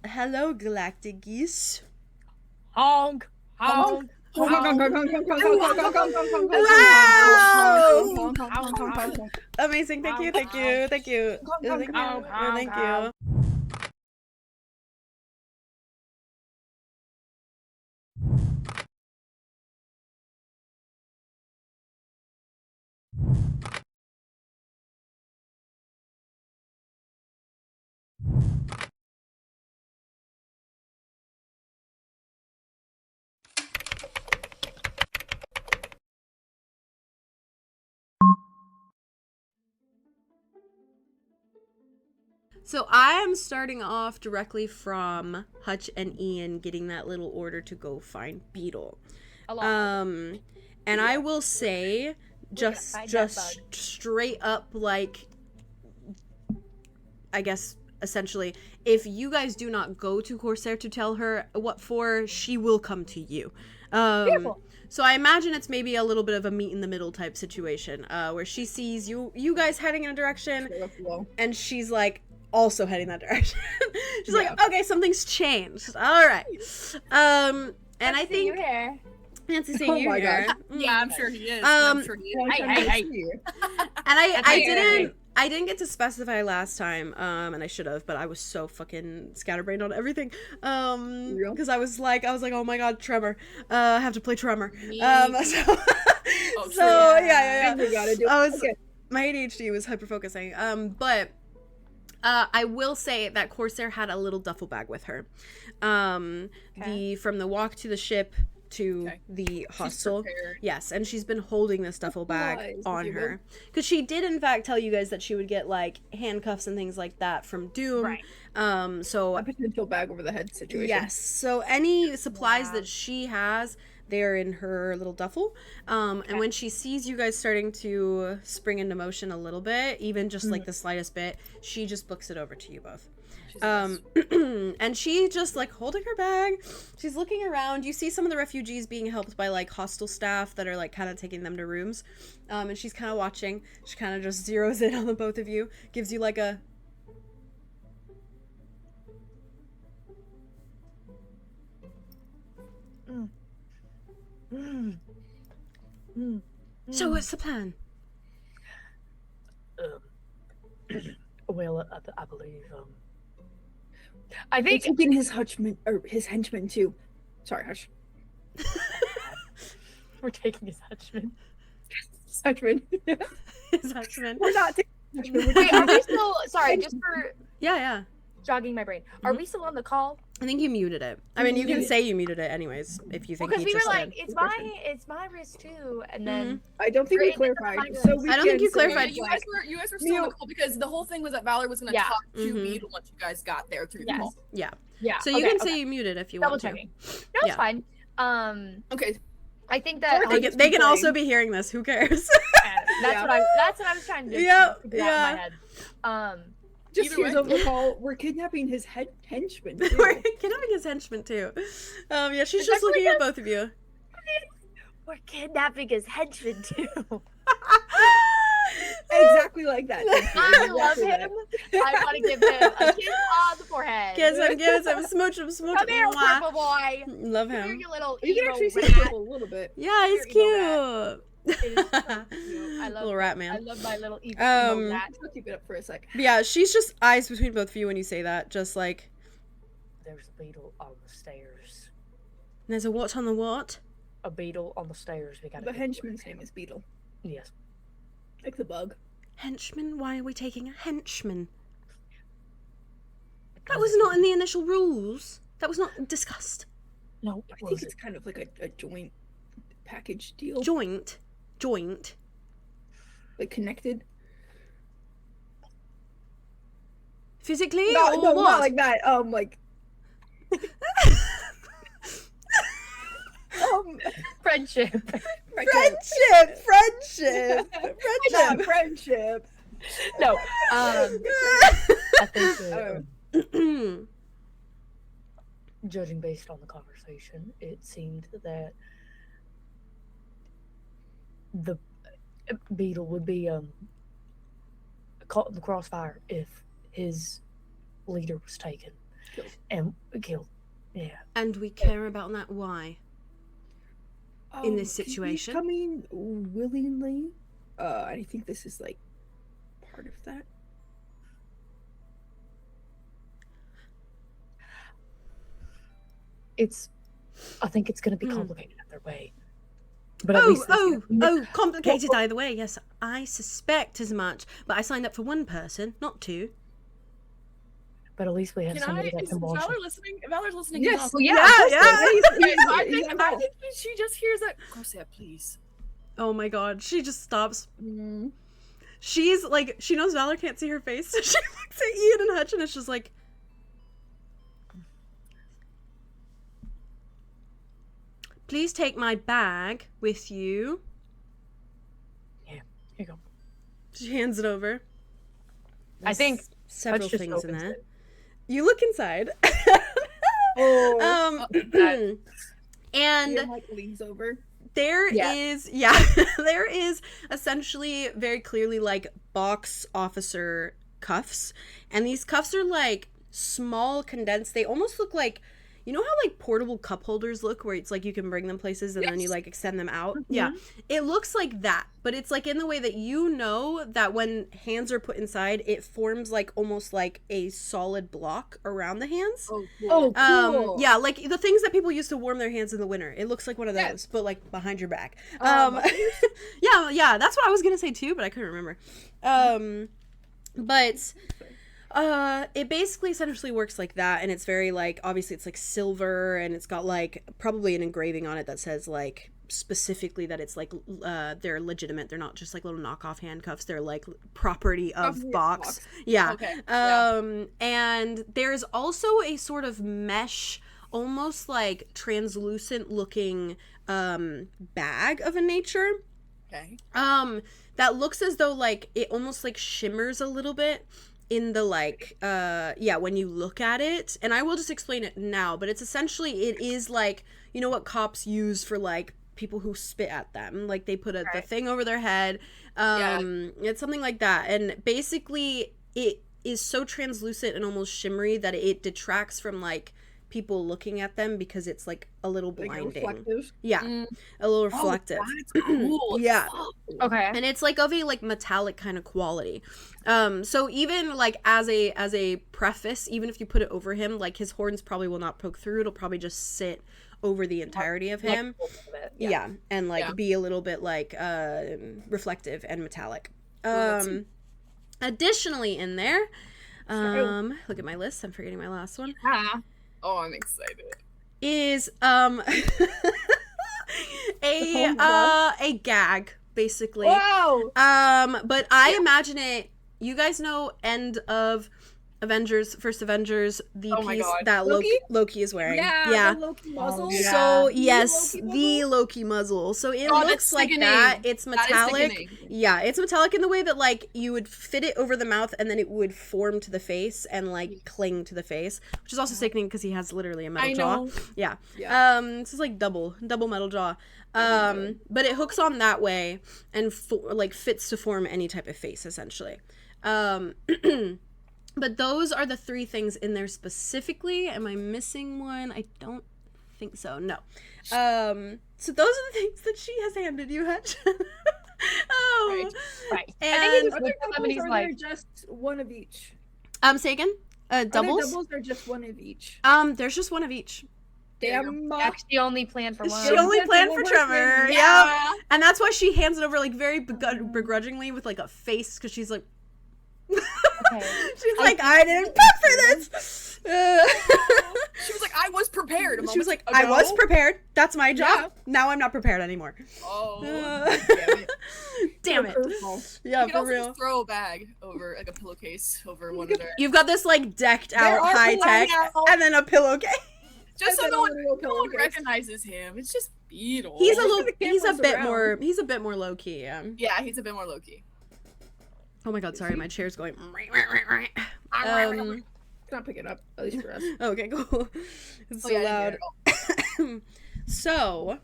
Hello, galactic geese. Honk! Honk! Amazing, thank you. Thank you. So I am starting off directly from Hutch and Ian getting that little order to go find Beetle. And I will say just straight up, like, I guess essentially, if you guys do not go to Corsair to tell her what for, she will come to you. So I imagine it's maybe a little bit of a meet in the middle type situation, where she sees you guys heading in a direction, and she's like also heading that direction. She's like, okay, something's changed. All right. And I think Nancy saying you here. Yeah, I'm sure he is. I'm sure he is. Hey. And I didn't get to specify last time, and I should have, but I was so fucking scatterbrained on everything. Because I was like, oh my god, Tremor. I have to play Tremor. Yeah. My ADHD was hyper focusing. But I will say that Corsair had a little duffel bag with her. From the walk to the ship to the hostel. Yes, and she's been holding this duffel bag on her. Because she did, in fact, tell you guys that she would get, like, handcuffs and things like that from Doom. Right. So a potential bag over the head situation. Yes, so any supplies that she has, they're in her little duffel. And when she sees you guys starting to spring into motion a little bit, even just like the slightest bit, she just books it over to you both. And she just, like, holding her bag, she's looking around. You see some of the refugees being helped by, like, hostel staff that are, like, kind of taking them to rooms. And she's kind of watching. She kind of just zeroes in on the both of you, gives you, like, a... So what's the plan? Well, I believe, I think we're taking his henchman too. Sorry, Hush. We're taking his henchman. His henchman. His henchman. We're not taking his henchman. Wait, are we still? Sorry, just for jogging my brain. Are we still on the call? I think you muted it. I mean, you can say you muted it anyways if you think. Because we were like, it's my wrist too, and then I don't think we clarified. So I don't think you clarified. You guys were still on the call because the whole thing was that Valerie was going to talk to Beetle once you guys got there through the call. Yeah. So you can say you muted if you want to. No, it's fine. Okay. I think that they can also be hearing this. Who cares? That's what I was trying to do. Yeah. In my head. Just here's over the call. We're kidnapping his henchman. We're kidnapping his henchman too. Yeah, she's just looking at both of you. We're kidnapping his henchman too. Exactly like that. I love him. I want to give him a kiss on the forehead. Kiss him, give him, smooch him. Come here, purple boy. Love him. Here, you little you can actually see rat. a little bit. Yeah, he's cute. It is so cute. I love little rat man. I love my little emo rat. I'll keep it up for a sec. Yeah, she's just eyes between both of you when you say that, just like. There's a beetle on the stairs. There's a what on the what? A beetle on the stairs. We got the henchman's name is Beetle. Yes. Like the bug. Henchman? Why are we taking a henchman? That was not in the initial rules. That was not discussed. No, I think it's kind of like a joint package deal. Joint? Like connected? Physically? No, or what? not like that. Like... Friendship. Friendship. No. I think judging based on the conversation, it seemed that the beetle would be caught in the crossfire if his leader was taken. And we killed. Yeah. And we care about that. Why? In this situation? Coming willingly. I think this is like part of that. I think it's going to be complicated either way. But at least complicated either way. Yes, I suspect as much. But I signed up for one person, not two. But at least we have somebody that can watch. Valor listening? Valor's listening. Yes. Well, Yeah. I think she just hears that. 𝚑𝚘𝚑, please. Oh my god, she just stops. She's like, she knows Valor can't see her face, so she looks at Ian and Hutch and it's just like, please take my bag with you. Yeah, here you go. She hands it over. I think several Hutch just things in opens there. it. You look inside. And Ian, like, leans over. there is there is essentially very clearly like box officer cuffs, and these cuffs are like small, condensed. They almost look like, you know how like portable cup holders look, where it's like you can bring them places and then you like extend them out. Yeah, it looks like that, but it's like in the way that, you know, that when hands are put inside, it forms like almost like a solid block around the hands. Oh, cool. Yeah, like the things that people use to warm their hands in the winter. It looks like one of those, but like behind your back. Yeah, that's what I was gonna say too, but I couldn't remember. But it basically essentially works like that, and it's very like, obviously it's like silver, and it's got like probably an engraving on it that says like specifically that it's like they're legitimate. They're not just like little knockoff handcuffs. They're like property of Box. Yeah. Okay. And there's also a sort of mesh, almost like translucent looking bag of a nature. Okay. That looks as though like it almost like shimmers a little bit in the like when you look at it. And I will just explain it now, but it's essentially, it is like, you know what cops use for like people who spit at them, like they put the thing over their head. It's something like that, and basically it is so translucent and almost shimmery that it detracts from like people looking at them, because it's like a little blinding. Like reflective? Yeah, a little reflective. That's cool. Yeah. Okay. And it's like of a like metallic kind of quality. So even like as a preface, even if you put it over him, like his horns probably will not poke through. It'll probably just sit over the entirety of him. Yeah. And like be a little bit like reflective and metallic. Additionally in there, look at my list, I'm forgetting my last one. Oh, I'm excited. Is a gag, basically. Wow. But I imagine it, you guys know end of First Avengers, the piece that Loki is wearing. Yeah. The Loki muzzle. So yes, the Loki muzzle. So it looks like that. It's metallic. Yeah, it's metallic in the way that like you would fit it over the mouth and then it would form to the face and like cling to the face, which is also sickening because he has literally a metal jaw. Yeah. This is like double metal jaw. But it hooks on that way and like fits to form any type of face essentially. But those are the three things in there specifically. Am I missing one? I don't think so. No. So those are the things that she has handed you, Hutch. Right. And I think Are just one of each? Say again? Doubles? Doubles are just one of each. There's just one of each. Damn. She only planned for one. She only planned for Trevor. Yeah. And that's why she hands it over like very begrudgingly with like a face, because she's like, she's like, I didn't prep for this. She was like, I was prepared. She was like, I was prepared. That's my job. Yeah. Now I'm not prepared anymore. Oh, damn it. Yeah, you can for also real. Just throw a bag over, like a pillowcase over one of their. You've got this like decked out high tech, and then a pillowcase. Just so no one recognizes him. It's just Beetle. He's a bit more low key. Yeah, he's a bit more low key. Oh my god, sorry, my chair's going. Can I pick it up, at least for us? Okay, cool. It's so loud. So,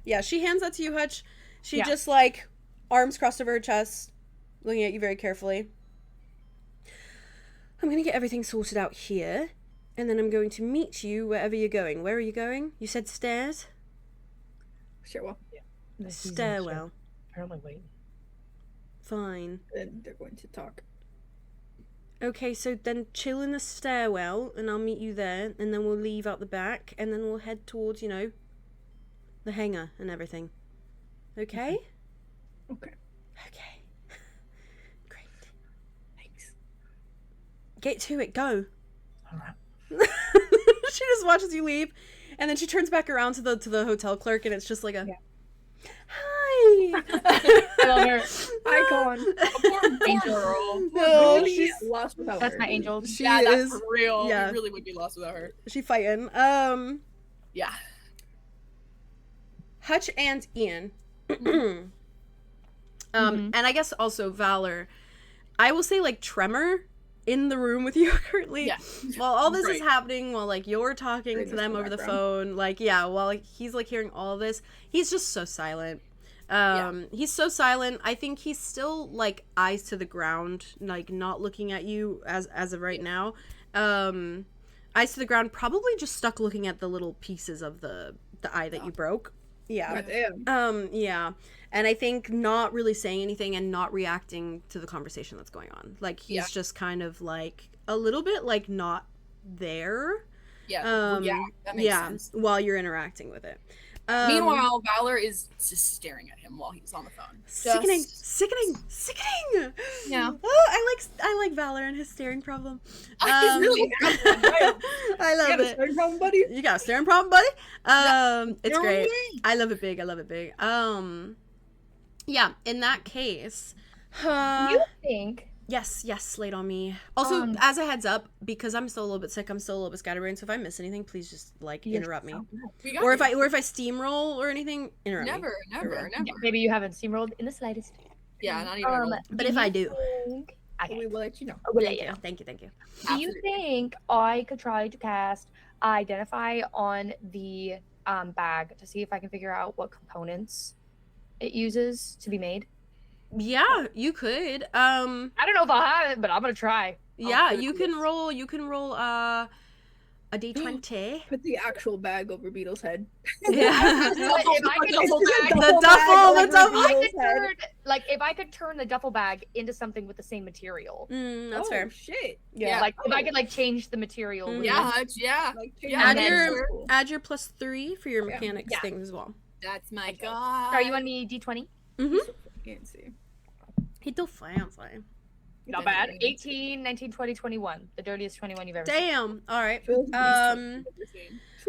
yeah, she hands that to you, Hutch. She just like arms crossed over her chest, looking at you very carefully. I'm gonna get everything sorted out here. And then I'm going to meet you wherever you're going. Where are you going? You said stairs? Stairwell. Yeah. Stairwell. Apparently waiting. Fine. And they're going to talk. Okay, so then chill in the stairwell, and I'll meet you there, and then we'll leave out the back, and then we'll head towards, you know, the hangar and everything. Okay? Okay. Okay. Great. Thanks. Get to it, go. All right. She just watches you leave, and then she turns back around to the hotel clerk, and it's just like a hi. I love her. Icon. Angel. No, She's she's lost without That's her. my angel. she Yeah, is that's for real. yeah. We really would be lost without her. she fighting. Yeah. Hutch and Ian. And I guess also Valor. I will say like Tremor in the room with you currently. Yeah. While all this is Right. happening, while like you're talking Right, to just them the over the background. phone, like while like, he's like hearing all of this, he's just so silent. He's so silent. I think he's still like eyes to the ground, like not looking at you as of right now. Eyes to the ground, probably just stuck looking at the little pieces of the eye that you broke. Yeah. Goddamn. Yeah. And I think not really saying anything and not reacting to the conversation that's going on. Like he's just kind of like a little bit like not there. Yeah. Yeah. That makes sense. While you're interacting with it. Meanwhile, Valor is just staring at him while he's on the phone. Sickening. Yeah. Oh, I like Valor and his staring problem. He's really I love it. Staring problem, buddy? You got a staring problem, buddy? It's No great. way. I love it big. Yeah, in that case, You think? yes, laid on me. Also, as a heads up, because I'm still a little bit sick, I'm still a little bit scatterbrained, so if I miss anything, please just like interrupt me. We got Or you. if I steamroll or anything, interrupt me. Never. Maybe you haven't steamrolled in the slightest. Yeah, not even at all. But if I do. think- We Okay. will let you know. I will let you know. Thank you. Do you Absolutely. think I could try to cast Identify on the bag to see if I can figure out what components it uses to be made? Yeah, you could. I don't know if I'll have it, but I'm gonna try. Yeah, put you it can roll a d20. Put the actual bag over Beetle's head. Yeah. But if I could duffel bag. The duffel, the duffel. if I could turn the duffel bag into something with the same material. That's Oh, fair. shit. Yeah. Like if I could like change the material. Mhm. with Yeah, it. Hutch, yeah. Like, Yeah, Add and your cool. add your +3 for your Yeah. mechanics Yeah. things as well. That's my god. Sorry, you want me D20? Can't see. He do fancy. Not bad. 18, 19, 20, 21. The dirtiest 21 you've ever seen. Damn. All right. Feels So-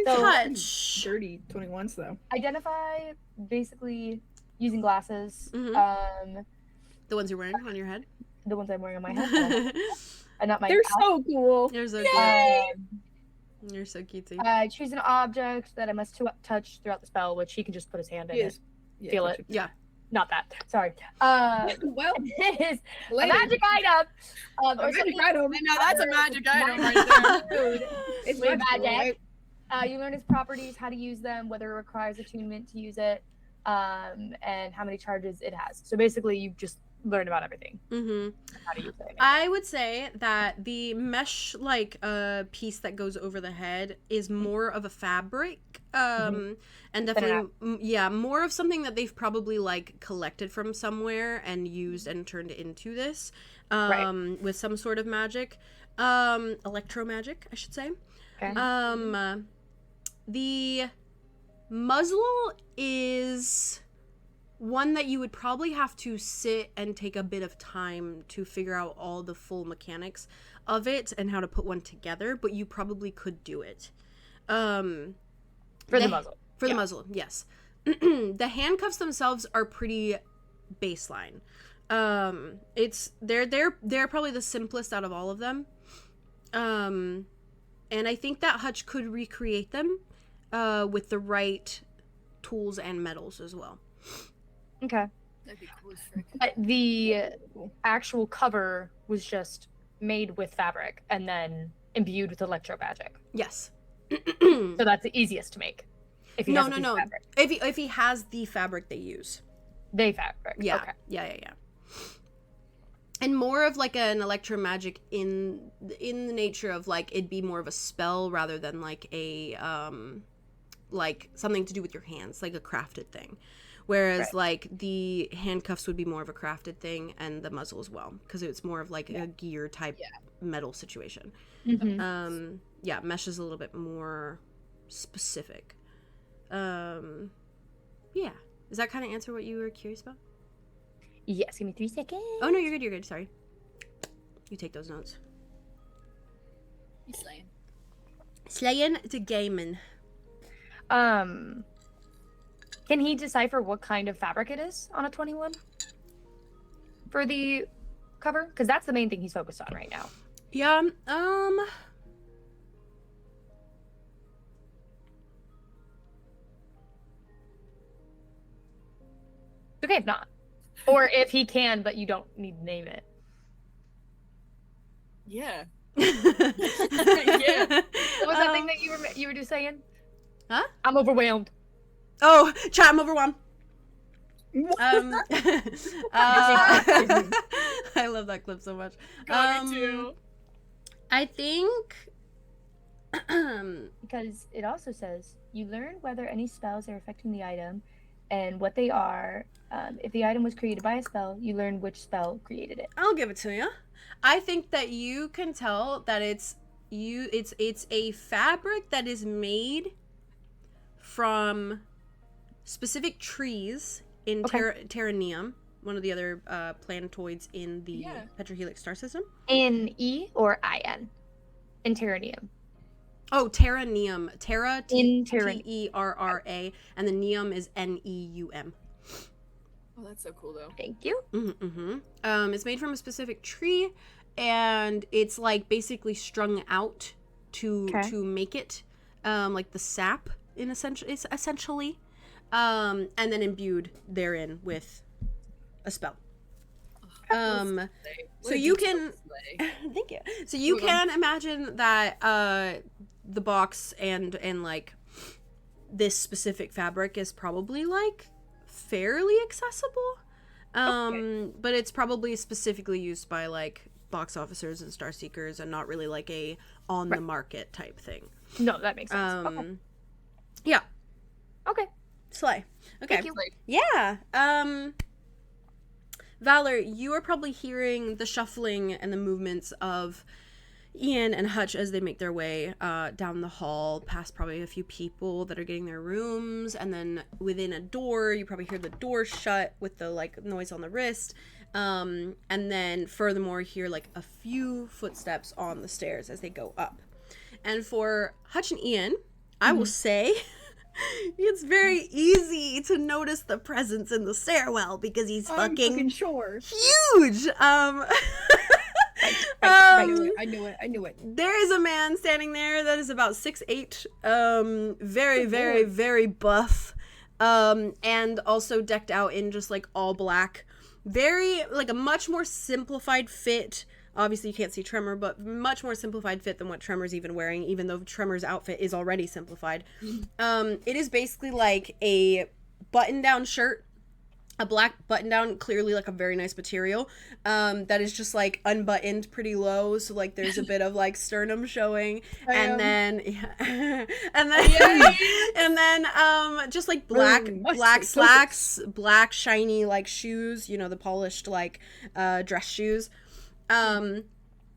Touch. dirty 21s though. Identify basically using glasses. Mhm. The ones you're wearing on your head. The ones I'm wearing on my head. And not my They're hat. so cool. You're so Um, cute. You're so cutesy. choose an object that I must touch throughout the spell, which he can just put his hand in Yes. it. Feel it. Yeah. Not that. Sorry. Well, It is a later. magic item. A magic item. Now that's a magic item right there. It's With magical, magic. right? You learn its properties, how to use them, whether it requires attunement to use it, and how many charges it has. So basically, you just learn about everything. How to use it. I would say that the mesh piece that goes over the head is more of a fabric, and definitely more of something that they've probably like collected from somewhere and used and turned into this with some sort of magic, electro magic, I should say. Okay. The muzzle is one that you would probably have to sit and take a bit of time to figure out all the full mechanics of it and how to put one together, but you probably could do it. For the muzzle. For the muzzle, yes. The handcuffs themselves are pretty baseline. They're probably the simplest out of all of them. And I think that Hutch could recreate them with the right tools and metals as well. Okay. That'd be cool as frick. But the actual cover was just made with fabric and then imbued with electro magic. Yes. So that's the easiest to make. If he has a piece of fabric. If he has the fabric they use. They fabric. Yeah. Okay. Yeah. And more of like an electromagic in the nature of like it'd be more of a spell rather than like a like something to do with your hands, like a crafted thing. Whereas like the handcuffs would be more of a crafted thing, and the muzzle as well, because it's more of like a gear type metal situation. Mesh is a little bit more specific. Does that kind of answer what you were curious about? Yes, give me 3 seconds. Oh no, you're good, sorry. You take those notes. He's slaying. Slaying to gaming. Can he decipher what kind of fabric it is on a 21 for the cover? Because that's the main thing he's focused on right now. Yeah. Okay, if not. Or if he can, but you don't need to name it. Yeah. Yeah. What was that thing that you were just saying? Huh? I'm overwhelmed. Oh, chat, I'm overwhelmed. I love that clip so much. Me too. I think because it also says you learn whether any spells are affecting the item and what they are. If the item was created by a spell, you learn which spell created it. I'll give it to you. I think that you can tell that it's a fabric that is made from specific trees in Terranium, one of the other planetoids in the 𝚑𝚑𝚒𝚑𝚑𝚑𝚑 star system. In E or IN? In Terranium. Oh, Terranium. Terra, Terranium. T-E-R-R-A, and the neum is N-E-U-M. Oh, that's so cool, though. Thank you. It's made from a specific tree, and it's like basically strung out to make it, like the sap essentially, and then imbued therein with a spell. So you can thank you. So you can imagine that the box and like this specific fabric is probably like fairly accessible, but it's probably specifically used by like box officers and star seekers and not really like a on the market type thing. No, that makes sense. Okay. Slay. Okay. Thank you. Yeah. Valor, you are probably hearing the shuffling and the movements of Ian and Hutch as they make their way down the hall, past probably a few people that are getting their rooms, and then within a door, you probably hear the door shut with the like noise on the wrist, and then furthermore hear like a few footsteps on the stairs as they go up. And for Hutch and Ian, I will say it's very easy to notice the presence in the stairwell because he's fucking sure. huge. I knew it. There is a man standing there that is about 6'8", very, very, very buff, and also decked out in just like all black. Very like a much more simplified fit. Obviously you can't see Tremor, but much more simplified fit than what Tremor's even wearing, even though Tremor's outfit is already simplified. It is basically like a button-down shirt, a black button-down, clearly like a very nice material, that is just like unbuttoned pretty low, so like there's a bit of like sternum showing, and then just like black slacks, black shiny like shoes, you know, the polished like dress shoes.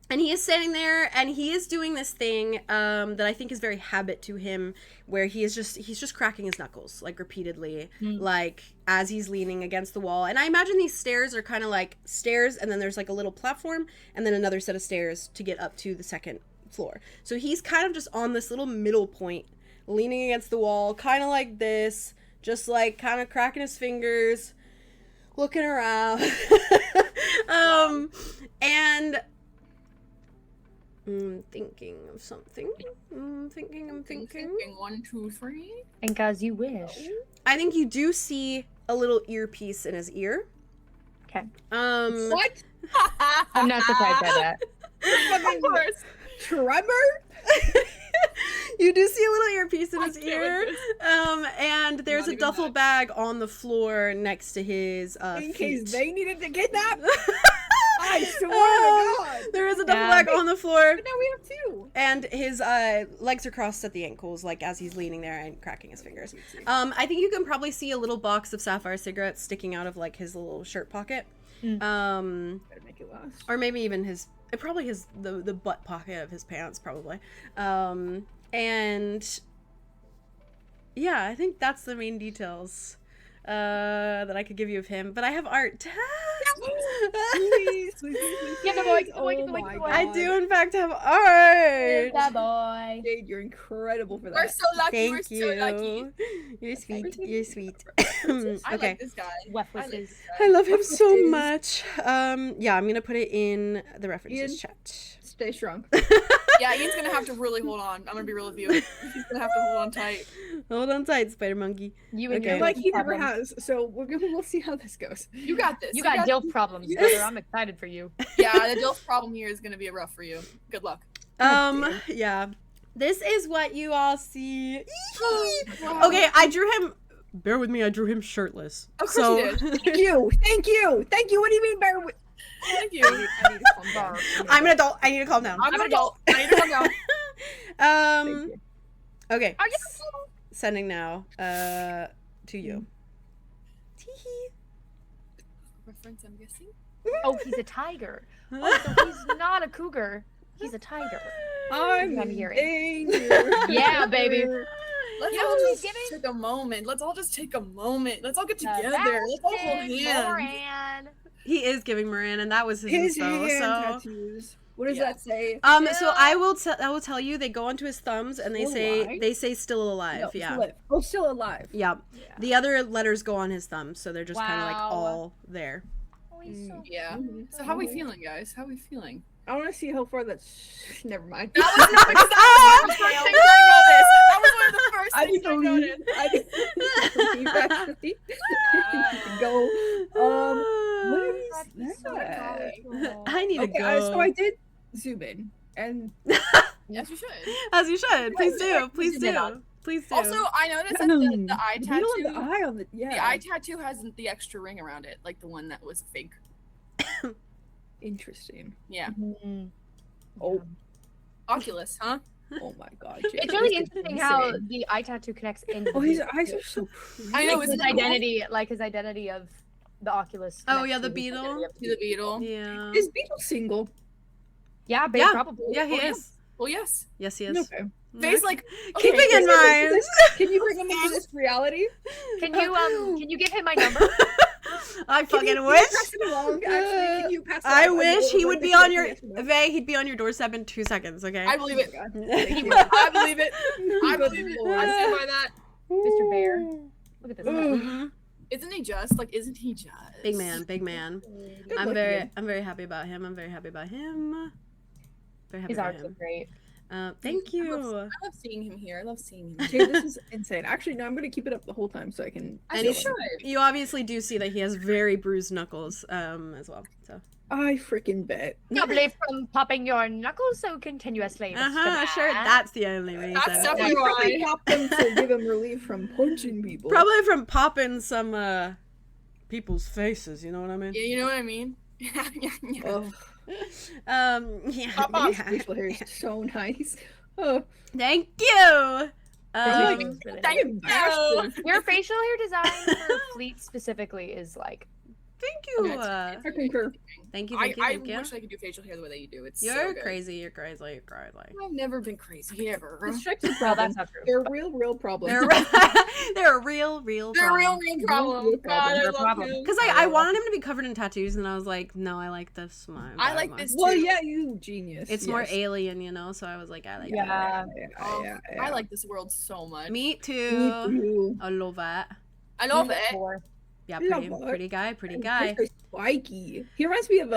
And he is standing there and he is doing this thing that I think is very habit to him, where he's just cracking his knuckles like repeatedly, like as he's leaning against the wall. And I imagine these stairs are kind of like stairs, and then there's like a little platform and then another set of stairs to get up to the second floor. So he's kind of just on this little middle point, leaning against the wall, kind of like this, just like kind of cracking his fingers, looking around. And I'm thinking of something. I'm thinking. 1, 2, 3. And as you wish. I think you do see a little earpiece in his ear. Okay. What? I'm not surprised by that. Of course. Tremor? You do see a little earpiece in his ear. And there's a duffel bag on the floor next to his in feet. case they needed to kidnap. I swear to God. There is a duffel bag on the floor. But now we have 2. And his legs are crossed at the ankles, like as he's leaning there and cracking his fingers. I think you can probably see a little box of sapphire cigarettes sticking out of like his little shirt pocket. Better make it last. Or maybe even his, probably his the butt pocket of his pants, probably. And yeah, I think that's the main details that I could give you of him. But I have art. Please. Get the boy, get the boy, Oh get the boy, my get the boy. I do in fact have art. That boy. Jade, you're incredible for that. We're so lucky. Thank We're you. so lucky. You're sweet. You're sweet. I Okay. like this guy. References. I love him so References. much. Yeah, I'm gonna put it in the references Ian? chat. Stay strong. Yeah, Ian's gonna have to really hold on. I'm gonna be real with you. He's gonna have to hold on tight. Hold on tight, Spider Monkey. You and Okay. your Like he never problems. has. So we'll see how this goes. You got this. You got DILF problems, brother. I'm excited for you. Yeah, the DILF problem here is gonna be rough for you. Good luck. Yeah. This is what you all see. Okay, I drew him. Bear with me, I drew him shirtless. Of course you did. Thank you. Thank you. Thank you. What do you mean bear with? Thank you. I need to calm down. I'm an adult. I need to calm down. I'm an adult. I need to calm down. Thank you. Okay. Are you? Sending now. To you. Teehee. Reference, I'm guessing. Oh, he's a tiger. Oh, so he's not a cougar. He's a tiger. I'm hearing. danger. Yeah, baby. Let's You know all what he's just giving? take a moment. Let's all just take a moment. Let's all get That's together. Let's all hold it, hands. Moran. He is giving Moran, and that was his, His info. hand So. tattoos. What does Yeah. that say? So I will tell you they go onto his thumbs and they say still alive. No, Yeah. still alive. Oh, still alive. Yeah. Yeah. The other letters go on his thumbs, so they're just kind of like Wow. all there. Oh, he's so Yeah. Mhm. So how we feeling, guys? How we feeling? I want to see how far that's. Never mind. That was not because that was one of the first things I noticed. That was one of the first I things need I to noticed. leave. I need to leave, actually. Go. What is God, he's so that? adorable. I need to Okay, go. so I did zoom in, and Yes, you should. As you should. Please do. Please You did do. not. Please do. Also, I noticed that the eye the middle of tattoo. the eye on the The eye tattoo has the extra ring around it, like the one that was fake. Interesting. Yeah. Mm. Oh, Oculus, huh? oh my God. It's Jade, really this is interesting how insane. the eye tattoo connects into Oh, his the eyes are so pretty. I know, like isn't his it cool? identity of the Oculus. Oh, connects yeah, to the his beetle. identity of To the beetle. Yeah. Is Beetle single? Yeah, babe, Yeah. probably. Yeah, he Oh, yeah. is. Well, yes. Yes, he is. Okay. Face like Keeping okay, in mind. Can you bring him into this reality? Can you give him my number? I Can you fucking wish. pass it along? Actually, can you pass it I along? wish he would be like on your yes or no? Vay, he'd be on your doorstep in 2 seconds, okay? I believe it. God. I believe it. I Good believe it. Lord. I stand by that. Mr. Bear. Look at this. Mhm. Isn't he just? Like, isn't he just? Big man, big man. Good I'm luck, very Ian. happy about him. I'm very happy about him. Very happy His about art's so him. great. Thank I you. love seeing him here. I love seeing him. Jade, this is insane. Actually, no, I'm gonna keep it up the whole time so I can. As And you you should. You obviously do see that he has very bruised knuckles, as well. So. I freaking bet. Probably from popping your knuckles so continuously. Mr. Sure. Man. That's the only reason. That's definitely You why. probably popped them to give him relief from punching people. Probably from popping some people's faces. You know what I mean? Yeah, you know what I mean? Yeah. Oh, Yeah. Pop off. his facial hair is so nice. Oh, Thank you. like- It's really Thank nice. you. Your facial hair design for Fleet specifically is like Thank you. That's- I concur. Thank you. I Thank you. wish I could do facial hair the way that you do. It's so You're good. crazy. You're crazy. You're crazy. I've never been crazy ever. This strikes a well, problem. that's not true. They're real problems. They're a real They're a real, problem. real problem. Real God, I problem. love Problem. you. Because I wanted him to be covered in tattoos, and I was like, no, I like this one. I like this Well, too. yeah, you genius. It's more yes. alien, you know. So I was like, I like Yeah. that. Oh, yeah. I like this world so much. Me Me too. too. I love that. I love it. Four. Yeah, Love pretty, it. pretty guy, pretty And guy. Chris is spiky. He reminds me of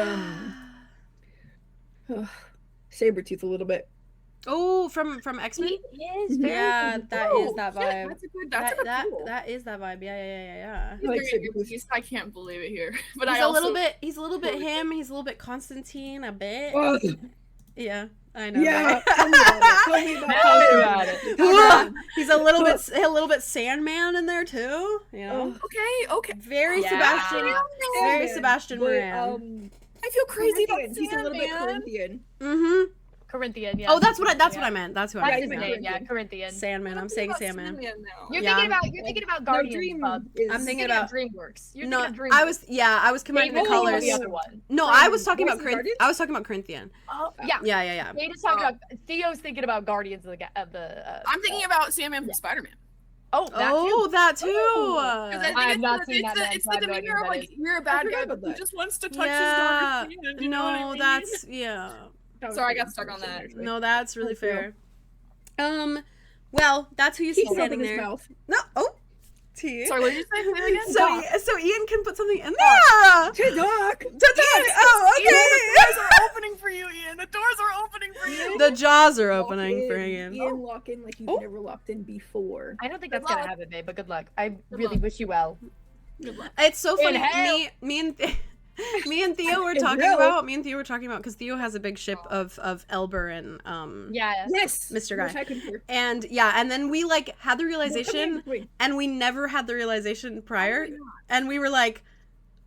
Sabretooth a little bit. Oh, from X-Men. He is very Yeah, good. that Oh, is that shit, vibe. That's a good. That's a That good cool. that is that vibe. Yeah. He's like very Sabretooth. good. I can't believe it here, but He's I a also little bit. He's a little bit him. He's a little bit Constantine. A bit. Oh, Yeah, I know. yeah. right? Tell me about it. Tell me about Tell me it. about it. Ugh, he's a little bit Sandman in there too. You know, Oh, Okay. very Yeah. Sebastian. Very man. Sebastian But, Moran. I I feel crazy about Corinthian. He's a little bit Sandman. Corinthian. Mm-hmm. Corinthian, yeah. Oh, that's what I meant. That's who That's I'm his thinking name, of. yeah, Corinthian. Sandman. I'm saying Sandman. You're Yeah. thinking about Guardians Dream Pub. is- I'm thinking about DreamWorks. You're no. thinking of DreamWorks. I was combining the David's thinking of colors. the other one. No, I was talking Boys about and Guardians? I was talking about Corinthian. Oh, yeah. Yeah. Nate is talking about Theo's thinking about Guardians of the. I'm thinking about Sandman from Spider-Man. Oh, that Oh, too. that too. Because I have not seen that, man, it's so I the have no idea demeanor of what that like, is. you're a bad forgot guy, about but he that. just wants to touch Yeah. his daughter's hand. You know what I No, mean? that's yeah. Sorry, I got stuck on that. Actually. No, that's really Thank you. fair. Well, that's who you see He's standing holding his there. mouth. No, oh, T. Sorry, what did you say? Say it again? So Ian can put something in there. To talk. Oh, Ian, the doors okay. are opening for you, Ian. The doors are opening for you. The jaws are Lock opening in. for Ian. Ian, lock in like you've Oh. never locked in before. I don't think Good that's gonna luck. happen, babe, but good luck. I Good really luck. wish you well. Good luck. It's so funny. Inhale. Me and Theo were talking about. Because Theo has a big ship of 𝚘𝚘𝚘𝚘 and Yeah. Yes, Mr. Guy. Wish I could hear. and yeah, and then we like had the realization, Wait, and we never had the realization prior, and we were like,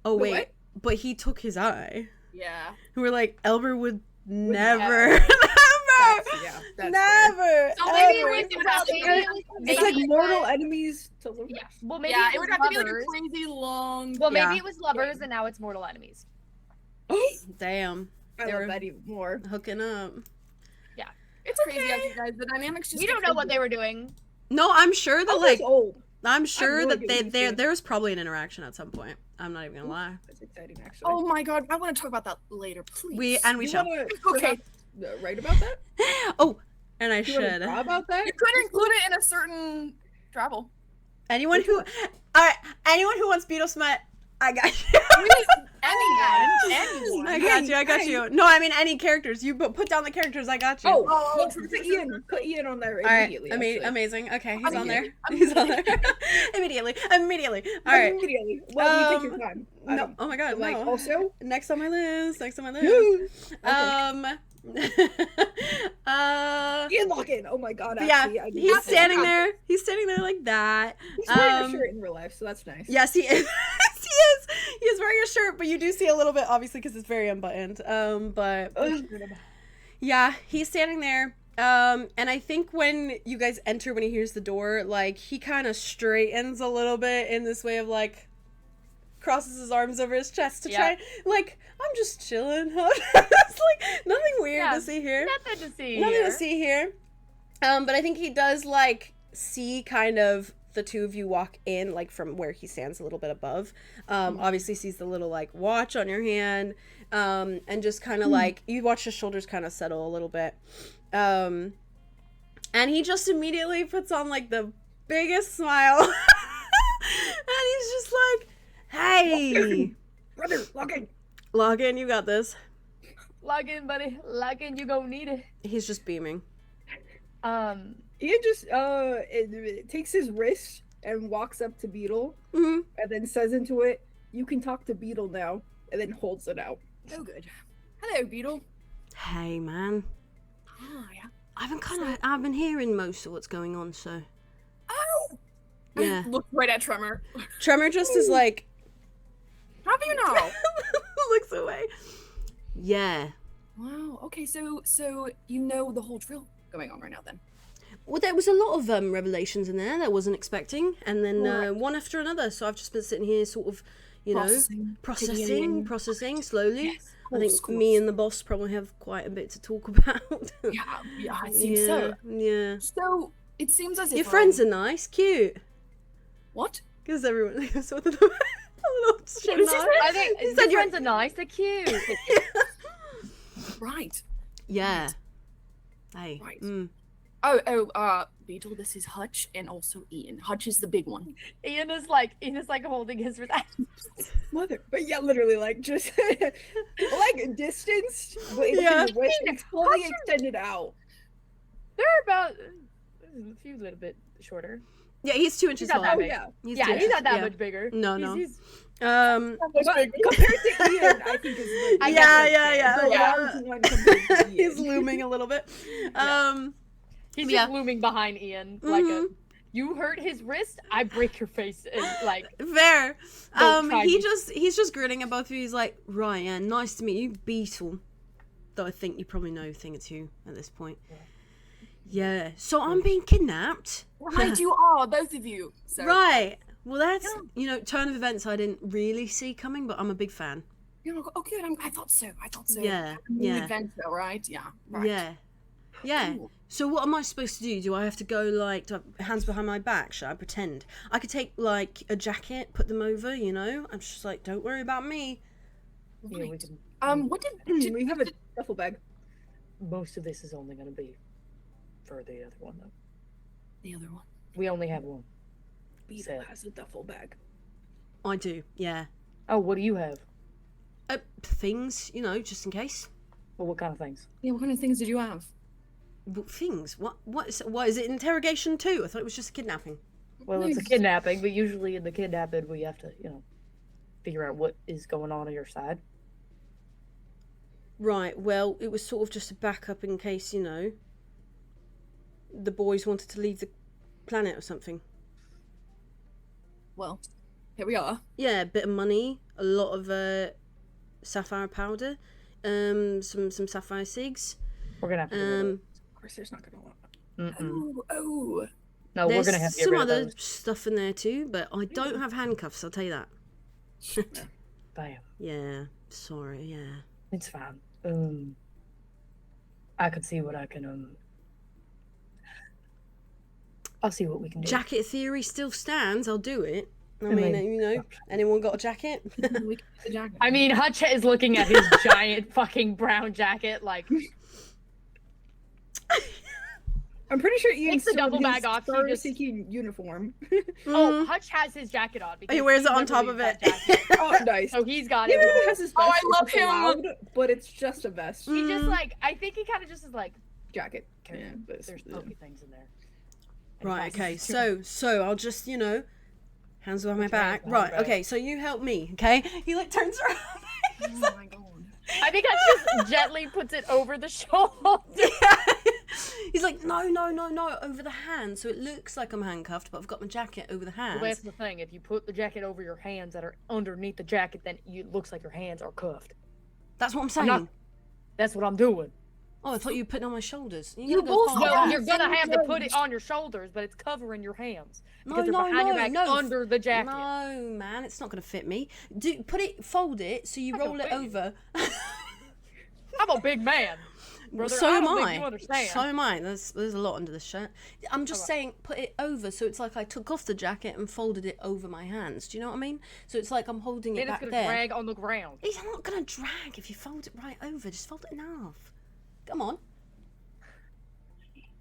oh The wait, what? but he took his eye. Yeah. And we're like, Elber would never. never, that's never, So maybe ever. we can have It's like mortal enemies to look. Yeah. Well, maybe Yeah, it it was would have to be like a lovers. crazy long. Well, maybe Yeah. it was lovers, and now it's mortal enemies. Damn, I They love were- that even more. hooking up. It's crazy out here, guys. The dynamics just. We don't know what they were doing. No, I'm sure that Elmer's like old. I'm sure no that idea what he's doing. there's probably an interaction at some point. I'm not even gonna lie. That's exciting, actually. Oh my god, I want to talk about that later, please. We you shall. wanna Okay. perhaps, write about that? Oh, and I You wanna should. draw about that? You could include it in a certain travel. Anyone who, all right, anyone who wants beetle smut, I got you. Anyone. I got Hey, you. No, I mean any characters. You put down the characters. I got you. Oh, Oh, well, true, put true, Ian. Put Ian on there all right. immediately. actually. Amazing. Okay, he's on there. Immediately. He's on there. Immediately. All right. Immediately. Well, you take your time. No. Oh my god. Like, No. also. Next on my list. Okay. Ian lock in. Oh my god. yeah. Actually, I did He's not say standing that. there. He's standing there like that. He's wearing a shirt in real life, so that's nice. Yes, he is. Yes, he is. He is wearing a shirt, but you do see a little bit, obviously, because it's very unbuttoned. But yeah, he's standing there. And I think when you guys enter, when he hears the door, like he kind of straightens a little bit in this way of like crosses his arms over his chest to try, like, I'm just chilling. It's like nothing weird to see here. Nothing to see. Nothing here. to see here. But I think he does like see kind of the two of you walk in, like from where he stands a little bit above. Obviously sees the little like watch on your hand, and just kind of like you watch his shoulders kind of settle a little bit. And he just immediately puts on like the biggest smile, and he's just like, "Hey, Brother, lock in. log in, you got this." Log in, buddy. Log in. You gonna need it. He's just beaming. Ian just takes his wrist and walks up to Beetle Mhm. and then says into it, "You can talk to Beetle now," and then holds it out. Oh, good. Hello, Beetle. Hey, man. Hi. I've been hearing most of what's going on, so Oh. yeah. I look right at Tremor. Tremor just is like How do you know? looks away. Yeah. Wow. Okay. So you know the whole drill going on right now, then. Well, there was a lot of revelations in there that I wasn't expecting, and then Right. one after another. So I've just been sitting here, sort of, you Taking it in. processing slowly. Yes, I think of course. me and the boss probably have quite a bit to talk about. Yeah, it seems so. Yeah. So it seems as if Your friends are nice, cute. What? Because everyone sort of a little shit. I think He your said you're- friends are nice. They're cute. Right. Yeah. Hey. Right. Mm. Beetle, this is Hutch and also Ian. Hutch is the big one. Ian is like holding his wrist. Mother, but yeah, literally, like just like distanced, but it's Yeah. his wrist, it's fully extended out. They're about a few little bit shorter. Yeah, he's 2 inches He's not taller. that Oh big. yeah, He's Yeah, 2 he's inches- not that yeah. much bigger. No, no. He's Um. but compared to Ian, I think is I Yeah, guess yeah, that's yeah, the yeah. large one compared to He's Ian. looming a little bit. he's Yeah. just looming behind Ian like a You hurt his wrist, I break your face. Like Fair. Don't try me. He's just grinning at both of you. He's like, right, yeah, nice to meet you, Beetle. Though I think you probably know 𝐇𝐞𝐲 at this point. Yeah. So I'm being kidnapped. Right, you are, both of you. So. Right. Well, that's, you know, turn of events I didn't really see coming, but I'm a big fan. Oh, good. I thought so. Yeah, yeah. Adventure, right? Yeah. Right. Yeah. Yeah. Cool. So what am I supposed to do? Do I have to go, like, hands behind my back? Should I pretend? I could take, like, a jacket, put them over, you know? I'm just like, don't worry about me. Yeah, we can. What did We have a duffel bag. Most of this is only going to be for the other one, though. the other one? We only have one. Beetle has a duffel bag. I do, yeah. Oh, what do you have? Things, you know, just in case. Well, what kind of things? Yeah, what kind of things did you have? Things? What is it, interrogation too? I thought it was just a kidnapping. Well, it's a kidnapping, but usually in the kidnapping, we have to, you know, figure out what is going on your side. Right, well, it was sort of just a backup in case, you know, the boys wanted to leave the planet or something. Well, here we are. Yeah, a bit of money, a lot of sapphire powder, some sapphire cigs. We're gonna have to. Get Of course, there's not gonna want. Oh. No, There's we're gonna have to get some rid of other those. stuff in there too, but I don't have handcuffs, I'll tell you that. Bam. Yeah, sorry, yeah. It's fine. I could see what I can. I'll see what we can do. Jacket theory still stands, I'll do it. I I mean, mean, you know, anyone got a jacket? We can get the jacket. I mean, Hutch is looking at his giant fucking brown jacket, like I'm pretty sure Ian Takes the still duffel his bag off, he just- star-seeking uniform. oh, Hutch has his jacket on because He wears it never on top of leaves it. that jacket. Oh, nice. So he's got He it. even has his vest. Oh, I love it's him. loud, but it's just a vest He just like, I think he kind of just is like, jacket. Okay, Yeah, but it's, there's pokey things in there. Right, okay, so I'll just, you know, hands behind my back. behind Right, your back. okay, so you help me, okay? He like turns around. Oh my god. I think Hutch just gently puts it over the shoulder. He's like, no, over the hand. So it looks like I'm handcuffed, but I've got my jacket over the hands. Well, that's the thing. If you put the jacket over your hands that are underneath the jacket, then it looks like your hands are cuffed. That's what I'm saying. not- That's what I'm doing. Oh, I thought you were putting it on my shoulders. You both far know Well, back. you're gonna have to put it on your shoulders, but it's covering your hands because No, they're behind your no, back no. under the jacket. No, man, it's not gonna fit me. Fold it so you Not gonna roll it fit you. over. I'm a big man, brother. So I am don't think I. you understand. So am I. There's a lot under this shirt. I'm just saying, put it over so it's like I took off the jacket and folded it over my hands. Do you know what I mean? So it's like I'm holding it Then it's back gonna there. drag on the ground. It's not gonna drag if you fold it right over. Just fold it in half. Come on.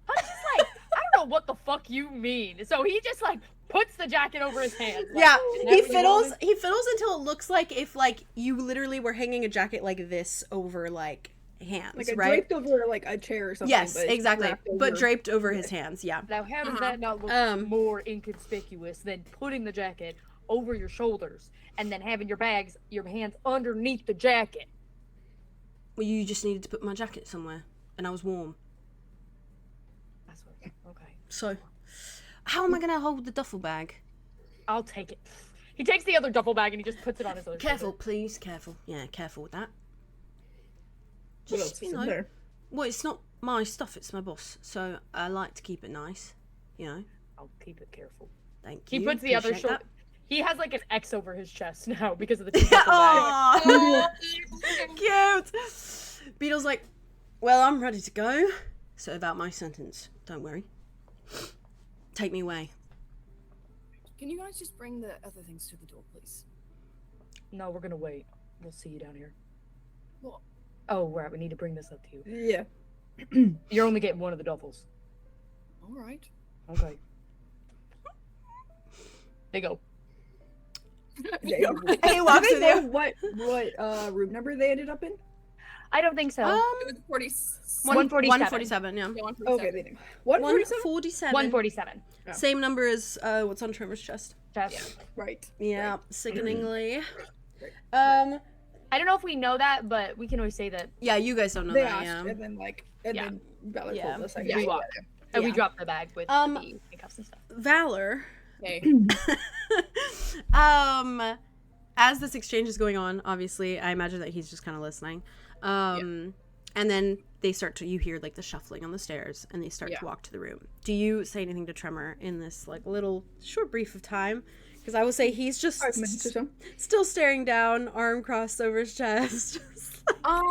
I'm just like, I don't know what the fuck you mean. So he just like puts the jacket over his hands. Like, Yeah, "Is that he what you fiddles. wanted?" He fiddles until it looks like if like you literally were hanging a jacket like this over like hands, like a right? draped over like a chair or something. Yes, but it's exactly. wrapped But over. draped over his hands. Yeah. Now, how does that not look more inconspicuous than putting the jacket over your shoulders and then having your hands underneath the jacket? Well, you just needed to put my jacket somewhere, and I was warm. That's what. Okay, So, how am I gonna hold the duffel bag? I'll take it. He takes the other duffel bag and he just puts it on his other Careful, shoulder. please. Careful. Yeah, careful with that. What else Just, is you in know. there? Well, it's not my stuff. It's my boss. So I like to keep it nice. You know. I'll keep it careful. Thank He you. puts the other Appreciate shoulder. that. He has like an X over his chest now because of the two duffel bags. Aw, cute. Beetle's like, well, I'm ready to go. So about my sentence, don't worry. Take me away. Can you guys just bring the other things to the door, please? No, we're gonna wait. We'll see you down here. What? Oh, right. We need to bring this up to you. Yeah. You're only getting one of the duffels. All right. Okay. They go. Yeah. He walks Do with they know you. what room number they ended up in? I don't think so. It was 40. 147, yeah. Yeah, 147. Okay, they do. 147? 147. 147. Oh. Same number as what's on Trevor's chest. Just. Right. Yeah, sickeningly. Right. I don't know if we know that, but we can always say that Yeah, you guys don't know They that, asked, yeah. and then Valor Yeah. told us. I we guess. walked. And we Yeah. dropped the bag with Um, the handcuffs and stuff. Valor. Okay. As this exchange is going on, obviously, I imagine that he's just kind of listening. And then you hear like the shuffling on the stairs, and they start to walk to the room. Do you say anything to Tremor in this like little short brief of time? Because I will say he's just 5 minutes or so. still staring down, arm crossed over his chest. How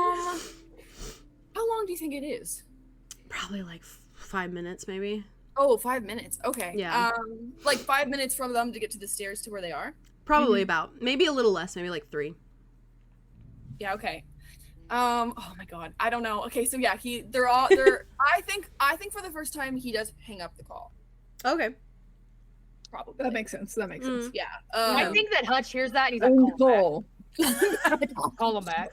long do you think it is? Probably like 5 minutes, maybe. Oh, 5 minutes. Okay. Yeah. Like 5 minutes from them to get to the stairs to where they are. Probably about, maybe a little less, maybe like 3. Yeah. Okay. Oh my God. I don't know. Okay. So yeah, they're. I think for the first time he does hang up the call. Okay. Probably. That makes sense. Yeah. I think that Hutch hears that and he's like, call him back. Call. Call him back.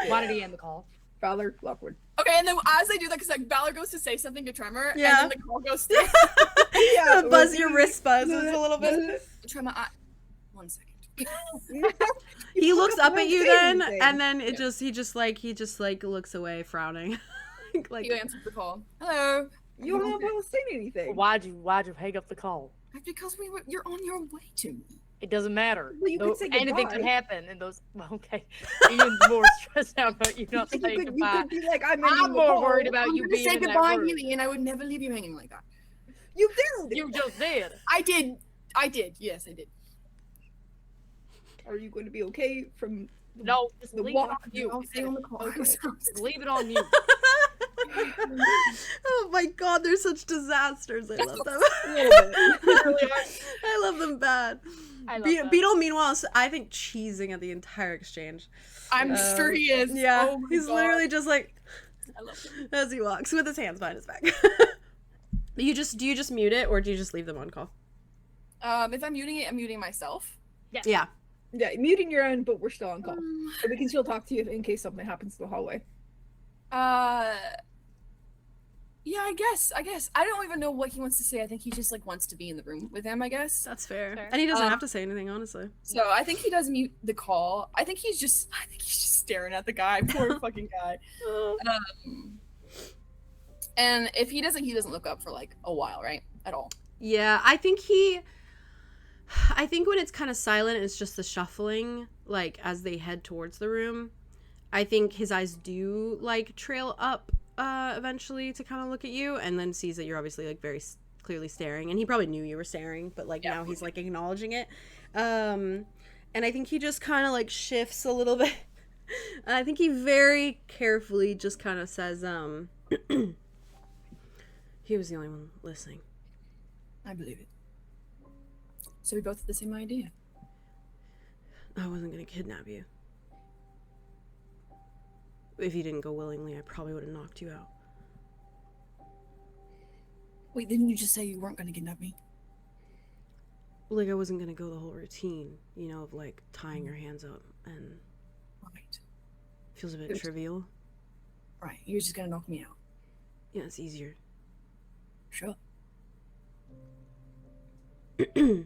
Why did he end the call? Valor, Lockwood. Okay, and then as they do that, because like Valor goes to say something to Tremor, Yeah. and then the call goes to Buzz, your wrist buzzes a little bit. Tremor. 1 second. He looks up at you then, anything. and then he just looks away, frowning. like You answered the call. Hello. You don't want to say anything. Why'd you hang up the call? Because you're on your way to me. It doesn't matter. Well, you could say anything goodbye. could happen in those. Well, okay, even more stressed out about you not saying You goodbye. could be like, I'm more worried about I'm you gonna being say in that goodbye, room. Huey, and I would never leave you hanging like that. You did. You just did. I did. Yes, I did. Are you going to be okay from No, just the leave it on walk? you. I'll stay on the call. Okay. Just leave it on you. oh my God, they're such disasters. I love them. A little bit. I love them bad. I love that. Beetle, meanwhile, is, I think cheesing at the entire exchange. I'm sure he is. Yeah, Oh my he's God. literally just like I love him. as he walks with his hands behind his back. Do you just mute it, or do you just leave them on call? If I'm muting it, I'm muting myself. Yeah. Yeah, muting your end, but we're still on call. But we can still talk to you in case something happens in the hallway. Yeah, I guess. I don't even know what he wants to say. I think he just like wants to be in the room with them, I guess. That's fair. Fair. And he doesn't have to say anything, honestly. So I think he does mute the call. I think he's just staring at the guy. Poor fucking guy. And if he doesn't look up for like a while, right? At all. Yeah, I think when it's kind of silent, it's just the shuffling, like as they head towards the room. I think his eyes do like trail up eventually to kind of look at you, and then sees that you're obviously like very clearly staring, and he probably knew you were staring, but like now he's like acknowledging it. And I think he just kind of like shifts a little bit. I think he very carefully just kind of says, he was the only one listening. I believe it. So we both had the same idea. I wasn't gonna kidnap you. If you didn't go willingly, I probably would have knocked you out. Wait, didn't you just say you weren't gonna kidnap me? Like, I wasn't gonna go the whole routine, you know, of like tying your hands up, and Right. feels a bit trivial. Right. You're just gonna knock me out. Yeah, it's easier. Sure. He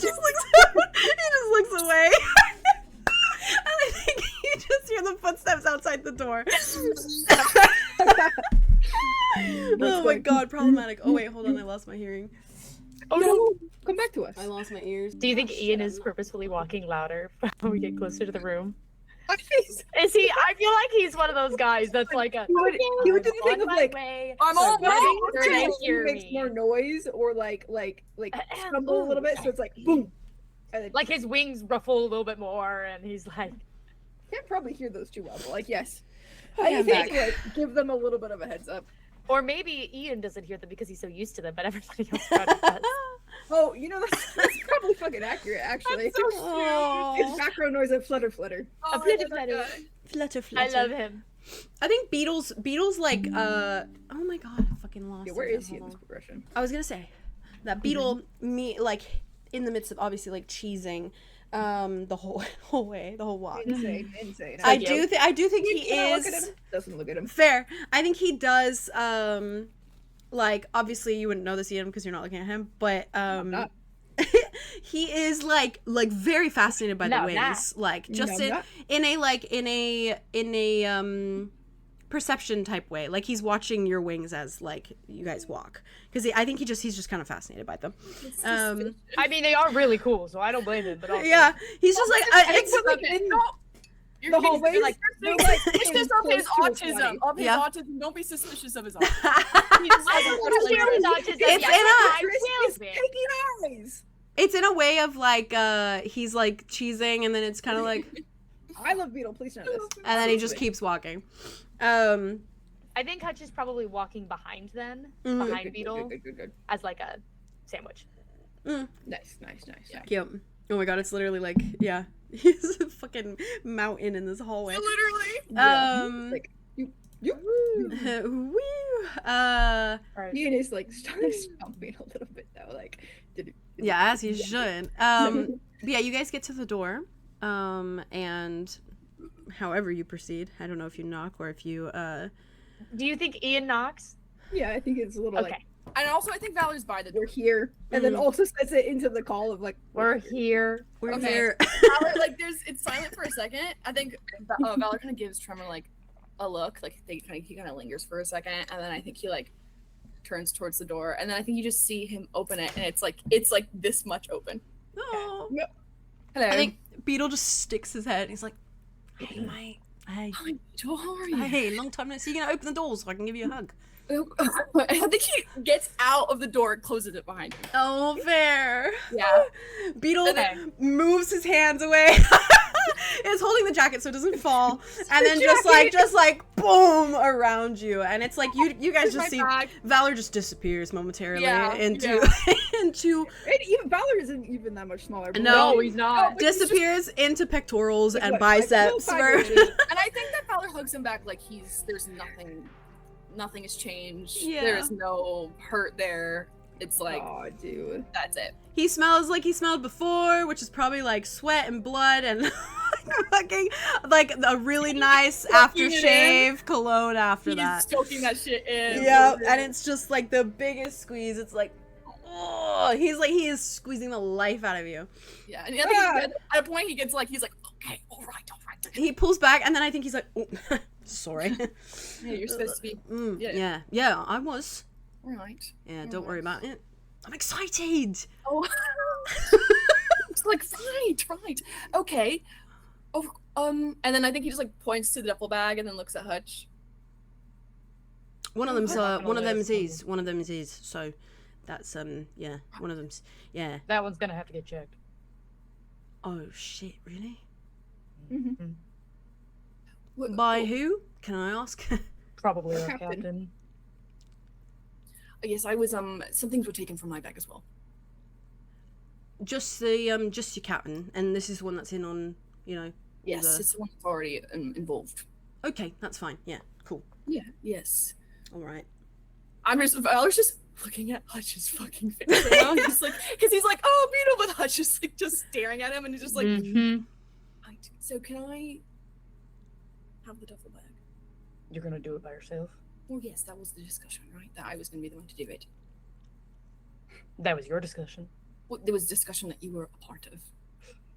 just looks away. And I think you just hear the footsteps outside the door. Oh my God, problematic. Oh wait, hold on, I lost my hearing. Oh no! Come back to us. I lost my ears. Do you think Ian is purposefully walking louder when we get closer to the room? Is he? I feel like he's one of those guys that's like a. He would do the thing of like, I'm all Make sure they he hear makes me. more noise or like stumble a little bit, so it's like boom. And Like his wings ruffle a little bit more, and he's like, can't probably hear those too well, but like yes. Okay, I I'm think back. like give them a little bit of a heads up. or maybe Ian doesn't hear them because he's so used to them, but everybody else around him does. Oh, you know that's probably fucking accurate actually. Oh. It's background noise of flutter. A flitter flutter. Flutter, I flutter. love him. I think Beetle's like oh my God, I fucking lost. Yeah, where it. is he in Hold this on. progression? I was gonna say that Beetle like in the midst of obviously like cheesing the whole way, the whole walk. Insane. I do think he Look at is him. Doesn't look at him. fair. I think he does like obviously you wouldn't know this Ian because you're not looking at him, but not. he is like very fascinated by the No, wings, not. like just No, not. in a perception type way. Like he's watching your wings as like you guys walk. Because I think he's just kind of fascinated by them. I mean, they are really cool, so I don't blame him. But also, Yeah, he's just like it's the hallways, like, they're be like suspicious of his close to his autism. body. Yeah. Don't be suspicious of his autism. it's in a way of like he's like cheesing and then it's kind of like I love Beetle. Please know this. and then he just keeps walking. Um I think Hutch is probably walking behind them, Mhm. behind Beetle, Good. as like a sandwich. Nice. cute. Oh my god, it's literally like yeah. He's a fucking mountain in this hallway. Literally. Like, you. Woo. Right. Ian is like stomping a little bit though, like. Yeah, as you should. But yeah, you guys get to the door. And however you proceed. I don't know if you knock or if you Do you think Ian knocks? Yeah, I think it's a little Okay. like And also, I think Valor's by the door. we're here, and then also says it into the call of like We're here. we're Okay. here. Valor, like, it's silent for a second. I think Valor kind of gives Tremor like a look, like he kind of lingers for a second, and then I think he like turns towards the door, and then I think you just see him open it, and it's like this much open. Oh. Hello. I think Beetle just sticks his head and he's like, hey mate, hey. Hi, Joel, how are you? Hey, long time no see. You gonna open the door so I can give you a hug. I think he gets out of the door and closes it behind him. Oh, fair. Yeah. Beetle Okay. moves his hands away. Is holding the jacket so it doesn't fall, and then just like boom around you, and it's like you guys just see Valor just disappears momentarily into into and even Valor isn't even that much smaller. But No, he's not. disappears into pectorals and like, biceps. like, for- And I think that Valor hugs him back like there's nothing has changed. Yeah. There is no hurt there. It's like oh, dude. that's it. He smells like he smelled before, which is probably like sweat and blood and fucking like a really nice aftershave cologne after He's that. soaking that shit in. Yeah, and it's just like the biggest squeeze. It's like, oh, he is squeezing the life out of you. Yeah, and I think at a point he's like, okay, all right. He pulls back, and then I think he's like, oh, sorry. Yeah, you're supposed to be. Yeah, I was. All right. Yeah, don't worry about it. I'm excited. Oh. It's like right. Okay. Oh, and then I think he just like points to the duffel bag and then looks at Hutch. One of them's one of them is list. his. One of them is his. So that's yeah. One of them's yeah. That one's gonna have to get checked. Oh shit! Really? Mm-hmm. By who? Can I ask? Probably our Captain. captain. Yes, I was some things were taken from my bag as well. Just the just your captain, and this is one that's in on Yes, the- it's the one that's already involved. Okay, that's fine. Yeah, cool. Yeah. Yes. All right. I was just looking at Hutch's fucking face right now. Just like, because he's like, oh, Beetle, but Hutch is like just staring at him, and he's just like, right. So can I have the duffel bag? You're gonna do it by yourself. Well, yes, that was the discussion, right? That I was going to be the one to do it. That was your discussion. Well, there was discussion that you were a part of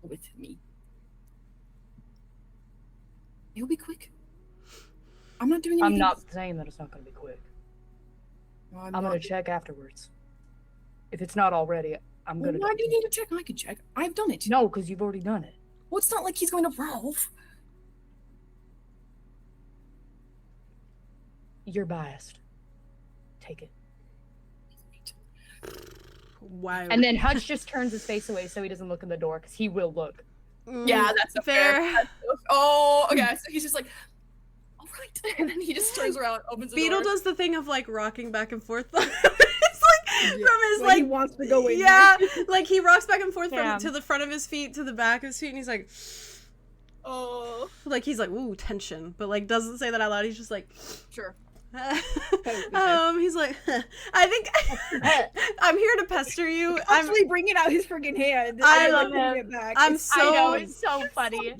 with me. It'll be quick. I'm not doing anything. I'm not saying that it's not gonna be quick. No, I'm gonna check afterwards. If it's not already, I'm Well, gonna. why do you need to check? I can check. I've done it. No, because you've already done it. Well, it's not like he's going to Ralph. You're biased. Take it. Wow. And then Hutch just turns his face away so he doesn't look in the door because he will look. Yeah, that's a fair. Oh, okay. So he's just like, all right, and then he just turns around, opens the Beetle door. does the thing of like rocking back and forth. It's like from his Like, he like wants to go in. yeah, like he rocks back and forth Yeah. from to the front of his feet to the back of his feet, and he's like, Oh, he's like, ooh, tension, but like doesn't say that out loud. He's just like, sure. he's like, I think I'm here to pester you. I'm Actually bringing out his friggin' hand. I and, love like, putting him. it back. I'm It's- so I know, it's so funny.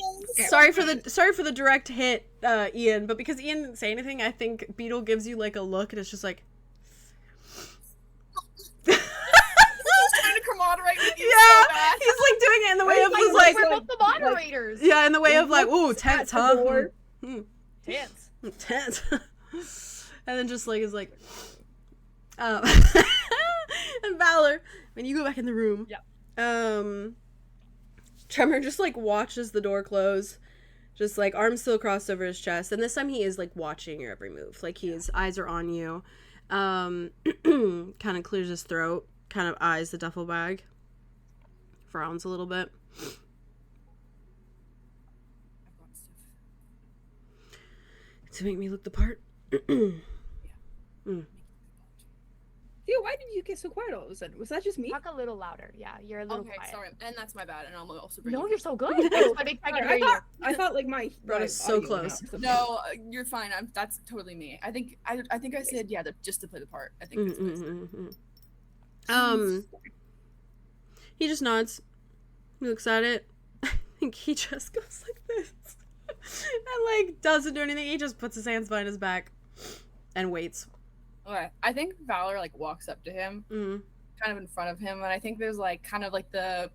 sorry for the direct hit, Ian, but because Ian didn't say anything, I think Beetle gives you like a look, and it's just like, He's trying to commodorate with you yeah, so bad. he's like doing it in the way of Like, he's like, We're both the moderators. yeah, in the way of like, ooh, looks tense, at the huh? door. Tense. Intense. And then just like is like and Valor, when you go back in the room, Tremor just like watches the door close, just like arms still crossed over his chest, and this time he is like watching your every move, like his eyes are on you. Kind of clears his throat, kind of eyes the duffel bag, frowns a little bit. To make me look the part. Theo, why did you get so quiet all of a sudden? Was that just me? Talk a little louder. Yeah, you're a little Okay, quiet. sorry, and that's my bad. And I'll also bring. No, you. you're so good. I thought like my Brought us so audio close. went out. No, you're fine. That's totally me. I think I said just to play the part. I think. That's what I said. He just nods. He looks at it. I think he just goes like this. And like doesn't do anything. He just puts his hands behind his back and waits. Okay, I think Valor like walks up to him, kind of in front of him, and I think there's like kind of like the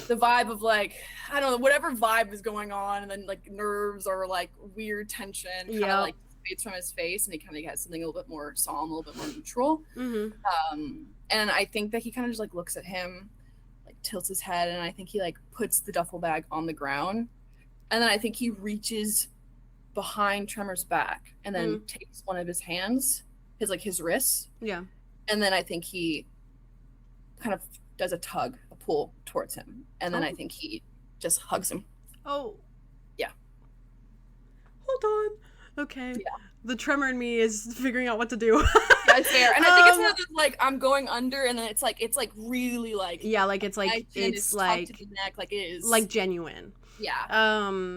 vibe of like, I don't know, whatever vibe is going on, and then like nerves or like weird tension kind of like fades from his face, and he kind of has something a little bit more solemn, a little bit more neutral. And I think that he kind of just like looks at him, like tilts his head, and I think he like puts the duffel bag on the ground, and then I think he reaches behind Tremor's back and then takes one of his hands, his wrists, and then I think he kind of does a pull towards him, and then I think he just hugs him. Oh. Yeah. Hold on. Okay. Yeah. The tremor in me is figuring out what to do. That's fair. And I think it's one of those like I'm going under, and then it's like really like it's like it's like to the neck, like it is like genuine. Yeah.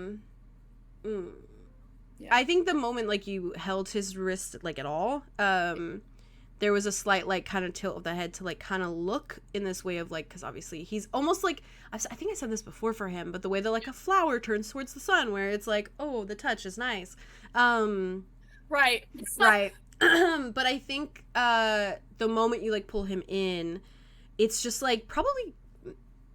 Yeah. I think the moment like you held his wrist like at all, there was a slight like kind of tilt of the head to like kind of look in this way of like, because obviously he's almost like I think I said this before for him, but the way that like a flower turns towards the sun, where it's like, oh, the touch is nice. Right. Right. But I think the moment you like pull him in, it's just like probably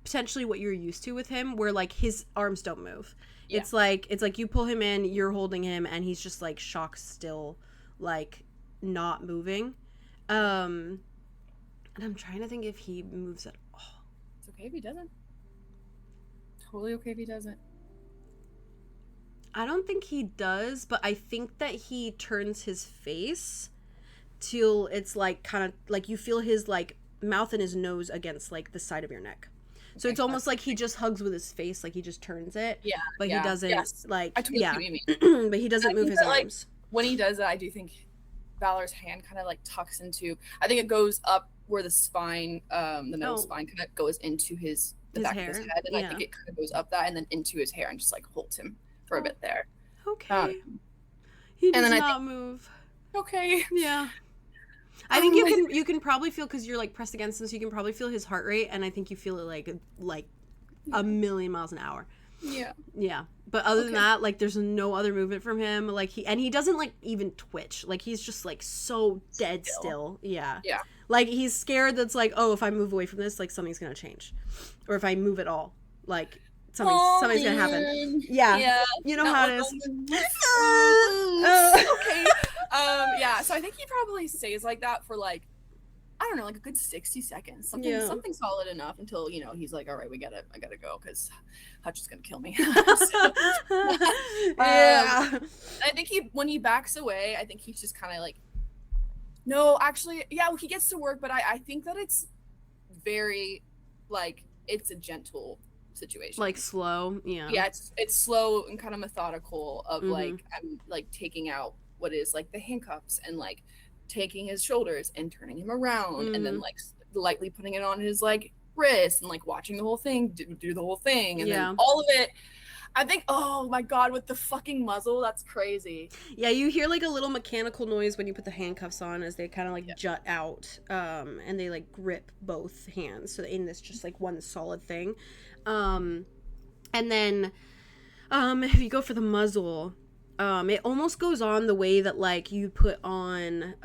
potentially what you're used to with him, where like his arms don't move. Yeah. It's like you pull him in, you're holding him, and he's just like shocked still, like not moving. And I'm trying to think if he moves at all. It's okay if he doesn't. Totally okay if he doesn't. I don't think he does, but I think that he turns his face till it's like kind of like you feel his like mouth and his nose against like the side of your neck. So it's almost like he just hugs with his face, like he just turns it. Yeah. But he doesn't like I totally mean. But he doesn't move his arms. Like, when he does that, I do think Valor's hand kind of like tucks into, I think it goes up where the spine, the middle spine kind of goes into the back of his head, and I think it kind of goes up that and then into his hair and just like holds him for a bit there. Okay. He does not move. Okay. Yeah. I think you can probably feel, because you're like pressed against him, so you can probably feel his heart rate, and I think you feel it like a million miles an hour. Yeah. Yeah. But other than that, like there's no other movement from him. Like he doesn't like even twitch. Like he's just like so dead still. Yeah. Yeah. Like he's scared that's like, oh, if I move away from this, like something's gonna change. Or if I move at all, like something's gonna happen. Yeah. Yeah. You know how it is. Okay. Yeah, so I think he probably stays like that for like, I don't know, like a good 60 seconds. Something solid enough until, he's like, all right, I gotta go because Hutch is gonna kill me. I think when he backs away, I think he's just kind of like, no, actually, yeah, well, he gets to work, but I think that it's very, like, it's a gentle situation. Like slow, yeah. Yeah, it's slow and kind of methodical of like, I'm like taking out what is like the handcuffs and like taking his shoulders and turning him around and then like lightly putting it on his like wrist and like watching the whole thing do the whole thing and then all of it. I think, oh my god, with the fucking muzzle, that's crazy. Yeah, you hear like a little mechanical noise when you put the handcuffs on as they kind of like jut out and they like grip both hands, so in this just like one solid thing. And then if you go for the muzzle, it almost goes on the way that like you put on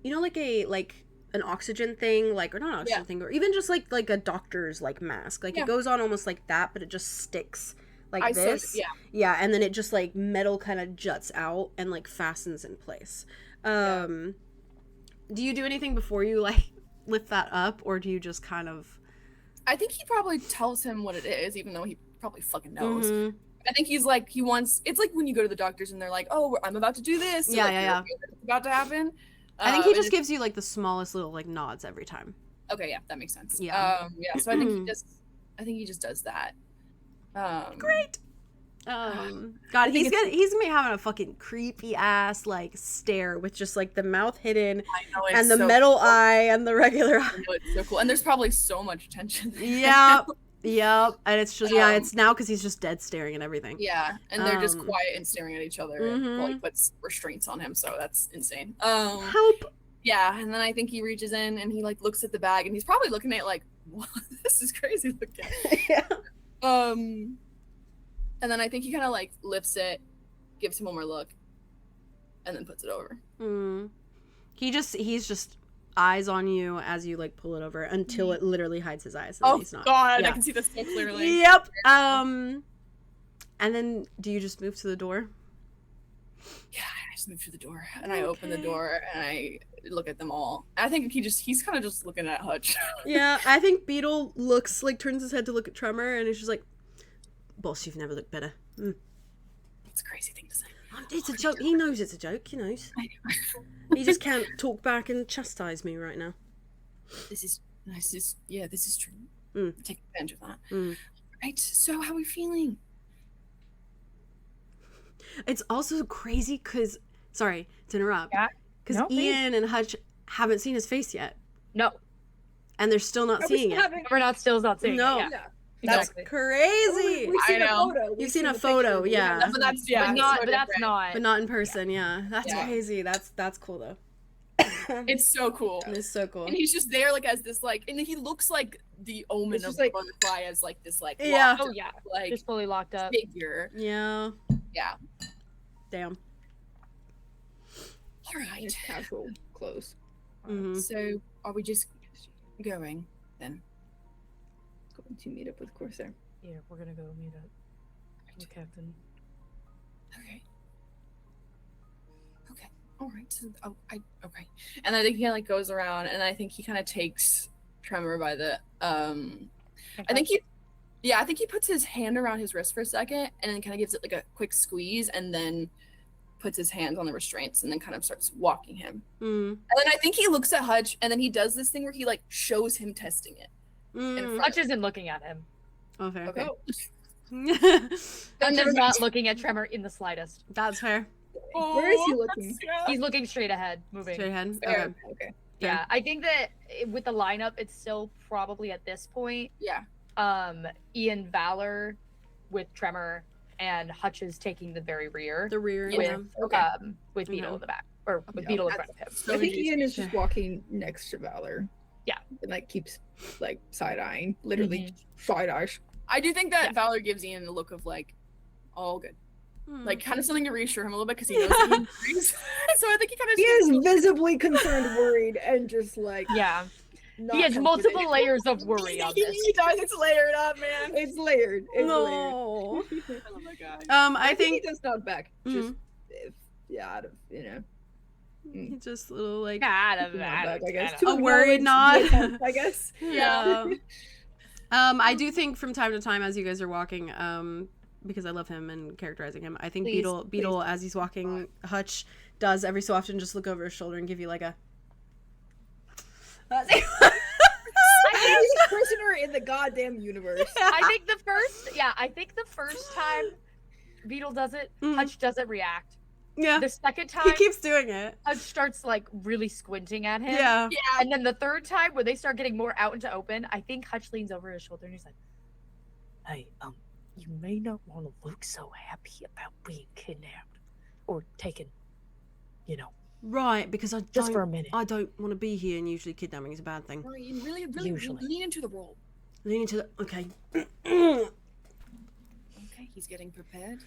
like an oxygen thing, like, or not an oxygen thing, or even just like a doctor's like mask, like it goes on almost like that, but it just sticks like I saw it, this. yeah. Yeah, and then it just like metal kind of juts out and like fastens in place. Do you do anything before you like lift that up, or do you just kind of? I think he probably tells him what it is, even though he probably fucking knows. Mhm. I think he's like, he wants, it's like when you go to the doctors and they're like, oh, I'm about to do this. So, Yeah, like, yeah, you're yeah. okay that it's about to happen. I think he And just it's- gives you like the smallest little like nods every time. Okay, yeah, that makes sense. Yeah. Yeah, so I think he just does that. Great. God, he's gonna be having a fucking creepy ass like stare with just like the mouth hidden I know, it's and the so metal cool. eye and the regular I eye. know, it's so cool. And there's probably so much tension there. Yep. And it's just it's now because he's just dead staring at everything. Yeah, and they're just Um, quiet and staring at each other while he puts restraints on him, so that's insane. Help. Yeah, and then I think he reaches in and he like looks at the bag and he's probably looking at it like, what? This is crazy looking. Yeah. And then I think he kind of like lifts it, gives him one more look, and then puts it over. He's just eyes on you as you like pull it over until it literally hides his eyes. And Oh then he's not. God, Yeah. I can see this so clearly. Yep. And then do you just move to the door? Yeah, I just move to the door and I open the door and I look at them all. I think he's kind of just looking at Hutch. Yeah, I think Beetle turns his head to look at Tremor, and he's just like, "Boss, you've never looked better." It's a crazy thing to say. It's a joke. He knows it's a joke. He knows. He just can't talk back and chastise me right now. This is true. Take advantage of that. Mm. Right. So how are we feeling? It's also crazy because, sorry to interrupt, Yeah. because No, please. Ian and Hutch haven't seen his face yet, No, and they're still not seeing it. we're not seeing No. it. Yeah. That's Exactly. crazy. We've seen I a know. photo. You've seen a photo, yeah. But that's But not. so But that's different. not. But not in person, yeah. That's Yeah. crazy. That's cool though. It's so cool. It's so cool. And he's just there like as this like, and he looks like the omen It's of just the like- butterfly as like this like Yeah. locked Oh yeah. like Just fully locked up. figure. Yeah. Yeah. Damn. All right. His casual clothes. Mhm. So are we just going then? Going to meet up with Corsair. Yeah, we're gonna go meet up with Captain. Okay. Okay. All right. So, okay. And I think he like goes around, and I think he kind of takes Tremor by the I think he puts his hand around his wrist for a second, and then kind of gives it like a quick squeeze, and then puts his hands on the restraints, and then kind of starts walking him. Mm. And then I think he looks at Hutch, and then he does this thing where he like shows him testing it. Mm. Hutch isn't looking at him. Oh, fair. Okay. Hutch is not looking at Tremor in the slightest. That's fair. Where is he looking? He's looking straight ahead, moving. Straight ahead. Fair. Okay. Okay. Yeah, I think that with the lineup, it's still probably at this point, Yeah. Ian Valor with Tremor and Hutch is taking the very rear The rear. Yeah. Yeah. Okay. with Beetle Mhm. in the back, or with Yeah. Beetle in front of him. So I think easy. Ian is just walking next to Valor. Yeah. And like keeps like side eyeing, literally Mm-hmm. side eyes. I do think that Yeah. Valor gives Ian a look of like, all good. Mm. Like kind of something to reassure him a little bit because he knows that Ian agrees. So I think he kind of He is visibly concerned, worried, and just like Yeah, not he has comforted. multiple layers of worry on this. He does. It's layered up, man. It's layered. It's No. layered. Oh my god. I he think does not back. Just Mhm. if, yeah, out of he just a little like Out not back, I guess. of- To A worried acknowledge the nod. attempt, I guess. yeah. I do think from time to time as you guys are walking, because I love him and characterizing him, I think Please, Beetle as he's walking, Hutch does every so often just look over his shoulder and give you like a He's prisoner in the goddamn universe. I think the first time Beetle does it, Mhm. Hutch doesn't react. Yeah. The second He time, keeps doing it. Hutch starts like really squinting at him. Yeah. Yeah. And then the third time, when they start getting more out into open, I think Hutch leans over his shoulder and he's like, Hey, you may not want to look so happy about being kidnapped or taken, Right, because just for a minute. I don't want to be here, and usually kidnapping is a bad thing. Right, you really Usually. lean into the role. Lean into the okay. Okay, he's getting prepared.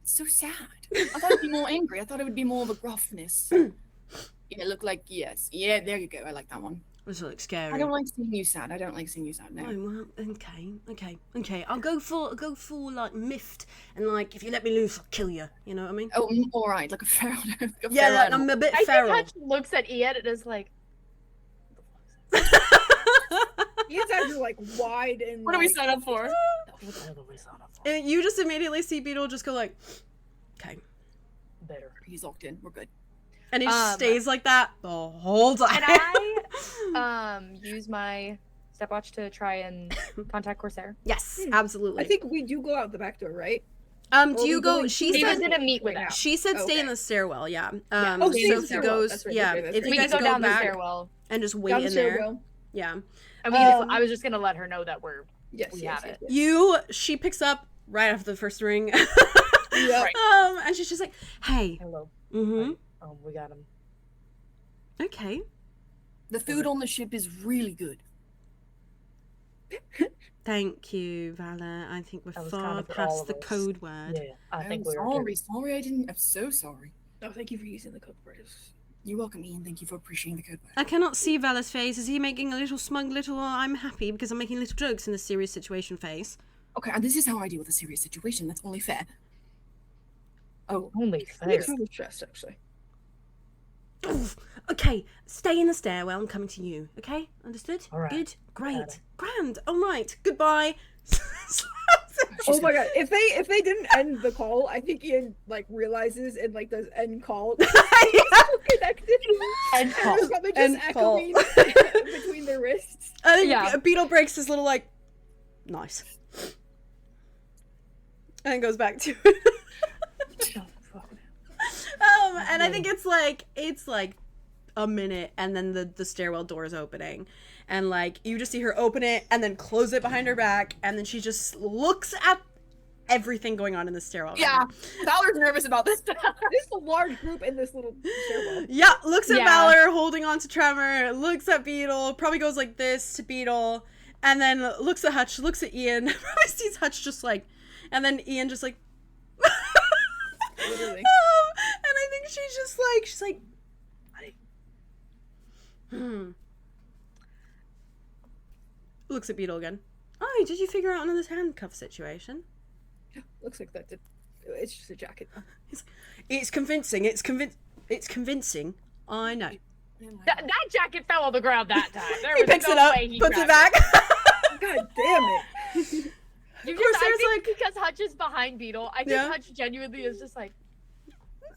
It's so sad. I thought it'd be more angry. I thought it would be more of a gruffness. Yeah, look like yes. Yeah, there you go. I like that one. This looks scary. I don't like seeing you sad. I don't like seeing you sad. No. Oh, well, okay. I'll go for like miffed, and like if you let me loose, I'll kill you. You know what I mean? Oh, all right, like a feral. Like a Yeah, feral like, animal. I'm a bit I feral. think Hutch looks at Ian and is like, Ian's eyes are like wide and. What do we like, sign up for? What the hell do we sign up for? And you just immediately see Beetle just go like, okay, Better. He's locked in. We're good. and he just stays like that the whole time. can I use my stopwatch to try and contact Corsair? Yes, absolutely. I think we do go out the back door, right? Do Or you we go? go She He was said. gonna meet with Right us. She said stay in Okay. the stairwell. Yeah. Oh, So stay in the if he stairwell. goes, That's right, yeah, that's right, if that's you We guys can go down the back stairwell. and just wait Down the in there. stairwell. Yeah. I mean, I was just gonna let her know that Yes, we yes, have yes, it. yes. She picks up right after the first ring. Yep. And she's just like, hey. Hello. Mm-hmm. We got him. Okay. The food on the ship is really good. Thank you, Vala. I think we're That was far kind of for past all the of us. code word. Yeah, I think I'm we are sorry. too. Sorry, I didn't. I'm so sorry. No, thank you for using the code words. You're welcome, Ian. Thank you for appreciating the code word. I cannot see Vala's face. Is he making a little smug little I'm happy because I'm making little jokes in this serious situation face? Okay, and this is how I deal with a serious situation. That's only fair. Oh, Only I fair. think I'm stressed, actually. Oof. Okay, stay in the stairwell. I'm coming to you. Okay, understood? All right. Good, great, Got it. grand. All right, goodbye. Oh my god! If they didn't end the call, I think Ian like realizes and like does end call. Yeah. So connected. End call. It's probably just End call. echoing between their wrists. Yeah. Beetle breaks his little like, nice, and goes back to it. And I think it's like a minute, and then the stairwell door is opening, and like you just see her open it and then close it behind her back, and then she just looks at everything going on in the stairwell. yeah. Valor's nervous about this. There's a large group in this little stairwell. Yeah, looks at Yeah. Valor holding on to Tremor, looks at Beetle, probably goes like this to Beetle, and then looks at Hutch, looks at Ian, probably sees Hutch just like, and then Ian just like, Literally. and I think she's like, looks at Beetle again. Oh, did you figure out another handcuff situation? Yeah, looks like that. It's just a jacket. It's convincing. It's convincing. I know. That jacket fell on the ground that time. There He was picks no it up, way he puts it grabbed back. God damn it! You Of course, just, I there's, think because Hutch is behind Beetle, I think Yeah. Hutch genuinely is just like,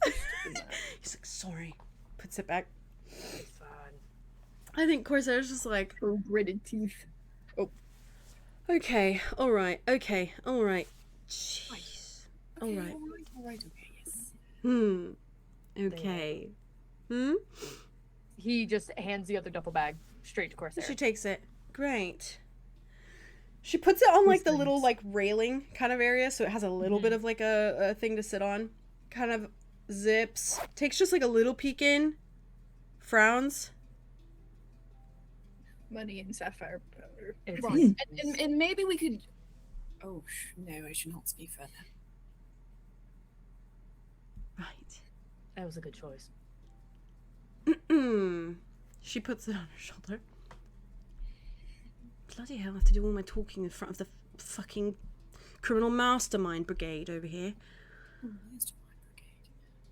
He's like, sorry. Puts it back. It's fine. I think Corsair's just like, Her gritted teeth. okay, all right, jeez, all right, All right, okay, yes. okay, he just hands the other duffel bag straight to Corsair. She takes it. Great. She puts it on like the little like railing kind of area, so it has a little bit of like a thing to sit on. Kind of zips. Takes just like a little peek in. Frowns. Money and sapphire powder. It's Right. And maybe we could. Oh, no, I should not speak further. Right. That was a good choice. She puts it on her shoulder. Bloody hell, I have to do all my talking in front of the fucking criminal mastermind brigade over here.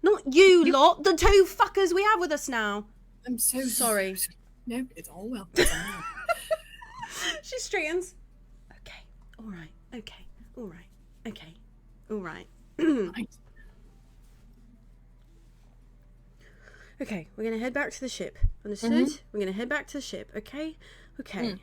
Not you lot, the two fuckers we have with us now. I'm so Sorry. No, it's all well. It's all well. She straightens. Okay, alright, okay, alright, okay, alright. Right. Okay, we're gonna head back to the ship. Understood? We're gonna head back to the ship, okay? Okay.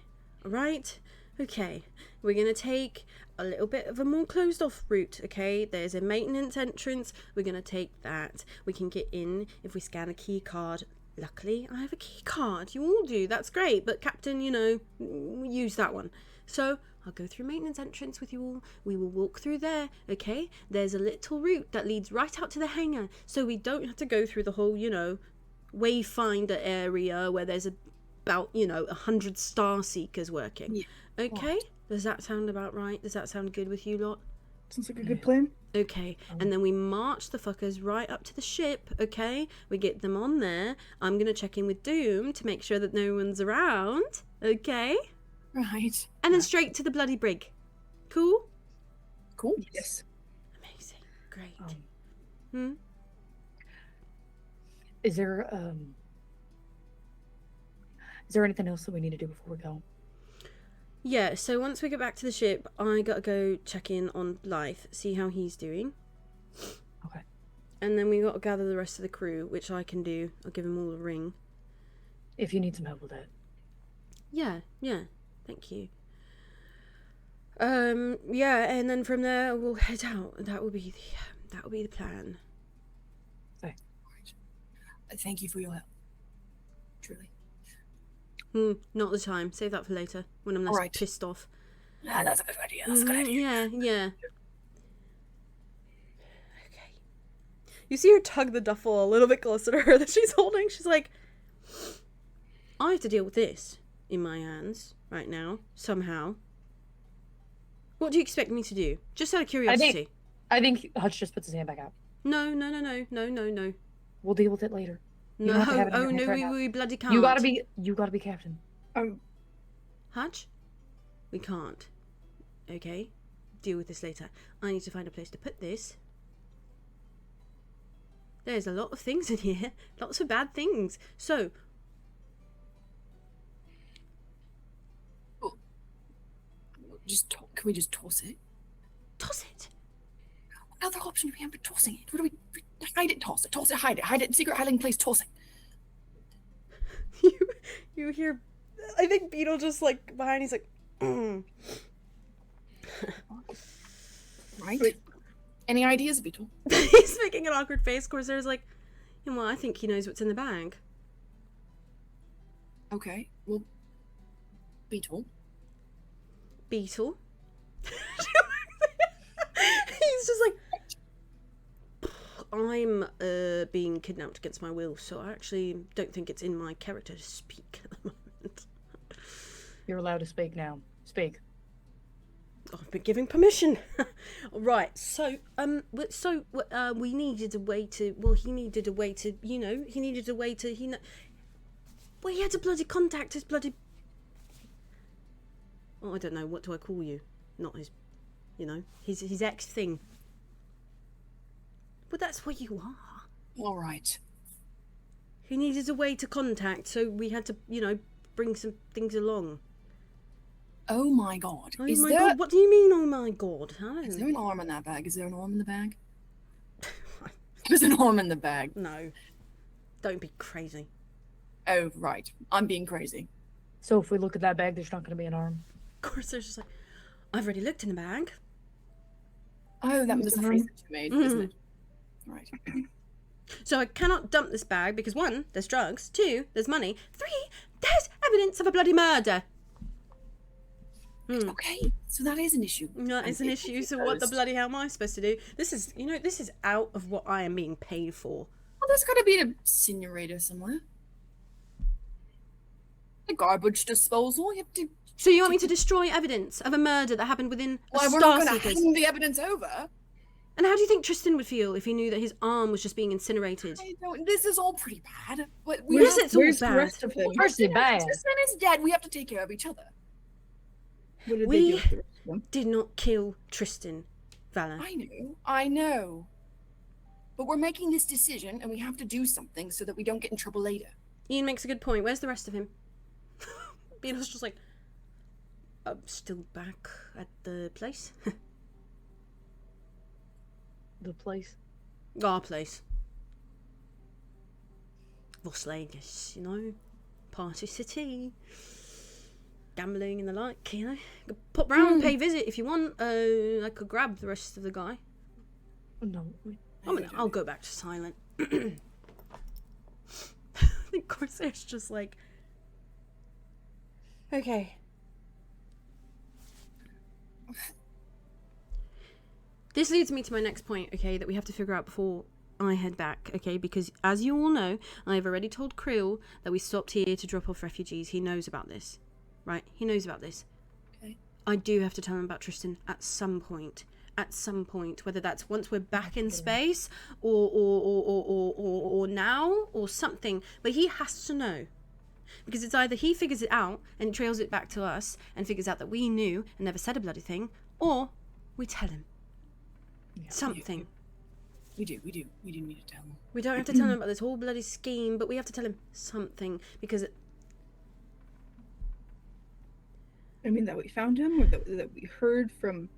Alright? Okay. We're gonna take a little bit of a more closed off route, okay? There's a maintenance entrance. We're gonna take that. We can get in if we scan a key card. Luckily, I have a key card. You all do. That's great. But Captain, you know, use that one. So I'll go through maintenance entrance with you all. We will walk through there, okay? There's a little route that leads right out to the hangar, so we don't have to go through the whole, you know, wayfinder area where there's about, you know, 100 star seekers working. Yeah. Okay? Does that sound about right? Does that sound good with you lot? Sounds like a good plan. Okay, and then we march the fuckers right up to the ship, okay? We get them on there. I'm gonna check in with Doom to make sure that no one's around, okay? Right. And then straight to the bloody brig. Cool? Cool. Yes. Amazing. Great. Is there anything else that we need to do before we go? Yeah, so once we get back to the ship, I gotta go check in on Blythe, see how he's doing. Okay. And then we gotta gather the rest of the crew, which I can do. I'll give them all a ring. If you need some help with that. Yeah, thank you. Yeah, and then from there we'll head out. That will be the plan. Okay. Thank you for your help. Truly. Not the time. Save that for later when I'm less pissed off. Yeah, that's a good idea. That's a good idea. Yeah. Okay. You see her tug the duffel a little bit closer to her that she's holding. She's like, I have to deal with this in my hands right now, somehow. What do you expect me to do? Just out of curiosity. I think Hutch just puts his hand back out. No. We'll deal with it later. No, we bloody can't. You gotta be captain. Hutch? We can't. Okay? Deal with this later. I need to find a place to put this. There's a lot of things in here. Lots of bad things. So... Can we just toss it? Toss it? What other option do we have but tossing it? What do we... Hide it, toss it, hide it. Secret hiding place, toss it. You hear... I think Beetle just, like, behind, he's like... Right? Wait. Any ideas, Beetle? He's making an awkward face. Corsair's like, well, I think he knows what's in the bag. Okay, well... Beetle? He's just like... I'm being kidnapped against my will, so I actually don't think it's in my character to speak at the moment. You're allowed to speak now. Speak. I've been given permission. Right, so we needed a way to, well, he needed a way to, he had to bloody contact his bloody, I don't know, what do I call you? Not his, his ex thing. But that's what you are. All right. He needed a way to contact, so we had to, bring some things along. Oh my god. Oh my god, what do you mean, oh my god? Is there an arm in that bag? Is there an arm in the bag? There's an arm in the bag. No. Don't be crazy. Oh, right. I'm being crazy. So if we look at that bag, there's not going to be an arm? Of course, there's just like, I've already looked in the bag. Oh, that was the face that you made, isn't it? Right. So I cannot dump this bag because 1, there's drugs, 2, there's money, 3, there's evidence of a bloody murder. Okay, so that is an issue. That is an issue, so what the bloody hell am I supposed to do? This is, this is out of what I am being paid for. Well, there's got to be an incinerator somewhere. A garbage disposal. You have to... So you want me to destroy evidence of a murder that happened within a we're not going to hand the evidence over. And how do you think Tristan would feel if he knew that his arm was just being incinerated? This is all pretty bad. Where's the rest of him? Tristan is dead. We have to take care of each other. We did not kill Tristan, Vala. I know. But we're making this decision, and we have to do something so that we don't get in trouble later. Ian makes a good point. Where's the rest of him? Beetle's just like, I'm still back at the place. The place? Our place. Voss Ladies, Party City. Gambling and the like, Pop round, pay visit if you want. I could grab the rest of the guy. No. I'll go back to silent. I think Corsair's just like, okay. This leads me to my next point, okay, that we have to figure out before I head back, okay, because as you all know, I have already told Krill that we stopped here to drop off refugees. He knows about this. Right, he knows about this. Okay. I do have to tell him about Tristan at some point. at some point, whether that's once we're back in space or now or something. But he has to know. Because it's either he figures it out and trails it back to us and figures out that we knew and never said a bloody thing, or we tell him something. We do need to tell him. We don't have to tell him about this whole bloody scheme, but we have to tell him something, because I mean, that we found him, or that we heard from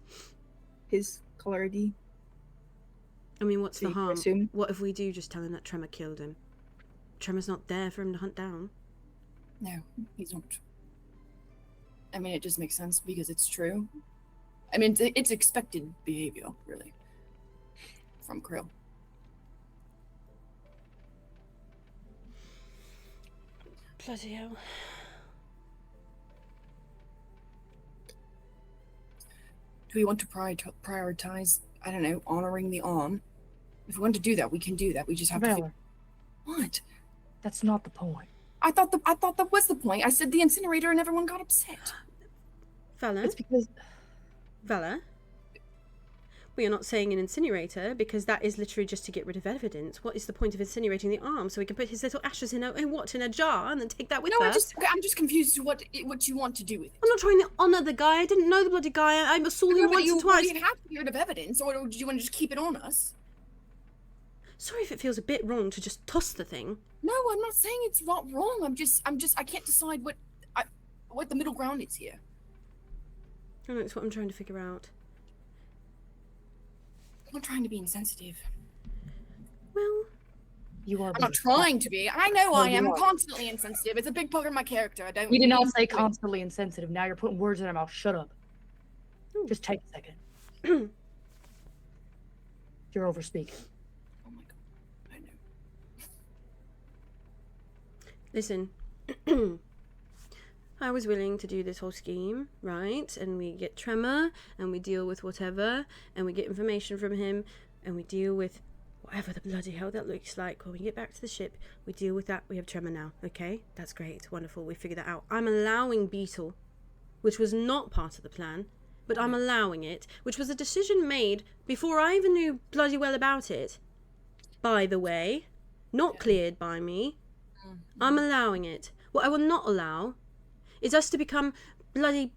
his caller ID. I mean, what's So the you can harm? assume? What if we do just tell him that Tremor killed him? Tremor's not there for him to hunt down. No, he's not. I mean, it just makes sense because it's true. I mean, it's expected behavior, really, from Krill. Bloody hell. Do we want to prioritize, I don't know, honoring the arm? If we want to do that, we can do that. We just have to Valor, What? that's not the point. I thought that was the point. I said the incinerator and everyone got upset. Valor? It's because Valor? We are not saying an incinerator, because that is literally just to get rid of evidence. What is the point of incinerating the arm? So we can put his little ashes in a jar and then take that with No, us? I'm just confused to what you want to do with it. I'm not trying to honour the guy. I didn't know the bloody guy. I saw him once or twice. You have to get rid of evidence, or do you want to just keep it on us? Sorry if it feels a bit wrong to just toss the thing. No, I'm not saying it's not wrong. I can't decide what the middle ground is here. I know, it's what I'm trying to figure out. I'm not trying to be insensitive. Well, you are. I'm not trying to be. I know I am you are. constantly insensitive. It's a big part of my character. I don't. We did not say constantly insensitive. Now you're putting words in our mouth. Shut up. Ooh. Just take a second. You're over speaking. Oh my god. I know. listen. I was willing to do this whole scheme, right? And we get Tremor, and we deal with whatever, and we get information from him, and we deal with whatever the bloody hell that looks like. When we get back to the ship, we deal with that. We have Tremor now, okay? That's great, wonderful, we figured that out. I'm allowing Beetle, which was not part of the plan, but I'm allowing it, which was a decision made before I even knew bloody well about it. By the way, not cleared by me. I'm allowing it. What I will not allow is us to become bloody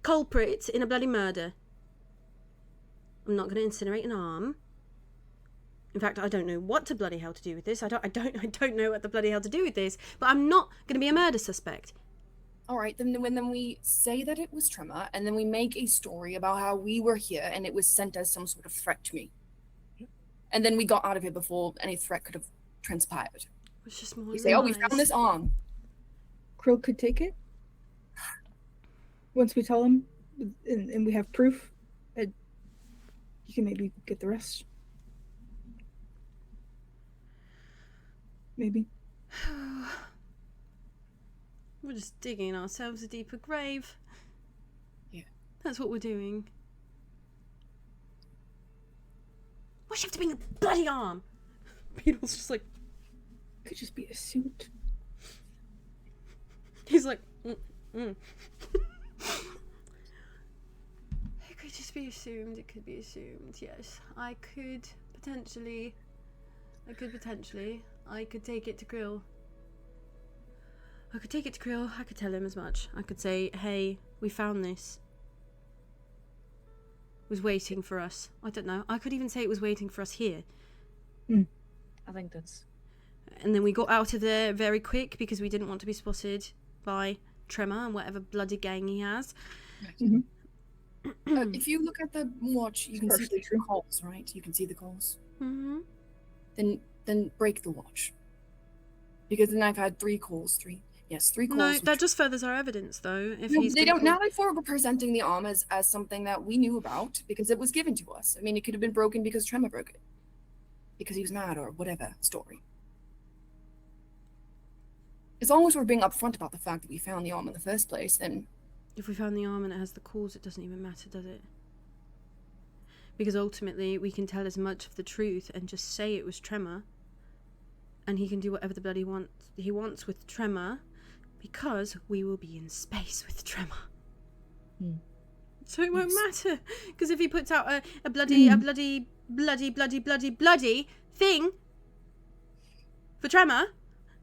culprits in a bloody murder. I'm not going to incinerate an arm. In fact, I don't know what to bloody hell to do with this. I don't know what the bloody hell to do with this. But I'm not going to be a murder suspect. All right, then we say that it was Tremor, and then we make a story about how we were here and it was sent as some sort of threat to me. And then we got out of here before any threat could have transpired. It's just more We say, oh, we found this arm. Krill could take it once we tell him, and we have proof. And you can maybe get the rest. Maybe. We're just digging ourselves a deeper grave. Yeah. That's what we're doing. Why should you have to bring the bloody arm? Beetle's just like... Could just be a suit. He's like... It could just be assumed. It could be assumed, yes. I could potentially... I could take it to Krill. I could take it to Krill. I could tell him as much. I could say, hey, we found this. It was waiting for us. I don't know. I could even say it was waiting for us here. I think that's... And then we got out of there very quick because we didn't want to be spotted by Tremor and whatever bloody gang he has. If you look at the watch, you can see partially the true. calls, right? You can see the calls. Mm-hmm. Then break the watch. Because then I've had three calls. Three calls. No, that just furthers our evidence, though. If No, he's they gonna don't. call- Now they're presenting the arm as something that we knew about because it was given to us. I mean, it could have been broken because Tremor broke it. Because he was mad or whatever story. As long as we're being upfront about the fact that we found the arm in the first place, then... If we found the arm and it has the calls, it doesn't even matter, does it? Because ultimately, we can tell as much of the truth and just say it was Tremor. And he can do whatever the bloody he wants with Tremor. Because we will be in space with Tremor. So it won't matter. Because if he puts out a bloody thing for Tremor,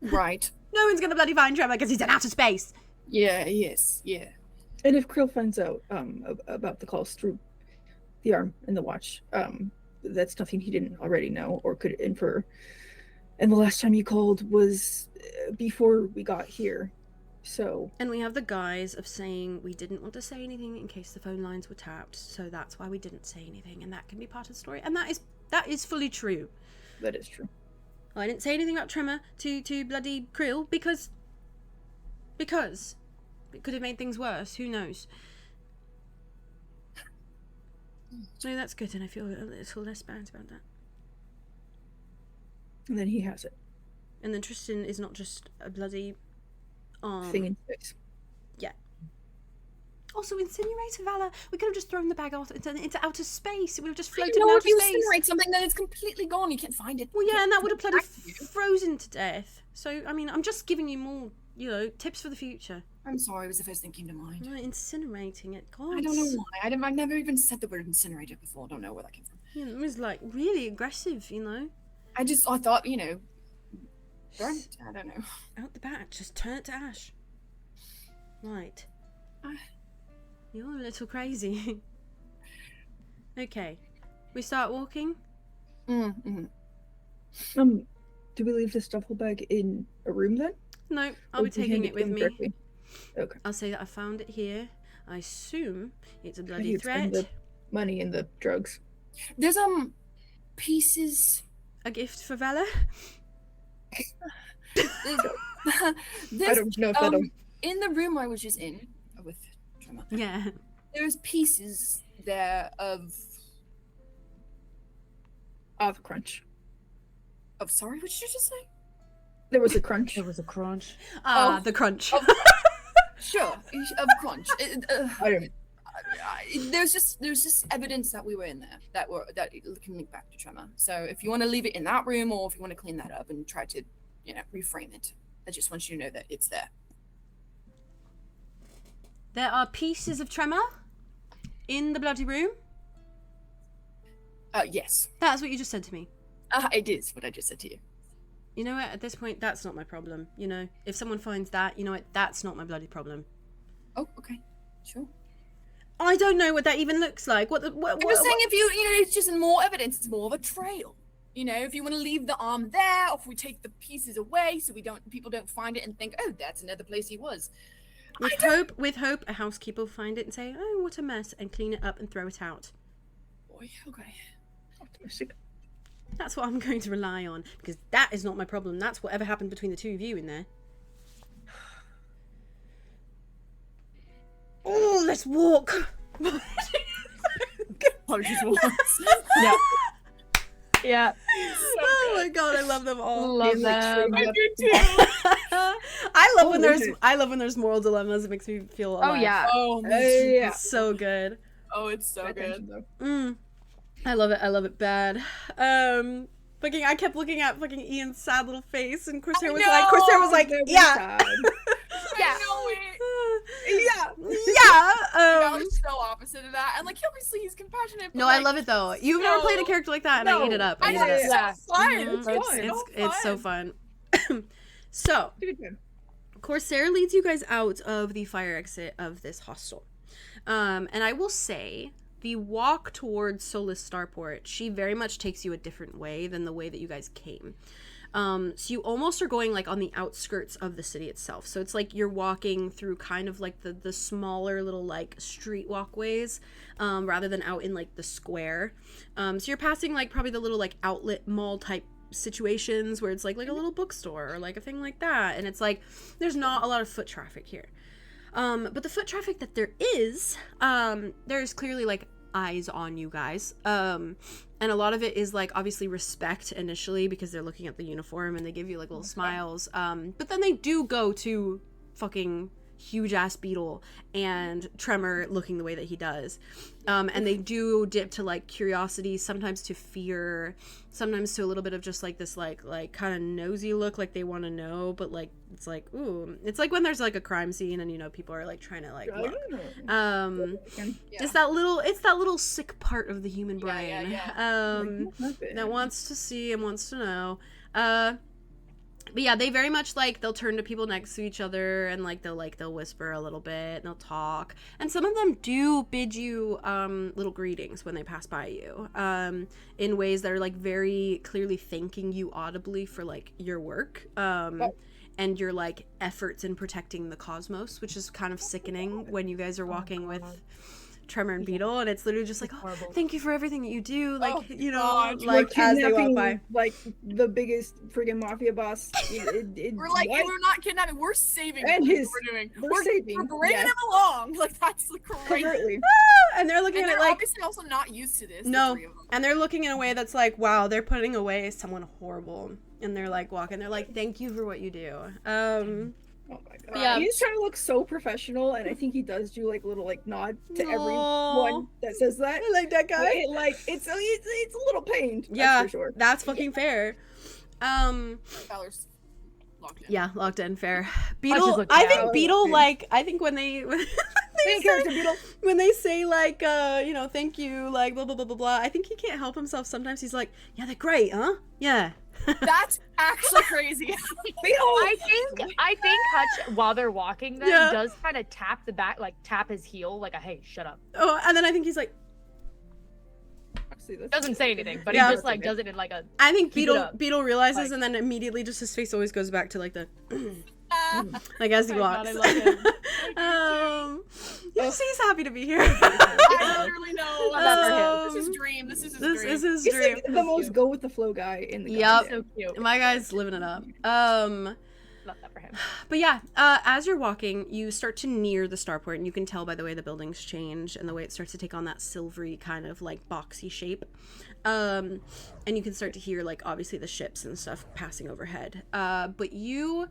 Right. no one's gonna bloody find Tremor because he's in outer space. Yeah, yes, yeah. And if Krill finds out about the calls through the arm and the watch, that's nothing he didn't already know or could infer. And the last time you called was before we got here. So. And we have the guise of saying we didn't want to say anything in case the phone lines were tapped, so that's why we didn't say anything, and that can be part of the story. And that is fully true. That is true. I didn't say anything about Tremor to bloody Krill because it could have made things worse. Who knows? So that's good, and I feel a little less bad about that. And then he has it. And then Tristan is not just a bloody Thing in space. Yeah. Also, incinerator Valor. We could have just thrown the bag out into outer space. It would have just floated in No, outer if you space. incinerate something, then it's completely gone. You can't find it. Well, yeah, and that would have bloody Back to you. frozen to death. So, I mean, I'm just giving you more, tips for the future. I'm sorry, it was the first thing came to mind. Right, incinerating it. God. I don't know why. I've never even said the word incinerator before. I don't know where that came from. Yeah, it was like really aggressive, I thought, burn it. I don't know. Out the back, just turn it to ash. Right. You're a little crazy. Okay. We start walking? Mm-hmm. Do we leave this duffel bag in a room then? No, I'll Or be do we taking hand it with to him me. directly? Okay. I'll say that I found it here. I assume it's a Maybe bloody it's from threat. the money and the drugs. There's pieces. A gift for Valor? I There's don't know if that'll. in the room I was just in with Tremor. Yeah. There's pieces there of Crunch. sorry, what did you just say? There was a crunch. There was a crunch. Ah, the crunch. Sure, of crunch. I don't. There's just evidence that we were in there that can link back to Tremor. So if you want to leave it in that room, or if you want to clean that up and try to, reframe it, I just want you to know that it's there. There are pieces of Tremor in the bloody room? Yes. That's what you just said to me. It is what I just said to you. You know what? At this point, that's not my problem. If someone finds that, you know what? That's not my bloody problem. Oh, okay, sure. I don't know what that even looks like. What? I'm just saying, if it's just more evidence. It's more of a trail. If you want to leave the arm there, or if we take the pieces away, so people don't find it and think, oh, that's another place he was. With hope, a housekeeper will find it and say, oh, what a mess, and clean it up and throw it out. Boy, okay. Optimistic. That's what I'm going to rely on, because that is not my problem. That's whatever happened between the two of you in there. Oh, let's walk. Apologies once. Yeah. Yeah. Oh my god, I love them all. Love them. I do too. I love when there's moral dilemmas. It makes me feel alive. Oh yeah. Oh, Yeah. It's so good. oh, it's so Pay good. attention, though. I love it bad. I kept looking at fucking Ian's sad little face, and Corsair was like, Very yeah. sad. Yeah. I know it. Yeah. That was so opposite of that. And obviously he's compassionate. No, I love it though. You've never played a character like that, and I ate it up. I know, it's Yeah. so fun. Mhm. It's so fun. So, It's a good time. Corsair leads you guys out of the fire exit of this hostel. And I will say, the walk towards Solus Starport, she very much takes you a different way than the way that you guys came. So you almost are going on the outskirts of the city itself. So it's like you're walking through kind of the smaller little street walkways, rather than out in the square. So you're passing probably the little outlet mall type situations where it's like a little bookstore or a thing like that. And it's there's not a lot of foot traffic here. But the foot traffic that there is, there's clearly eyes on you guys. And a lot of it is obviously respect initially because they're looking at the uniform and they give you little smiles. But then they do go to fucking huge ass beetle and Tremor looking the way that he does. And they do dip to like curiosity, sometimes to fear, sometimes to a little bit of just like this like kind of nosy look, like they want to know, but like it's like, ooh, it's like when there's like a crime scene and, you know, people are like trying to like look. It's that little sick part of the human brain that wants to see and wants to know. But yeah, they very much like, they'll turn to people next to each other and like they'll whisper a little bit and they'll talk, and some of them do bid you little greetings when they pass by you, in ways that are like very clearly thanking you audibly for like your work and your like efforts in protecting the cosmos, which is kind of sickening when you guys are walking with Tremor and Beetle, and it's literally just like, oh, thank you for everything that you do, like, you know, like as they walk by, like the biggest friggin' mafia boss. We're like, we're not kidnapping, we're saving and him. his, We're doing, saving, we're bringing him along. Like, that's like crazy. And they're looking at it like, obviously also not used to this. No, and they're looking in a way that's like, wow, they're putting away someone horrible, and they're like walking, they're like, thank you for what you do. Oh my god. Yeah. He's trying to look so professional, and I think he does do like a little like nod to everyone that says that. I like that guy. Like it's a little pained. Yeah, that's for sure. That's fucking fair. Valor's locked in. Yeah, locked in, fair. Beetle, I think Beetle, like, I think when they when they say like, you know, thank you, like blah blah blah blah blah, I think he can't help himself. Sometimes he's like, yeah, they're great, huh? Yeah. That's actually crazy. I think Hutch, while they're walking, then does kind of tap the back, like tap his heel, like a hey, shut up. Oh, and then I think he's like, doesn't say anything, but he just like does it in like a. I think Beetle realizes, like, and then immediately just his face always goes back to like the. Like as he walks. You see, he's happy to be here. I literally know. This is his dream. This is his dream. This is his dream. Like the most go with the flow guy in the. Yep. So cute. My guy's living it up. Love that for him. But yeah, as you're walking, you start to near the starport, and you can tell by the way the buildings change and the way it starts to take on that silvery kind of like boxy shape. And you can start to hear like obviously the ships and stuff passing overhead. But you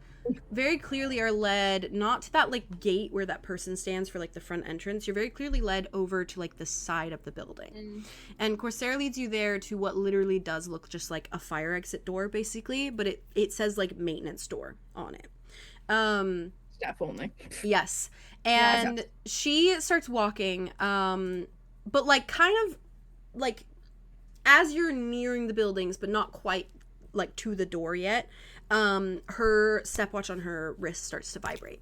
very clearly are led not to that like gate where that person stands for like the front entrance. You're very clearly led over to like the side of the building. And Corsair leads you there to what literally does look just like a fire exit door basically, but it says like maintenance door on it. Staff only. Yes. And she starts walking, but like kind of like as you're nearing the buildings, but not quite like to the door yet, her stopwatch on her wrist starts to vibrate.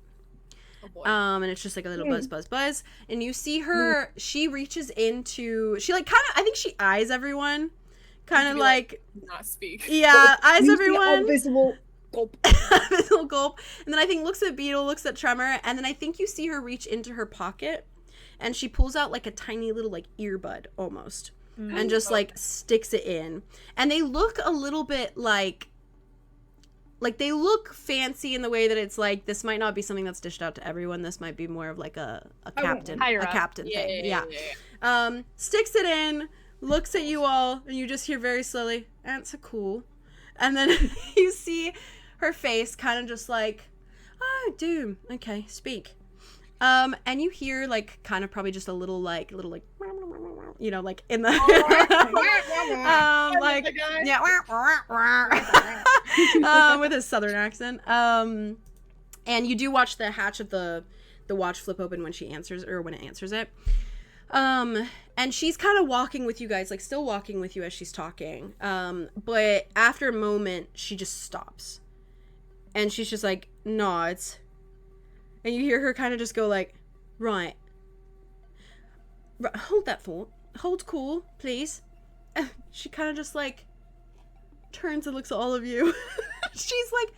Oh boy. And it's just like a little buzz, buzz, buzz. And you see her, she reaches into, she like kind of, I think she eyes everyone. Kind of like, not speak. Yeah, eyes everyone. Visible gulp. Visible gulp. And then I think looks at Beetle, looks at Tremor, and then I think you see her reach into her pocket, and she pulls out like a tiny little like earbud almost. And just like sticks it in, and they look a little bit like they look fancy in the way that it's like, this might not be something that's dished out to everyone. This might be more of like a captain thing. Yeah. Sticks it in, looks at you all, and you just hear very slowly, "That's cool," and then you see her face kind of just like, "Oh, Doom. Okay, speak." And you hear like kind of probably just a little like you know, like in the like yeah with his southern accent. And you do watch the hatch of the watch flip open when she answers, or when it answers it. And she's kind of walking with you guys, like still walking with you as she's talking. But after a moment she just stops. And she's just like nods. And you hear her kind of just go like, right, hold that thought. Hold cool, please. She kind of just like turns and looks at all of you. She's like,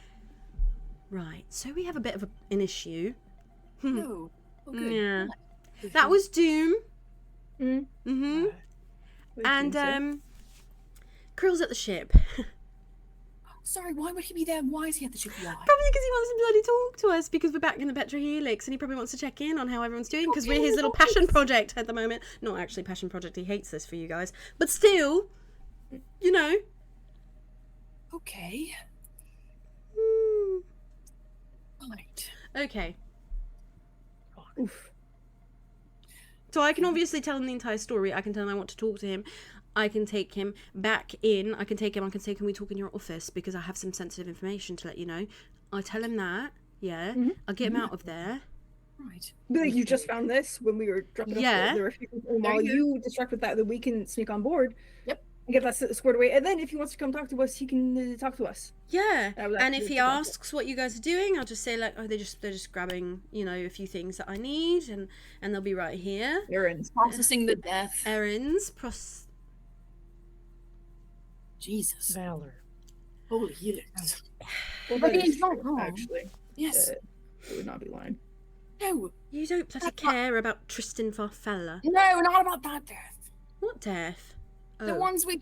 right, so we have a bit of an issue. Oh, okay. Yeah. That was Doom. Mm-hmm. And, Krill's at the ship. Sorry, why would he be there? Why is he at the ship? Why? Probably because he wants to bloody talk to us, because we're back in the 𝚑𝚑𝚒𝚑𝚑 and he probably wants to check in on how everyone's doing, because we're his little passion project at the moment. Not actually passion project, he hates this for you guys. But still, you know. Okay. Right. Okay. Oof. So I can obviously tell him the entire story. I can tell him I want to talk to him. I can take him back in. I can say, can we talk in your office? Because I have some sensitive information to let you know. I tell him that. Yeah. I'll get him out of there. Right. Be like, you just found this when we were dropping off the refugee. While you distract with that, then we can sneak on board. Yep. And get that squared away. And then if he wants to come talk to us, he can talk to us. Yeah. And if he asks what you guys are doing, I'll just say like, oh, they're just grabbing, you know, a few things that I need, and they'll be right here. Errands. Processing the death. Errands. Jesus. Valor. Holy yes. Well, But that he's is not true, wrong. actually. Yes. It would not be lying. No. You don't bloody care about Tristan Farfalla. No, not about that death. What death? The Oh. ones we.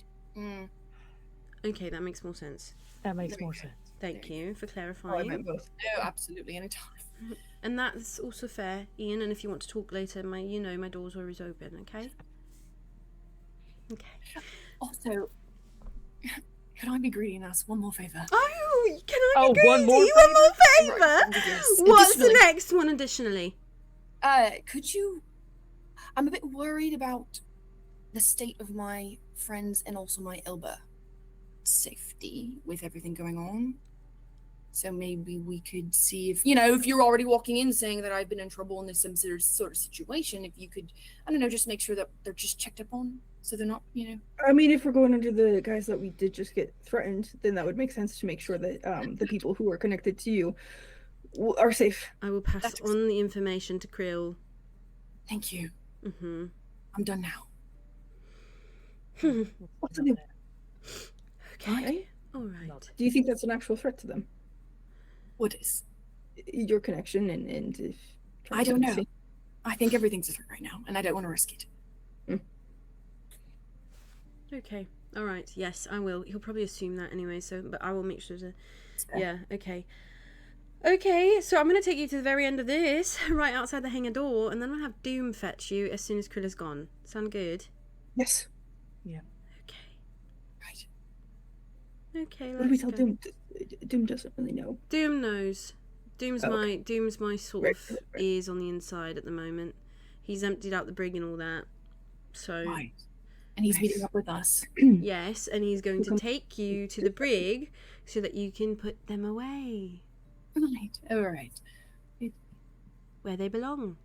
Okay, that makes more sense. That makes more sense. Thank you for Oh, I clarifying. meant both. No, absolutely, anytime. And that's also fair, Ian. And if you want to talk later, my door's always open. Okay. Okay. Also, could I be greedy and ask one more favor? Oh, can I be one more One more favor? Right, yes. What's the Additionally- next one? Additionally. Could you? I'm a bit worried about the state of my friends and also my 𝚘𝚘 safety with everything going on. So maybe we could see if you're already walking in saying that I've been in trouble in this sort of situation, if you could, I don't know, just make sure that they're just checked up on, so they're not, I mean, if we're going under the guys that we did just get threatened, then that would make sense to make sure that the people who are connected to you are safe. I will pass on the information to Krill. Thank you. Mm-hmm. I'm done now. What's the Okay. All right. Do you think that's an actual threat to them? What is? Your connection and if I don't know. I think everything's a threat right now, and I don't want to risk it. Okay. All right. Yes, I will. He'll probably assume that anyway. But I will make sure to. Yeah. Okay. Okay. So I'm gonna take you to the very end of this, right outside the hangar door, and then I'll have Doom fetch you as soon as Krill is gone. Sound good? Yes. Yeah. Okay. Right. Okay. What do we Let's tell go. Doom? Doom doesn't really know. Doom knows. Doom's my sort Right, of right. ears on the inside at the moment. He's emptied out the brig and all that. So Right. And he's meeting up with us. yes, and he's going to take you to the brig so that you can put them away Right. All right. where they belong.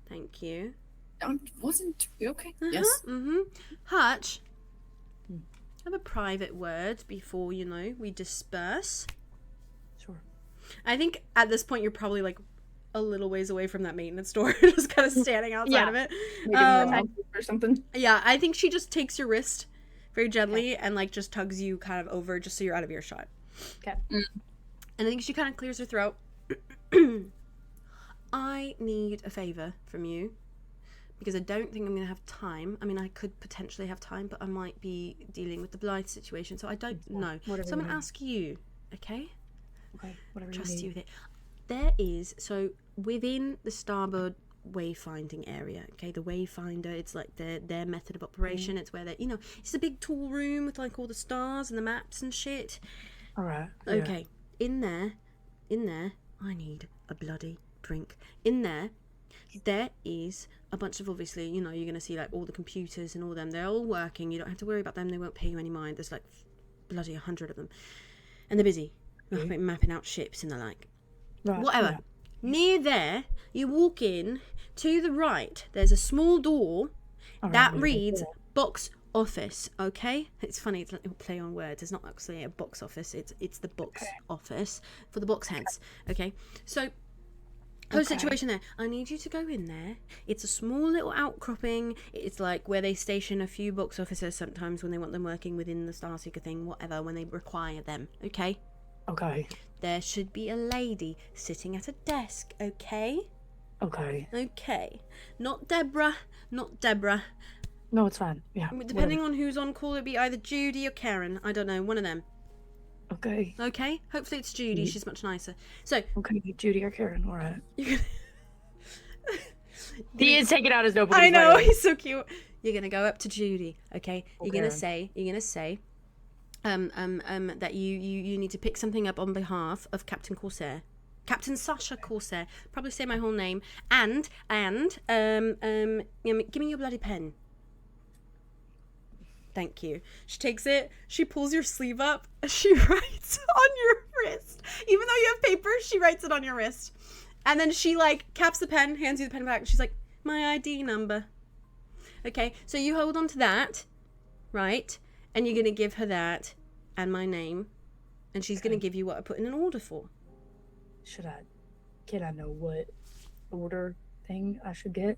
Thank you. Wasn't okay? Uh-huh, Yes. Mm-hmm. Hutch, have a private word before we disperse. Sure. I think at this point you're probably like a little ways away from that maintenance door, just kind of standing outside of it. Maybe more or something. Yeah, I think she just takes your wrist very gently and like just tugs you kind of over just so you're out of earshot. Okay. And I think she kind of clears her throat. I need a favor from you because I don't think I'm going to have time. I mean, I could potentially have time, but I might be dealing with the Blythe situation, so I don't know. Whatever So I'm you going to need. ask you, okay? Okay. Whatever Trust you you need. with it. There is, so within the starboard wayfinding area, okay, the wayfinder, it's like their method of operation. It's where it's a big tall room with like all the stars and the maps and shit. All right. Yeah. Okay, in there, I need a bloody drink. In there is a bunch of, obviously, you're going to see like all the computers and all them. They're all working. You don't have to worry about them. They won't pay you any mind. There's like bloody 100 of them. And they're busy mapping out ships and the like. Right. Whatever. Yeah. Near there, you walk in, to the right, there's a small door All right, that yeah, reads yeah. box office, okay? It's funny, it's like a play on words. It's not actually a box office, it's the box office for the box heads, okay? So, whole situation there. I need you to go in there. It's a small little outcropping. It's like where they station a few box officers sometimes when they want them working within the Starseeker thing, whatever, when they require them, okay? Okay. There should be a lady sitting at a desk, okay? Okay. Okay. Not Deborah. No, it's fine. Yeah. Depending on who's on call, it'd be either Judy or Karen. I don't know, one of them. Okay. Okay? Hopefully it's Judy, she's much nicer. So, Okay, Judy or Karen. All right. you're gonna... He is taking out his notebook. I he's know, writing. he's so cute. You're gonna go up to Judy, okay? You're gonna say, that you need to pick something up on behalf of Captain Corsair. Captain Sasha Corsair. Probably say my whole name. And give me your bloody pen. Thank you. She takes it, she pulls your sleeve up, she writes on your wrist. Even though you have paper, she writes it on your wrist. And then she, like, caps the pen, hands you the pen back, and she's like, my ID number. Okay, so you hold on to that, right? And you're going to give her that and my name. And she's going to give you what I put in an order for. Can I know what order thing I should get?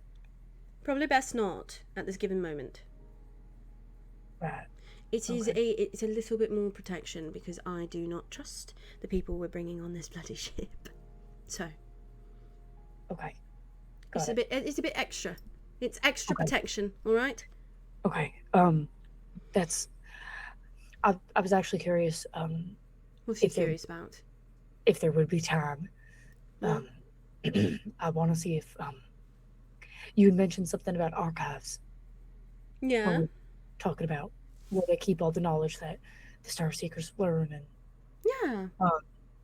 Probably best not at this given moment. Right. It's a little bit more protection because I do not trust the people we're bringing on this bloody ship. So. Okay. It's a bit extra. It's extra protection, all right? Okay. That's. I was actually curious. What's he curious about? If there would be time. I want to see if you had mentioned something about archives. Yeah. Talking about where they keep all the knowledge that the Star Seekers learn and. Yeah.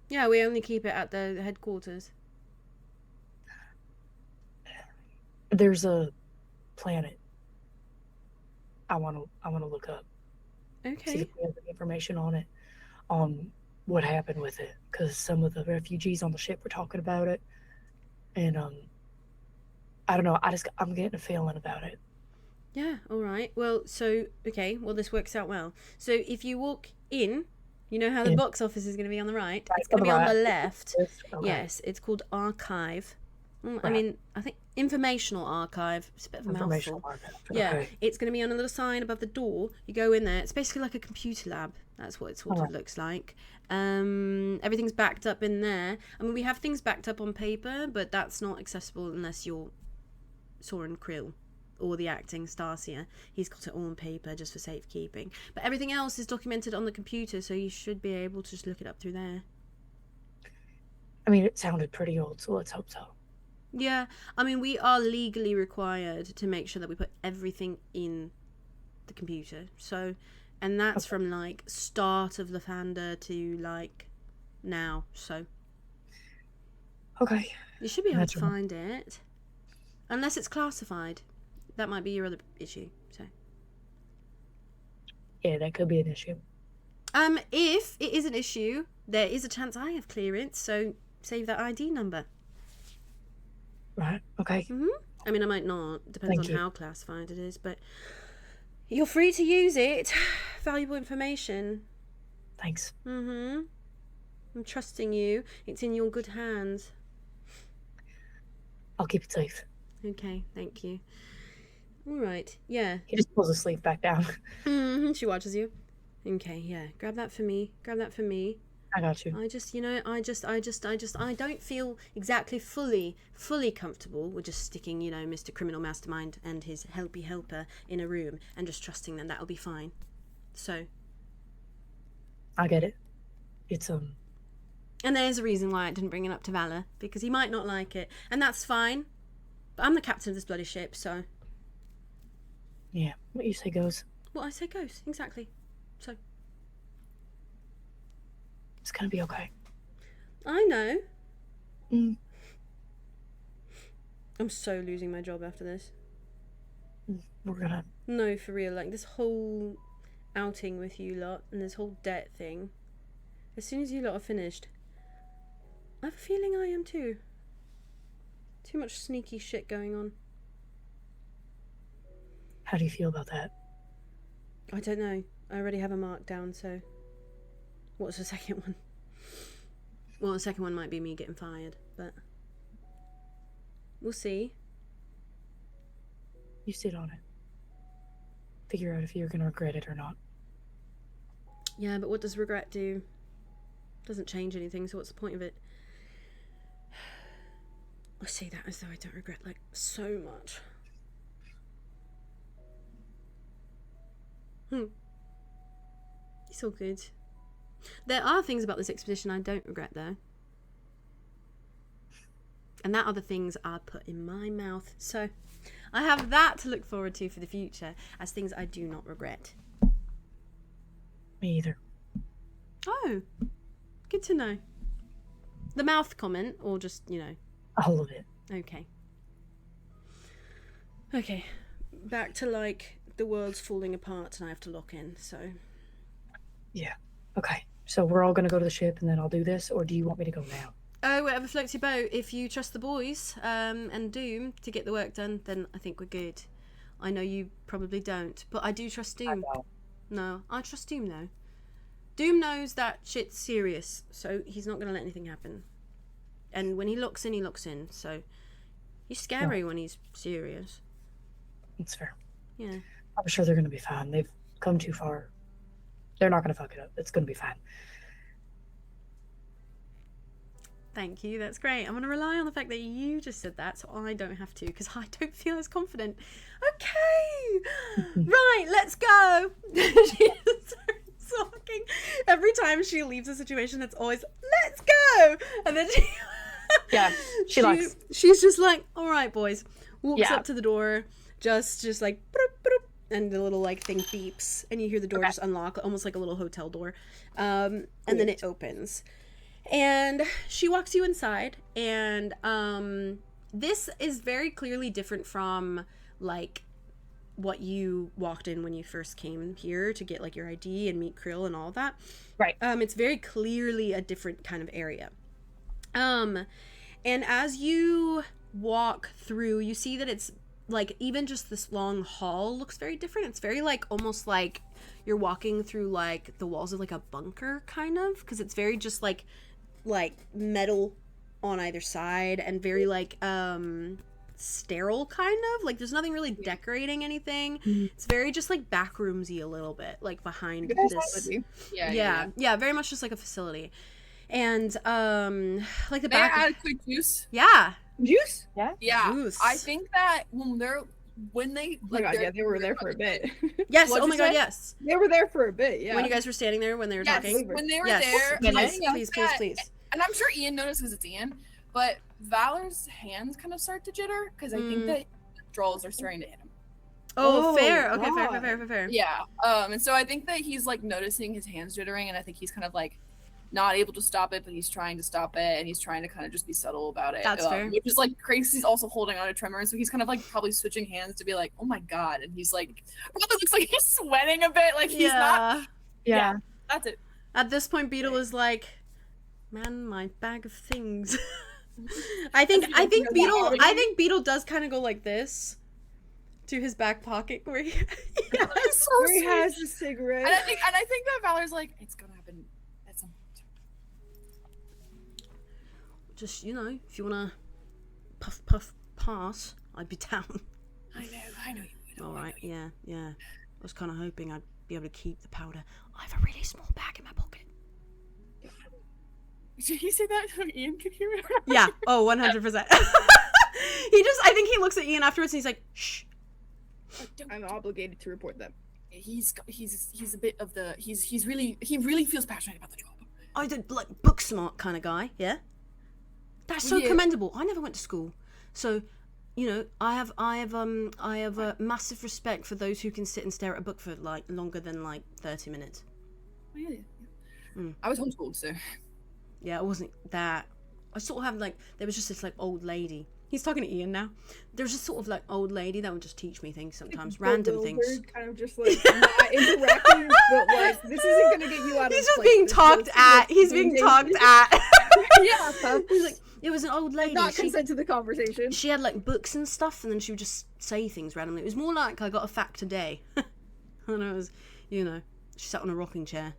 Yeah, we only keep it at the headquarters. There's a planet I want to look up. Okay. See if we have any information on it, on what happened with it, because some of the refugees on the ship were talking about it, and I don't know. I'm getting a feeling about it. Yeah. All right. Well, so okay. Well, this works out well. So if you walk in, you know how the box office is going to be on the right. It's going to be on the left. Okay. Yes. It's called Archive. I mean, I think Informational Archive. It's a bit of a mouthful. Yeah, Okay. it's going to be on a little sign above the door. You go in there. It's basically like a computer lab. That's what it sort of looks like. Everything's backed up in there. I mean, we have things backed up on paper, but that's not accessible unless you're Soren Krill or the acting 𝚑𝚑𝚒. He's got it all on paper just for safekeeping. But everything else is documented on the computer, so you should be able to just look it up through there. I mean, it sounded pretty old, so let's hope so. Yeah, I mean, we are legally required to make sure that we put everything in the computer. So, and that's from like start of Lathander to like now. So, okay, you should be able to find it, unless it's classified. That might be your other issue. So, yeah, that could be an issue. if it is an issue, there is a chance I have clearance. So, save that ID number. Right. Okay. I mean, I might not. Depends on how classified it is, but you're free to use it. Valuable information. Thanks. I'm trusting you. It's in your good hands. I'll keep it safe. Okay, thank you. All right. Yeah. He just pulls his sleeve back down. She watches you. Okay. Yeah. Grab that for me. Grab that for me. I got you. I don't feel exactly fully comfortable with just sticking, Mr. Criminal Mastermind and his helpy helper in a room and just trusting them that'll be fine. So. I get it. It's And there's a reason why I didn't bring it up to Valor, because he might not like it, and that's fine. But I'm the captain of this bloody ship, so. Yeah, what you say goes. What I say goes, exactly. So. It's gonna be okay. I know. Mm. I'm so losing my job after this. We're gonna. No, for real. Like, this whole outing with you lot and this whole debt thing. As soon as you lot are finished, I have a feeling I am too. Too much sneaky shit going on. How do you feel about that? I don't know. I already have a mark down, so. What's the second one? Well, the second one might be me getting fired, but we'll see. You sit on it. Figure out if you're gonna regret it or not. Yeah, but what does regret do? Doesn't change anything, so what's the point of it? I say that as though I don't regret, like, so much. It's all good. There are things about this expedition I don't regret, though. And that are the things I put in my mouth. So I have that to look forward to for the future as things I do not regret. Me either. Oh, good to know. The mouth comment, or just, you know? All of it. Okay. Okay. Back to, like, the world's falling apart and I have to lock in, so... Yeah. Okay. So we're all gonna go to the ship and then I'll do this, or do you want me to go now? Oh, whatever floats your boat. If you trust the boys and Doom to get the work done, then I think we're good. I know you probably don't, but I do trust Doom. No, I trust Doom though. Doom knows that shit's serious, so he's not going to let anything happen. And when he looks in, he looks in. So he's scary when he's serious. That's fair. Yeah. I'm sure they're gonna be fine. They've come too far. They're not gonna fuck it up. It's gonna be fine. Thank you, that's great. I'm going to rely on the fact that you just said that so I don't have to, because I don't feel as confident. Okay, right, let's go. She starts talking. Every time she leaves a situation, it's always, let's go. And then she's just like, all right, boys. Walks up to the door, just like, broop, broop, and the little like thing beeps, and you hear the door just unlock, almost like a little hotel door. And then it opens. And she walks you inside, and this is very clearly different from like what you walked in when you first came here to get like your ID and meet Krill and all that. Right. It's very clearly a different kind of area. And as you walk through, you see that it's like even just this long hall looks very different. It's very like almost like you're walking through like the walls of like a bunker kind of, because it's very just like metal on either side and very like sterile kind of, like there's nothing really decorating anything. It's very just like backroomsy a little bit, like behind this. Yeah, very much just like a facility. And like the back. Add a quick juice. Yeah. Juice? Yeah. Juice. I think that when they Oh my god, yeah, they were there for a bit. Yes. What'd Oh my you god, say? yes. They were there for a bit, yeah. When you guys were standing there when they were talking. When they were Yes. there, Please. and I'm sure Ian noticed because it's Ian, but Valor's hands kind of start to jitter because I think that trolls are starting to hit him. Oh, fair. Okay, God. fair. Yeah. And so I think that he's like noticing his hands jittering, and I think he's kind of like not able to stop it, but he's trying to stop it, and he's trying to kind of just be subtle about it. That's fair. Which is like crazy. He's also holding on to Tremor, and so he's kind of like probably switching hands to be like, oh my god, and he's like, probably looks like he's sweating a bit, like he's not. Yeah. That's it. At this point, Beetle is like, man, my bag of things. I think Beetle does kind of go like this to his back pocket where he has a cigarette. And I think that Valor's like, it's gonna happen at some point. Just, you know, if you wanna puff pass, I'd be down. I know you would. All right, yeah. I was kind of hoping I'd be able to keep the powder. I have a really small bag in my pocket. Did he say that so Ian could hear it? Yeah. Oh, 100%. I think he looks at Ian afterwards and he's like, shh. I'm obligated to report that. He's a bit of the he really feels passionate about the job. I did like book smart kind of guy, yeah. That's so commendable. I never went to school, so you know I have a massive respect for those who can sit and stare at a book for like longer than like 30 minutes. Oh, yeah. I was homeschooled, so. Yeah, it wasn't that. I sort of have like there was just this like old lady. He's talking to Ian now. There's just sort of like old lady that would just teach me things sometimes, random things. Kind of just like not interacting, but like this isn't gonna get you out of. He's just being talked at. He's being talked at. Yeah, he's like, it was an old lady. Not consent to the conversation. She had like books and stuff, and then she would just say things randomly. It was more like I got a fact today. And it was, you know, she sat on a rocking chair.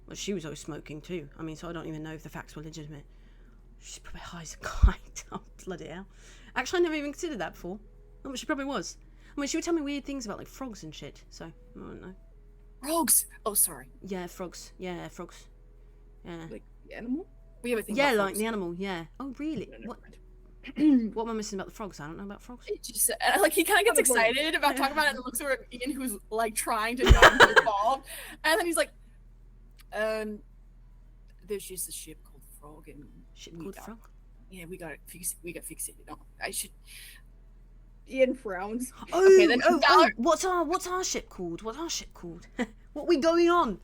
Well, she was always smoking too. I mean, so I don't even know if the facts were legitimate. She's probably high as a kite. Oh, bloody hell. Actually, I never even considered that before. Oh, but she probably was. I mean, she would tell me weird things about, like, frogs and shit. So, I don't know. Frogs? Oh, sorry. Yeah, frogs. Yeah, frogs. Yeah. Like the animal? We have a thing Yeah, about like frogs. the animal, yeah. Oh, really? No, What am I missing about the frogs? I don't know about frogs. It just, like, he kind of gets excited about talking about it and looks over at Ian, who's, like, trying to not get involved. And then he's like, there's just a ship called Frog, and Ship called frog? Yeah, we got it fixed. We got fixated. No, I should. Ian frowns. Oh, Okay, then Valor- what's our ship called? What's our ship called? What are we going on?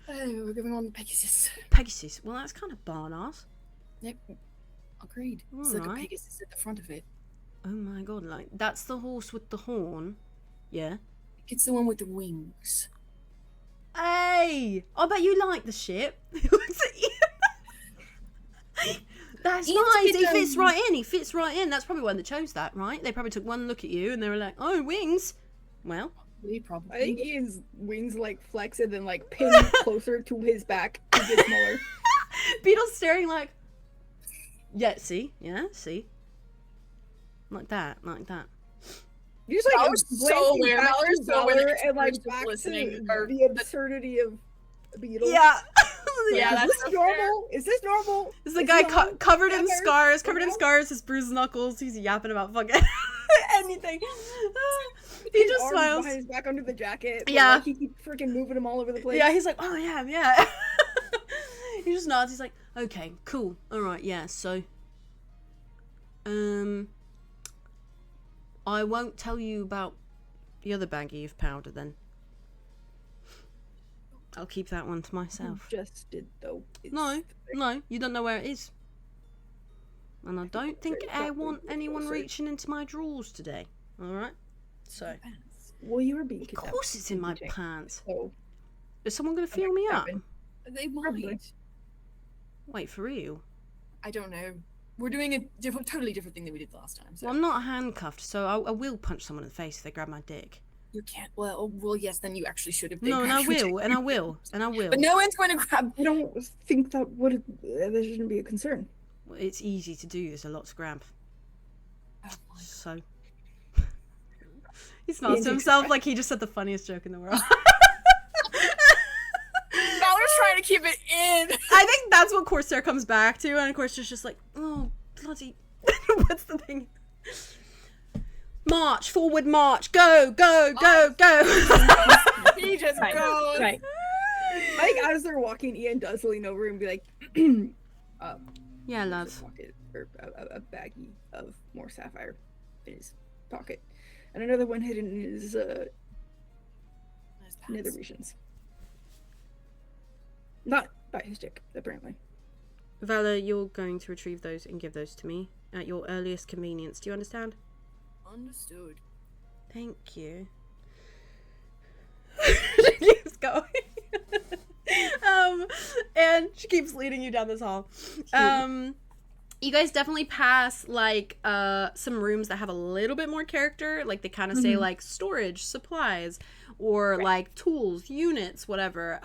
We're going on Pegasus. Pegasus. Well, that's kind of barn ass. Yep. Agreed. It's like a Alright. Pegasus at the front of it. Oh my god, like, that's the horse with the horn. Yeah. It's the one with the wings. Hey! I bet you like the ship. He looks at Ian. That's Ian's nice. a He bit, fits right in. He fits right in. That's probably why they chose that, right? They probably took one look at you and they were like, oh, wings. Well, Probably. I think Ian's wings like flex and then like pin closer to his back to get smaller. Beetle's staring like, yeah, see? Yeah, see? Like that, like that. You just like Valor's so glancing aware. back Valor's to so aware Valor that and like she's just back listening, to or the absurdity of Beetle. Yeah. Yeah, Is that's this so normal? Is this normal? This is the Is guy he on covered in together? scars, covered in Normal? scars, his bruised knuckles. He's yapping about fucking anything. He His just arms smiles. behind his back under the jacket. but, Yeah. like, he keeps freaking moving him all over the place. Yeah, he's like, oh yeah, yeah. He just nods. He's like, okay, cool, all right, yeah. So, I won't tell you about the other baggie of powder then. I'll keep that one to myself. Just did though. No, no, you don't know where it is. And I don't think I want anyone reaching into my drawers today. All right. So, Well, you were being of kidnapped. course it's in my TJ. pants. So, Is someone gonna feel me up? happen. They Probably. might. Wait, for real? I don't know. We're doing a totally different thing than we did last time. So Well, I'm not handcuffed, so I will punch someone in the face if they grab my dick. you can't. Well, yes. Then you actually should have. No, and I will, and I will, and I will. But no one's going to grab. I don't think that would there shouldn't be a concern. Well, it's easy to do. There's a lot to grab. Oh, my So he smiles to himself like he just said the funniest joke in the world. Valor's trying to keep it in. I think that's what Corsair comes back to, and of course it's just like, oh bloody, what's the thing? March forward, march, go, go, go, go. He just Right, goes. right. I think as they're walking, Ian does lean over and be like, Yeah, there's love. a pocket or a baggie of more sapphire in his pocket, and another one hidden in his nether regions. Not by his dick, apparently. Vala, you're going to retrieve those and give those to me at your earliest convenience. Do you understand? Understood. Thank you. She keeps going. And she keeps leading you down this hall. You guys definitely pass like some rooms that have a little bit more character. Like they kind of say like storage, supplies, or like tools, units, whatever.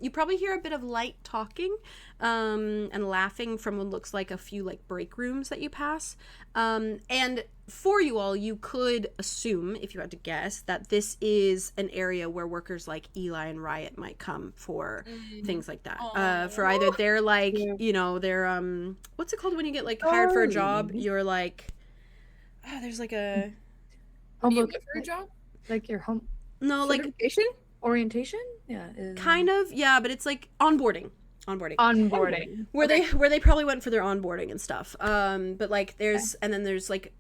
You probably hear a bit of light talking and laughing from what looks like a few like break rooms that you pass. And for you all, you could assume, if you had to guess, that this is an area where workers like Eli and Riot might come for things like that. For either they're like, you know, they're what's it called when you get like hired for a job? You're like, there's like a Do you Homework, look for a job? like your home no, like Certification? orientation? Yeah. kind of, yeah, but it's like onboarding. Onboarding. Where they probably went for their onboarding and stuff. But like there's and then there's like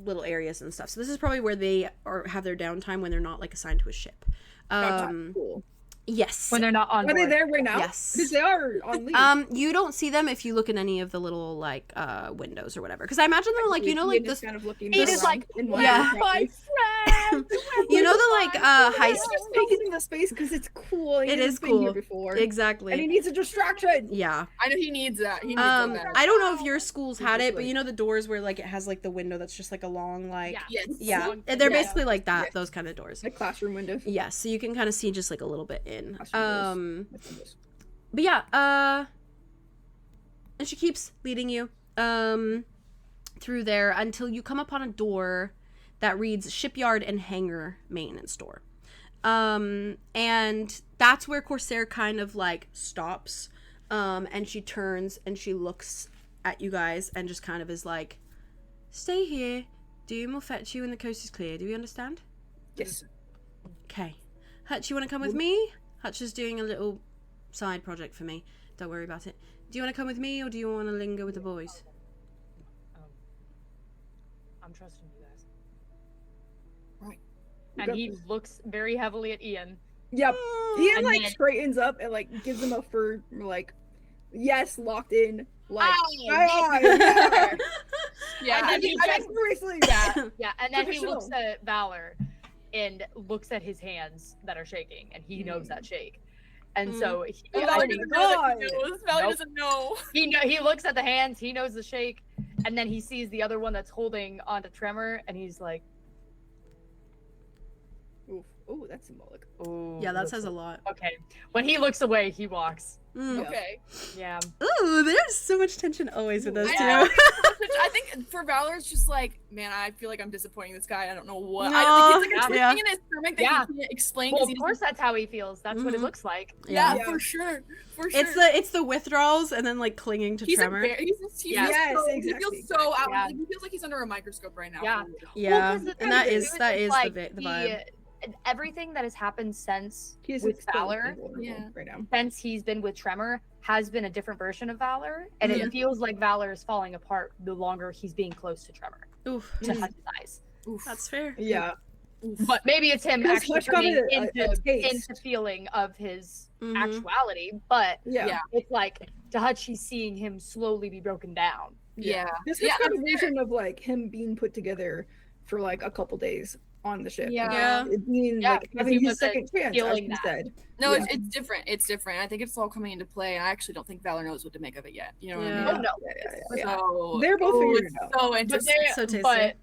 little areas and stuff. So this is probably where they have their downtime when they're not like assigned to a ship. Cool. Yes. When they're not on Are they board. there right now? Yes. Because they are on leave. You don't see them if you look in any of the little like windows or whatever. Because I imagine them like, you know, like Ian is this, kind of looking Ian is around like, in "Where's Yeah. my friend? you know the like high He's just taking the space because it's cool. He It hasn't is been here cool. before. And he exactly. needs a distraction. Yeah. I know he needs that. He needs that. I don't know if your schools had it, but Exactly. you know the doors where like it has like the window that's just like a long like Yes. yeah. Long- They're yeah. basically like that, Yes. those kind of doors. Like classroom windows. Yes, so you can kind of see just like a little bit in. Classroom windows. But yeah, and she keeps leading you through there until you come upon a door that reads shipyard and hangar maintenance door. And that's where Corsair kind of like stops. And she turns and she looks at you guys and just kind of is like, stay here. Doom will fetch you when the coast is clear. Do we understand? Yes. Okay. Hutch, you want to come with me? Hutch is doing a little side project for me. Don't worry about it. Do you want to come with me or do you want to linger with the boys? I'm trusting you guys. Right. And he looks very heavily at Ian. Yep. Ian And like then- straightens up and like gives him a fur like, yes, locked in. Like, Yeah, And then he I just- seriously. yeah, and then he Professional. looks at Valor and looks at his hands that are shaking, and he knows that shake. And so he, Oh Valerie my doesn't know that God. he knows. Valerie Nope. doesn't know. he looks at the hands, he knows the shake, and then he sees the other one that's holding onto Tremor, and he's like, Oof. Oh, that's symbolic. "Oh, Yeah, that says a lot. Okay, when he looks away, he walks. Mm. Yeah. Okay. Yeah, Ooh, there's so much tension always with those I two. know. I think for Valor, it's just like, man, I feel like I'm disappointing this guy. I don't know what. No, It's like a yeah. thing in his stomach that Yeah. he can't explain. well, 'cause of he course that's how he feels. That's what it Mhm. looks like. Yeah, Yeah. for sure. For sure. It's the withdrawals and then like clinging to He's tremor. he's Yeah. Yes, so, exactly, He feels so out. Yeah. He feels like he's under a microscope right now. Yeah. Yeah, Well, 'cause the and thing that too is like, the vibe. everything that has happened since He's with exposed Valor, and vulnerable Yeah. right now. since he's been with Tremor, has been a different version of Valor, and Yeah. it feels like Valor is falling apart the longer he's being close to Tremor, Oof, to Hutch's eyes. Oof. that's fair. Yeah. But maybe it's him Because actually Hutch got coming a taste. into feeling of his Mhm. actuality, but Yeah. Yeah. it's like to Hutch, he's seeing him slowly be broken down. Yeah. This Yeah, is got a I'm vision of like him being put together for like a couple days on the ship. Yeah. Yeah. It being Yeah, like because having he his wasn't second chance, as feeling you that. said. No, Yeah. it's different. It's different. I think it's all coming into play, and I actually don't think Valor knows what to make of it yet. You know what Yeah. I Oh mean? no, Yeah. So They're both ooh, figuring it's it out. so but interesting. So tasty. but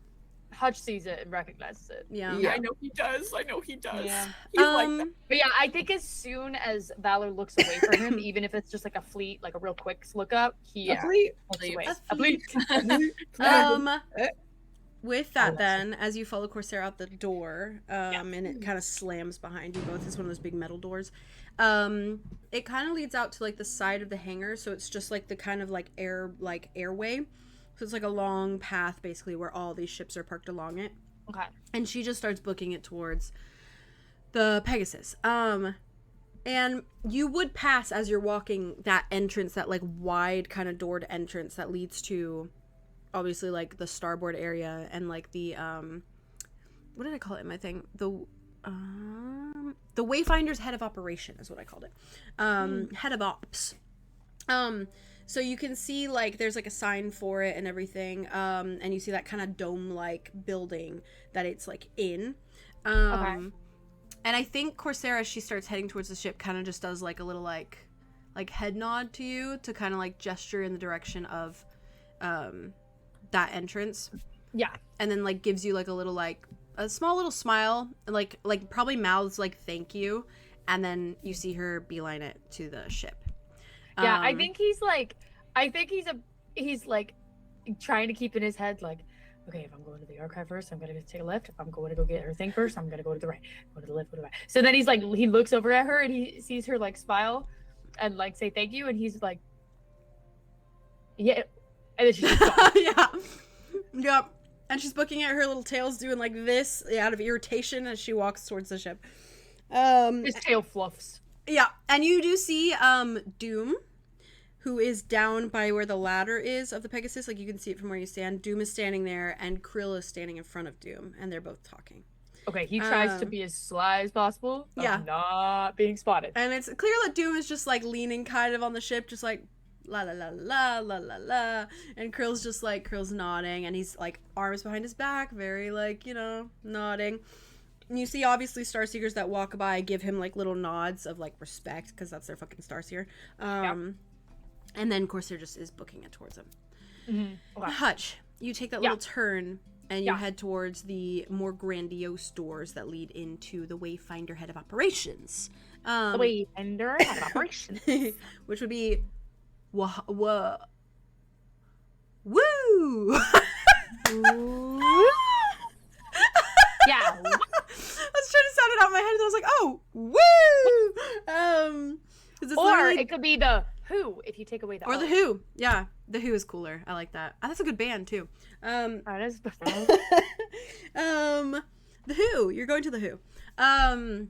Hutch sees it and recognizes it. Yeah. Yeah. I know he does. I know he does. Yeah. He's like, But yeah, I think as soon as Valor looks away from him, even if it's just like a fleet, like a real quick look up, he A fleet? looks away. A A fleet. With I that, love then, as you follow Corsair out the door, and it kind of slams behind you both, it's one of those big metal doors. It kind of leads out to like the side of the hangar, so it's just like the kind of like airway. So it's like a long path basically where all these ships are parked along it. Okay. And she just starts booking it towards the Pegasus. And you would pass as you're walking that entrance, that like wide kind of doored entrance that leads to obviously like the starboard area and like the what did I call it in my thing? The Wayfinder's head of operation is what I called it. Head of ops. So you can see like there's like a sign for it and everything. And you see that kind of dome-like building that it's like in. Okay. And I think Corsair, as she starts heading towards the ship, kind of just does like a little like head nod to you to kind of like gesture in the direction of that entrance. Yeah. And then like gives you like a little like a small little smile, like probably mouths like thank you, and then you see her beeline it to the ship. Yeah, I think he's like trying to keep in his head like, okay, if I'm going to the archive first, I'm gonna take a left. If I'm going to go get her thing first, I'm gonna go to the right. Go to the left, go to the right. So then he's like, he looks over at her and he sees her like smile and like say thank you, and he's like, yeah, and then she just goes. Yeah. Yep. And she's looking at her little tails doing like this out of irritation as she walks towards the ship. His tail fluffs. Yeah, and you do see Doom, who is down by where the ladder is of the Pegasus. Like you can see it from where you stand. Doom is standing there, and Krill is standing in front of Doom, and they're both talking. Okay, he tries to be as sly as possible. Yeah. Not being spotted. And it's clear that Doom is just like leaning kind of on the ship, just like la la la la la la la, and Krill's nodding, and he's like arms behind his back, very like, you know, nodding. And you see obviously Starseekers that walk by give him like little nods of like respect because that's their fucking Starseer. And then Corsair just is booking it towards him. Okay. Hutch, you take that Yeah. little turn and you Yeah. head towards the more grandiose doors that lead into the Wayfinder head of operations. The Wayfinder had an operation. Which would be woo. Yeah. I was trying to sound it out in my head and I was like, oh, woo! 'Cause it's Or literally- it could be the Who if you take away the or the O. Who. Yeah, the Who is cooler. I like that. That's a good band too. That is the The Who. You're going to the Who. But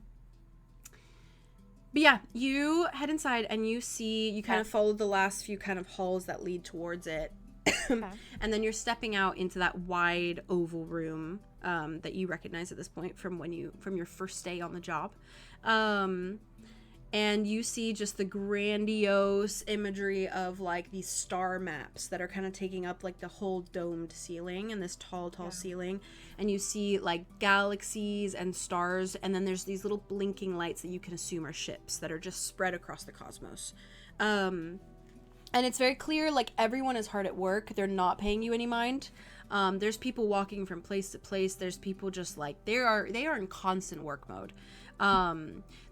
yeah, you head inside and you see, you kind of follow the last few kind of halls that lead towards it. And then you're stepping out into that wide oval room that you recognize at this point from your first day on the job. and you see just the grandiose imagery of like these star maps that are kind of taking up like the whole domed ceiling and this tall ceiling, and you see like galaxies and stars, and then there's these little blinking lights that you can assume are ships that are just spread across the cosmos. And it's very clear like everyone is hard at work. They're not paying you any mind. There's people walking from place to place. There's people just like they are in constant work mode.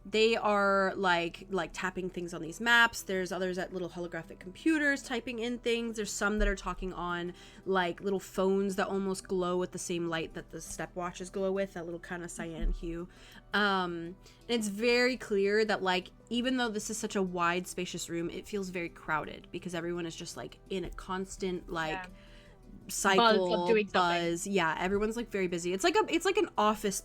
They are like tapping things on these maps. There's others at little holographic computers typing in things. There's some that are talking on like little phones that almost glow with the same light that the stepwatches glow with, that little kind of cyan hue. And it's very clear that like even though this is such a wide spacious room, it feels very crowded because everyone is just like in a constant like cycle buzz. Yeah, everyone's like very busy. It's like an office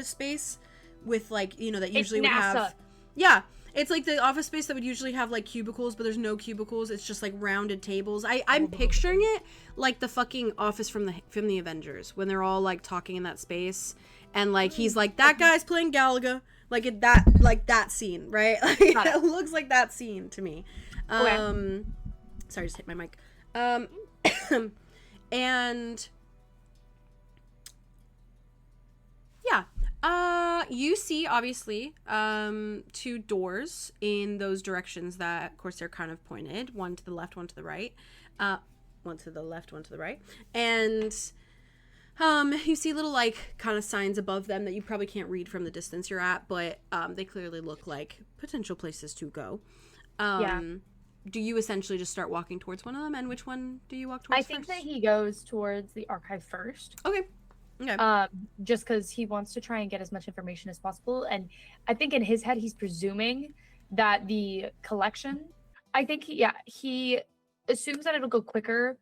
space with like, you know, that usually would have, yeah, it's like the office space that would usually have like cubicles, but there's no cubicles. It's just like rounded tables. I'm picturing it like the fucking office from the Avengers when they're all like talking in that space, and like he's like, that guy's playing Galaga, like that scene, right? Like it looks like that scene to me. Sorry, I just hit my mic. And yeah. You see, obviously, 2 doors in those directions that, of course, they're kind of pointed. One to the left, one to the right. One to the left, one to the right. And, you see little, like, kind of signs above them that you probably can't read from the distance you're at, but, they clearly look like potential places to go. Do you essentially just start walking towards one of them, and which one do you walk towards first? I think that he goes towards the archive first. Okay. Okay. Just because he wants to try and get as much information as possible, and I think in his head he's presuming that the collection, I think he assumes that it'll go quicker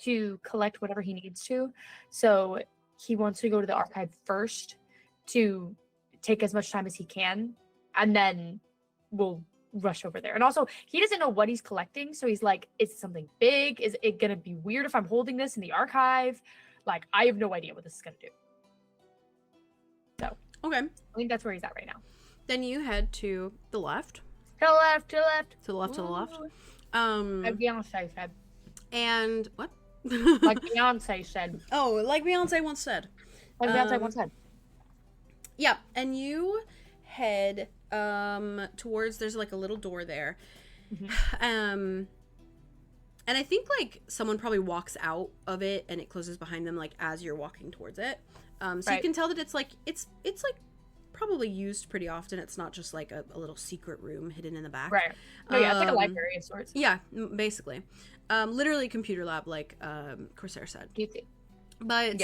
to collect whatever he needs to, so he wants to go to the archive first to take as much time as he can, and then we'll rush over there. And also he doesn't know what he's collecting, so he's like, is it something big? Is it gonna be weird if I'm holding this in the archive? Like, I have no idea what this is going to do. So, okay. I think that's where he's at right now. Then you head to the left. To the left, to the left. To the left, to the left. Like Beyonce said. And, what? Like Beyonce said. Oh, like Beyonce once said. Like Beyonce once said. Yeah, and you head towards, there's like a little door there. Mm-hmm. And I think, like, someone probably walks out of it and it closes behind them, like, as you're walking towards it. So you can tell that it's, like, probably used pretty often. It's not just, like, a little secret room hidden in the back. Right. No, yeah, it's like a library of sorts. Yeah, basically. Literally a computer lab, like Corsair said. But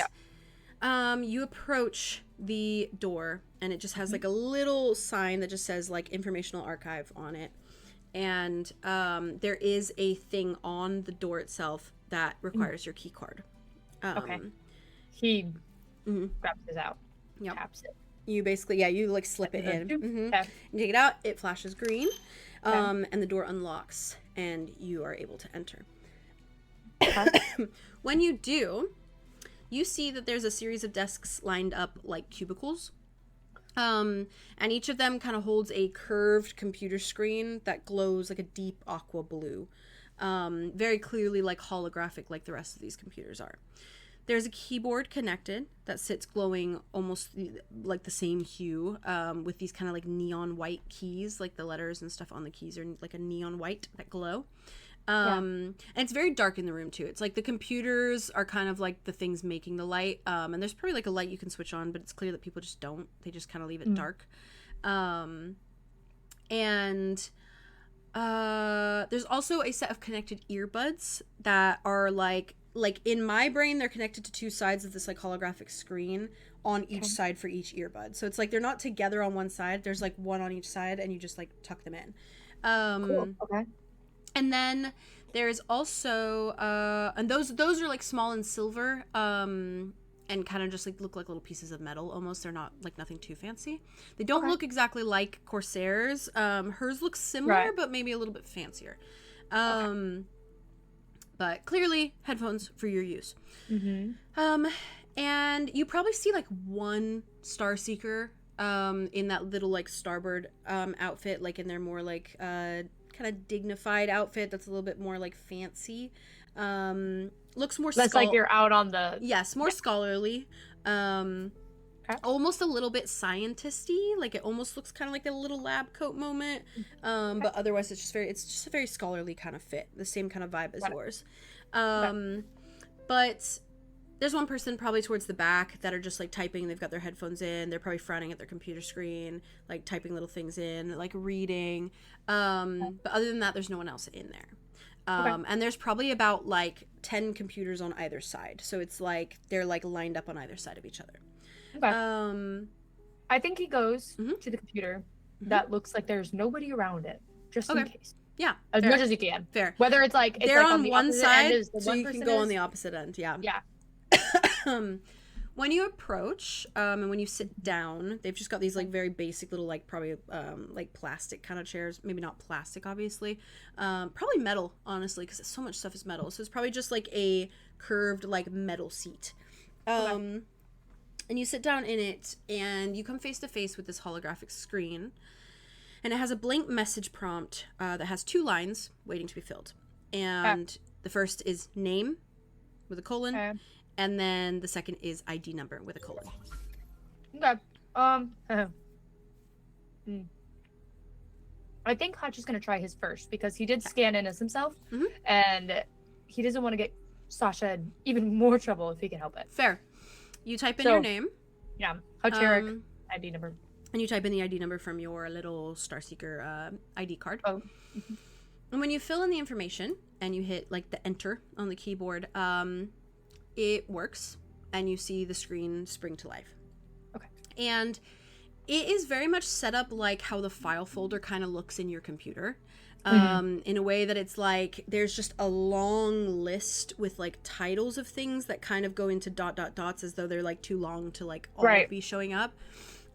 you approach the door, and it just has, like, a little sign that just says, like, informational archive on it. And there is a thing on the door itself that requires your key card. Okay. He grabs it out. Yep. Taps it. You basically, you like slip it in. Okay. You take it out, it flashes green, and the door unlocks, and you are able to enter. When you do, you see that there's a series of desks lined up like cubicles. And each of them kind of holds a curved computer screen that glows like a deep aqua blue. Very clearly like holographic like the rest of these computers are. There's a keyboard connected that sits glowing almost like the same hue, with these kind of like neon white keys, like the letters and stuff on the keys are like a neon white that glow. And it's very dark in the room too. It's like the computers are kind of like the things making the light, and there's probably like a light you can switch on, but it's clear that people just don't. They just kind of leave it dark. And there's also a set of connected earbuds that are like in my brain they're connected to 2 sides of this like holographic screen on each side for each earbud. So it's like they're not together on one side. There's like one on each side, and you just like tuck them in. Cool. Okay. And then there's also, and those are like small and silver, and kind of just like look like little pieces of metal almost. They're not like nothing too fancy. They don't look exactly like Corsair's. Hers looks similar, but maybe a little bit fancier. But clearly headphones for your use. And you probably see like one Star Seeker in that little like starboard outfit, like in their more like kind of dignified outfit that's a little bit more like fancy. Looks more Less like you're out on the. Yes, more scholarly. Almost a little bit scientisty, like it almost looks kind of like a little lab coat moment. But otherwise it's just a very scholarly kind of fit, the same kind of vibe as yours. But there's one person probably towards the back that are just like typing. They've got their headphones in. They're probably frowning at their computer screen, like typing little things in, like reading. But other than that, there's no one else in there. And there's probably about like 10 computers on either side. So it's like they're like lined up on either side of each other. Okay. I think he goes to the computer that looks like there's nobody around it, just in case. Yeah. As much as you can. Fair. Whether it's like they're like on the one side, end so you can go on the opposite end. Yeah. Yeah. When you approach, and when you sit down, they've just got these like very basic little like probably like plastic kind of chairs. Maybe not plastic, obviously. Probably metal, honestly, because so much stuff is metal. So it's probably just like a curved like metal seat. And you sit down in it, and you come face to face with this holographic screen. And it has a blank message prompt that has 2 lines waiting to be filled. And the first is name with a colon. And then the second is ID number with a colon. Okay. I think Hutch is going to try his first because he did scan in as himself. And he doesn't want to get Sasha in even more trouble if he can help it. Fair. You type in your name. Yeah. Hutch Eric, ID number. And you type in the ID number from your little Starseeker ID card. And when you fill in the information and you hit like the enter on the keyboard, it works and you see the screen spring to life. Okay. And it is very much set up like how the file folder kind of looks in your computer. In a way that it's like there's just a long list with like titles of things that kind of go into ... as though they're like too long to like all be showing up.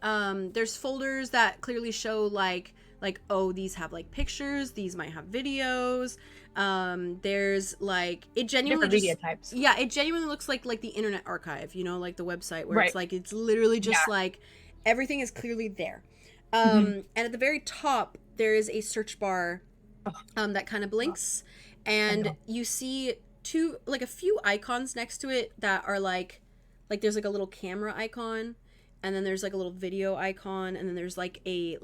There's folders that clearly show like oh, these have like pictures, these might have videos. There's like it genuinely different media types. Yeah, it genuinely looks like the Internet Archive, you know, like the website where it's like it's literally just like everything is clearly there. And at the very top there is a search bar that kind of blinks, and you see a few icons next to it that are like there's like a little camera icon, and then there's like a little video icon, and then there's like a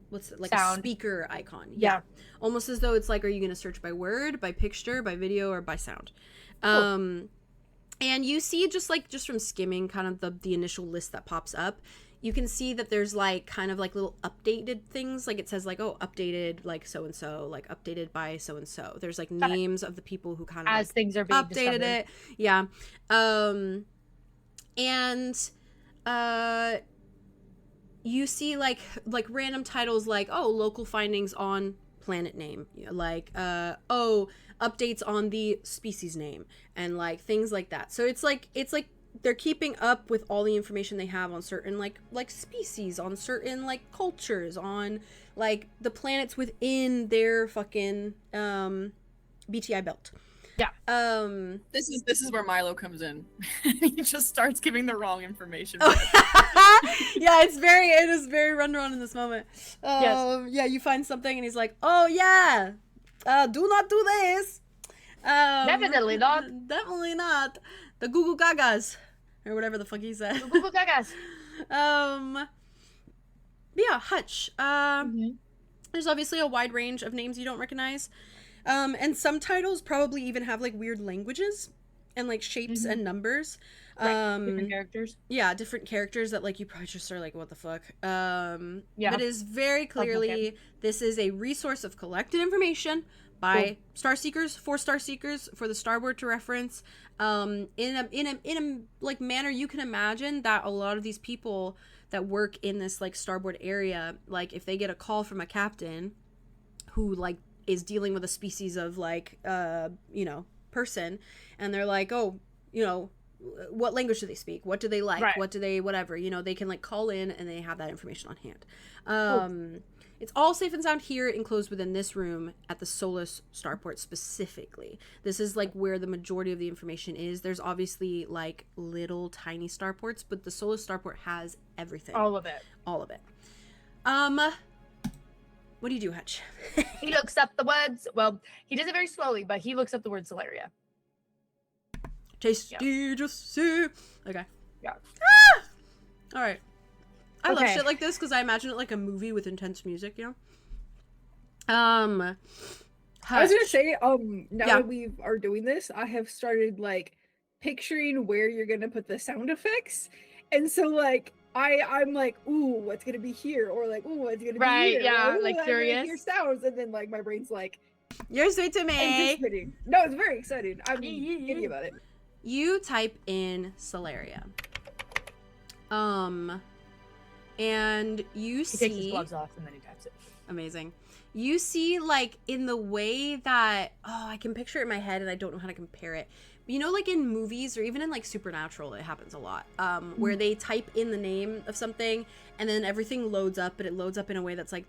what's it, like sound. A speaker icon. Yeah. Almost as though it's like, are you gonna search by word, by picture, by video, or by sound? And you see just from skimming kind of the initial list that pops up, you can see that there's like kind of like little updated things, like it says like, oh, updated like so and so, like updated by so and so. There's like names of the people who kind of as things are being updated discovered. it. Yeah. And you see like random titles like, oh, local findings on planet name, like oh, updates on the species name, and like things like that. So it's like they're keeping up with all the information they have on certain like species, on certain like cultures, on like the planets within their fucking BTI belt. Yeah. This is where Milo comes in. He just starts giving the wrong information. Yeah, it is very run in this moment. Yeah, you find something and he's like, oh yeah, do not do this. Definitely not. Definitely not. The 𝐸𝐸𝐺𝐲, or whatever the fuck he said. The 𝐸𝐸𝐺𝐲. Yeah, Hutch. There's obviously a wide range of names you don't recognize. And some titles probably even have like weird languages and like shapes and numbers. Different characters. Yeah, different characters that like you probably just are like, what the fuck? Yeah. But it is very clearly this is a resource of collected information by Starseekers, for Starseekers, for the starboard to reference, in a like manner you can imagine that a lot of these people that work in this like starboard area, like if they get a call from a captain who like is dealing with a species of like person, and they're like, oh, what language do they speak, what do they like, what do they whatever, they can like call in and they have that information on hand. It's all safe and sound here, enclosed within this room at the Solus starport specifically. This is like where the majority of the information is. There's obviously like little tiny starports, but the Solus starport has everything. All of it. All of it. What do you do, Hutch? He looks up the words. Well, he does it very slowly, but he looks up the word 𝚜𝚜. Tasty, just see. Okay. Yeah. Ah! All right. I love Okay. shit like this because I imagine it like a movie with intense music, you know? I was gonna say, now Yeah. that we are doing this, I have started like picturing where you're gonna put the sound effects, and so like I'm like, ooh, what's gonna be here, or like, ooh, what's gonna Right, be here, yeah, or, ooh, like I'm gonna hear curious. sounds, and then like my brain's like You're sweet to me. anticipating. No, it's very exciting. I'm giddy about it. You type in 𝚜𝚜. And you He see... takes his gloves off and then he types it. Amazing. You see, like, in the way that... Oh, I can picture it in my head and I don't know how to compare it. But you know, like, in movies or even in, like, Supernatural, it happens a lot. Where they type in the name of something and then everything loads up, but it loads up in a way that's, like...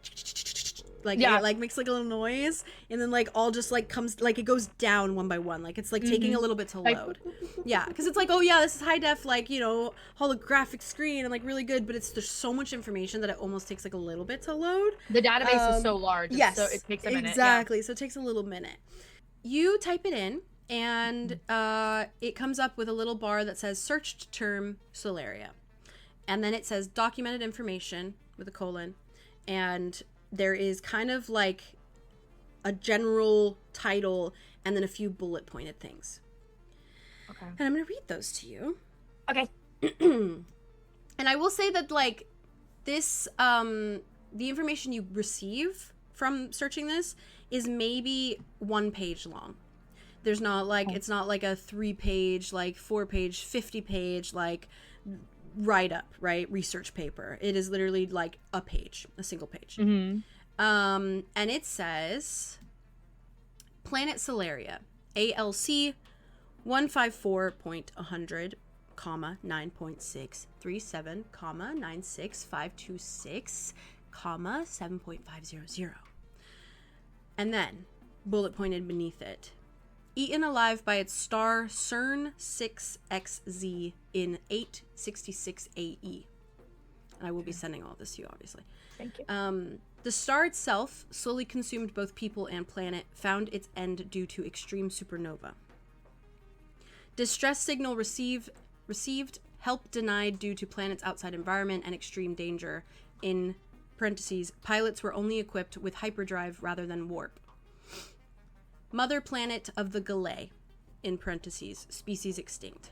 Like, Yeah. it, like, makes, like, a little noise. And then, like, all just, like, comes... Like, it goes down one by one. Like, it's, like, taking a little bit to Like, load. Yeah, because it's like, oh, yeah, this is high def, like, you know, holographic screen and, like, really good. But there's so much information that it almost takes, like, a little bit to load. The database is so large. Yes, So it takes a minute. exactly. So it takes a little minute. You type it in, and it comes up with a little bar that says searched term 𝚜𝚜. And then it says documented information with a colon. And there is kind of like a general title and then a few bullet pointed things. Okay. And I'm going to read those to you. Okay. And I will say that, like, this, the information you receive from searching this is maybe 1 page long. There's not, like, it's not like a 3-page, like, 4-page, 50-page, like, write-up, right? Research paper. It is literally, like, a page, a single page. Mm-hmm. And it says, Planet 𝚜𝚜, ALC 154.100, 9.637, 96526, 7.500. And then, bullet pointed beneath it, eaten alive by its star CERN 6XZ in 866 AE. And I will be sending all this to you, obviously. Thank you. The star itself slowly consumed both people and planet, found its end due to extreme supernova. Distress signal received, help denied due to planet's outside environment and extreme danger. In parentheses, pilots were only equipped with hyperdrive rather than warp. Mother planet of the 𝚘𝐿, in parentheses, species extinct.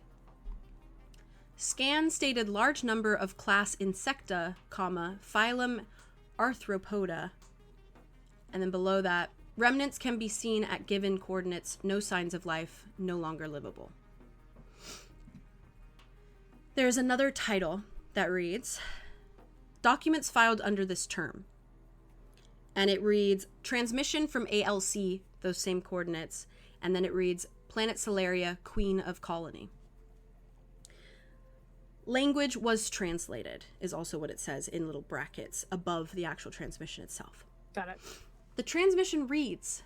Scan stated large number of class Insecta, phylum Arthropoda, and then below that, remnants can be seen at given coordinates, no signs of life, no longer livable. There's another title that reads, documents filed under this term. And it reads, transmission from ALC, those same coordinates, and then it reads, Planet 𝚜𝚜, Queen of Colony. Language was translated, is also what it says in little brackets above the actual transmission itself. Got it. The transmission reads,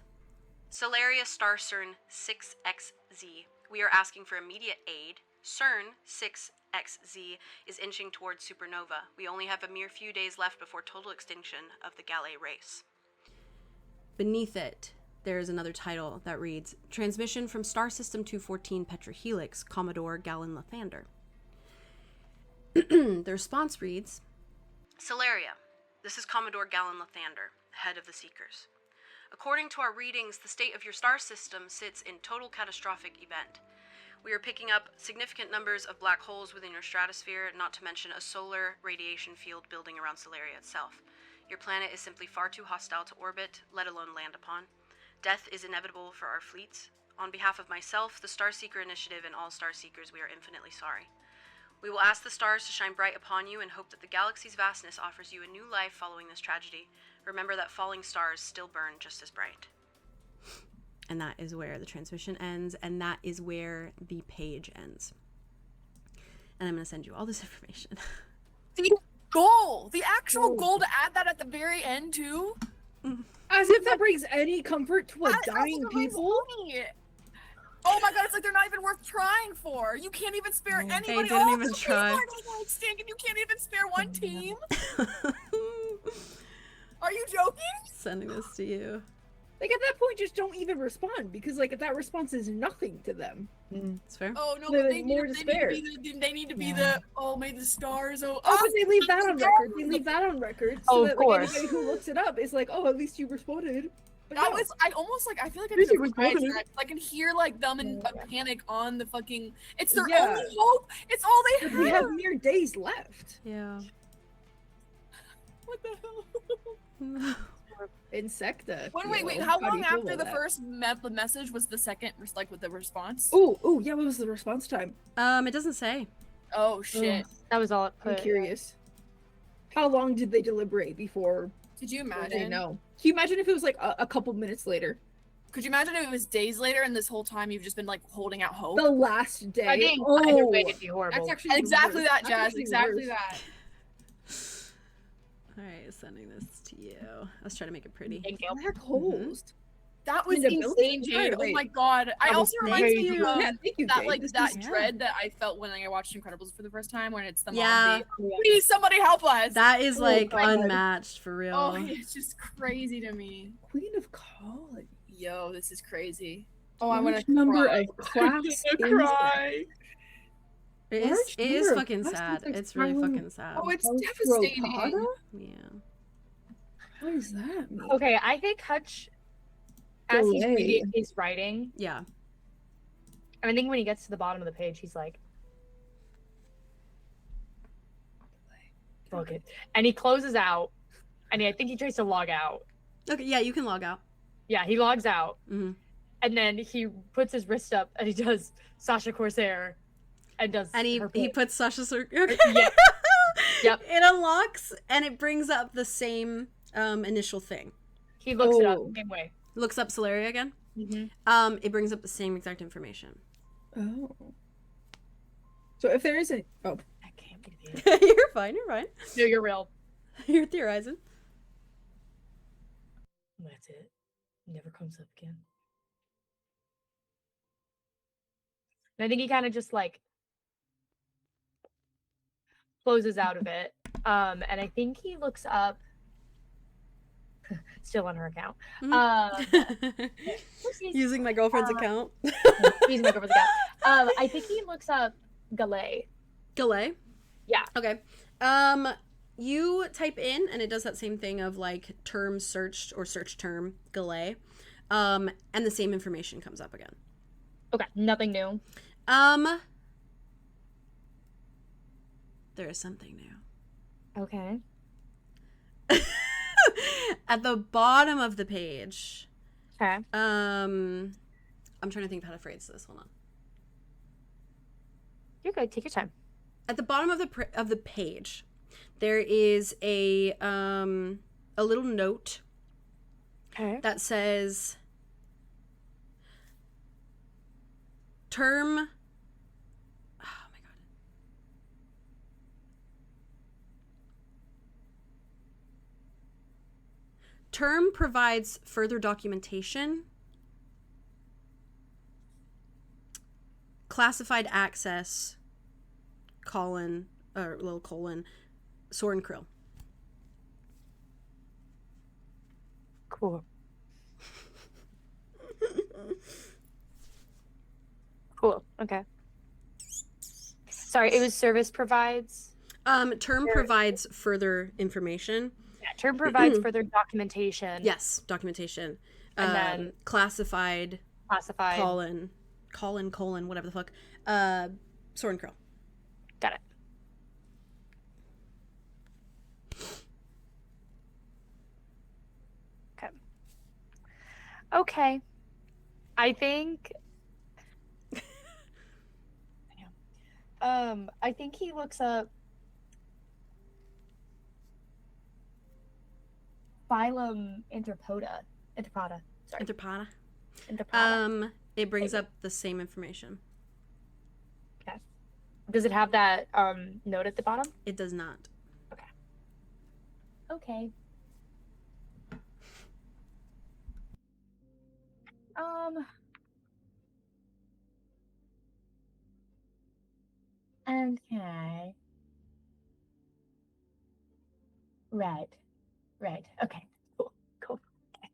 𝚜𝚜 star CERN 6XZ. We are asking for immediate aid. CERN 6XZ is inching towards supernova. We only have a mere few days left before total extinction of the 𝚘𝐿 race. Beneath it, there is another title that reads, transmission from Star System 214 Petra Helix, Commodore Galen Lathander. The response reads, 𝚜𝚜, this is Commodore Galen Lathander, head of the Seekers. According to our readings, the state of your star system sits in total catastrophic event. We are picking up significant numbers of black holes within your stratosphere, not to mention a solar radiation field building around 𝚜𝚜 itself. Your planet is simply far too hostile to orbit, let alone land upon. Death is inevitable for our fleets. On behalf of myself, the Starseeker Initiative, and all Starseekers, we are infinitely sorry. We will ask the stars to shine bright upon you and hope that the galaxy's vastness offers you a new life following this tragedy. Remember that falling stars still burn just as bright. And that is where the transmission ends, and that is where the page ends. And I'm going to send you all this information. goal. The actual Oh. goal to add that at the very end too. As if that brings any comfort to a That dying also brings people. money. Oh my god, it's like they're not even worth trying for. You can't even spare No. anybody. They didn't All even the teams try. are gonna go extinct, and you can't even spare one team. Are you joking? Sending this to you. Like at that point, just don't even respond because like that response is nothing to them. It's fair. Oh no, They're but they more need to despair. be the oh may the stars Oh, but they leave that on record. They leave that on record so Oh, of that like course. anybody who looks it up is like, oh, at least you responded. But That no. was I almost like I feel like I Busy need to with write women. that. I can hear like them in a panic on the fucking. It's their Yeah. only hope. It's all they Like, have. we have mere days left. Yeah. What the hell? Insecta. Wait. How long after the first message was the second, like with the response? Oh, yeah. What was the response time? It doesn't say. Oh shit! That was all it I'm put. curious. How long did they deliberate before Could you they imagine? know? Can you imagine if it was like a couple minutes later? Could you imagine if it was days later and this whole time you've just been like holding out hope? The last day. I think oh, either way it'd be horrible. that's actually the Exactly worst. that, That's Jazz. actually Exactly worse. that. Alright, sending this to you. Let's try to make it pretty. Thank you. Black holes. That was And the building insane, right Jade. away. Oh my god. I That also was reminds crazy. me of Yeah, thank you, that Jade. like This that is- yeah. dread that I felt when I watched Incredibles for the first time when it's the Yeah. mom. Please, somebody help us. That is Oh, like God. unmatched for real. Oh, it's just crazy to me. Queen of College. Yo, this is crazy. Oh, I want Large to number cry. of class cry. It is, large it is number of fucking sad. plastics It's really from- fucking sad. Oh, it's Roupada? devastating. Yeah. What does that mean? Okay, I think Hutch, as he's Delay. reading his writing, Yeah. I think when he gets to the bottom of the page, he's like, fuck it. And he closes out, and I think he tries to log out. Okay, yeah, you can log out. Yeah, he logs out, Mhm. and then he puts his wrist up, and he does Sasha Corsair, and does And he her puts Sasha's okay. Yeah. Yep. It unlocks and it brings up the same initial thing. He looks it up Oh. the same way. Looks up 𝚜𝚘 again. Mm-hmm. It brings up the same exact information. Oh. So if there isn't, oh, I can't believe it. You're fine. You're fine. No, you're real. You're theorizing. That's it. Never comes up again. And I think he kind of just like closes out of it. And I think he looks up still on her account. Using my girlfriend's account. He's my girlfriend's account. I think he looks up 𝚘𝐼. 𝚘𝐼? Yeah. Okay. You type in and it does that same thing of like term searched or search term 𝚘𝐼. And the same information comes up again. Okay, nothing new. There is something new. Okay. At the bottom of the page. Okay. I'm trying to think of how to phrase this. Hold on. You're good. Take your time. At the bottom of the page, there is a little note Okay. that says term. Oh my god. Term provides further documentation. Classified access. Little colon. Soren Krill. Cool. Cool. Okay. Sorry, it was service provides. Term provides further information. Yeah, term provides further documentation. Yes, documentation. And then classified classified. colon, whatever the fuck. Soren Krill. Got it. Okay. Okay. I think. I think he looks up phylum Interpoda. Sorry. Interpada. Interpoda. It brings up the same information. Does it have that note at the bottom? It does not. Okay. Okay. Right. Okay. Cool. Okay.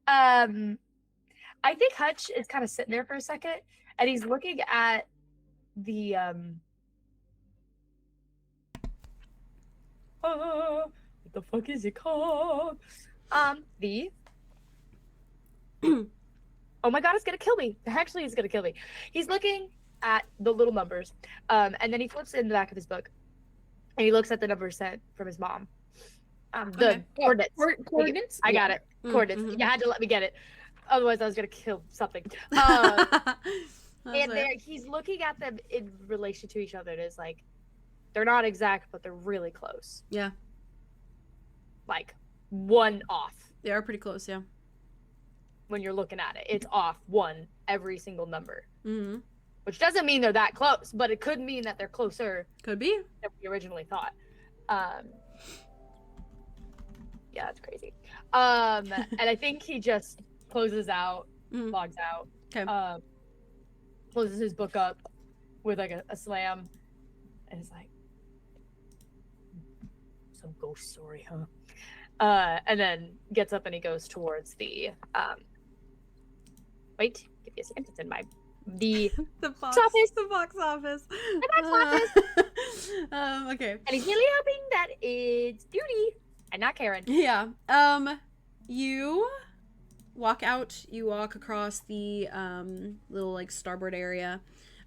I think Hutch is kind of sitting there for a second, and he's looking at the what the fuck is it called? The oh my god, it's gonna kill me. Actually, it's gonna kill me. He's looking at the little numbers, and then he flips in the back of his book, and he looks at the numbers sent from his mom. The coordinates. Coordinates? I got it. Coordinates. Mm-hmm. You had to let me get it. Otherwise, I was gonna kill something. And he's looking at them in relation to each other. And it's like they're not exact, but they're really close. Yeah. Like one off. They are pretty close, yeah. When you're looking at it, it's off one every single number. Mm-hmm. Which doesn't mean they're that close, but it could mean that they're closer. Could be. Than we originally thought. Yeah, that's crazy. And I think he just closes out, logs out. Okay. Closes his book up with like a slam, and it's like some ghost story, huh? And then gets up and he goes towards the wait, give me a second. It's in my the box office. The box office. The box office. Okay. And he's really hoping that it's Judy and not Karen. Yeah. You walk out. You walk across the little like starboard area.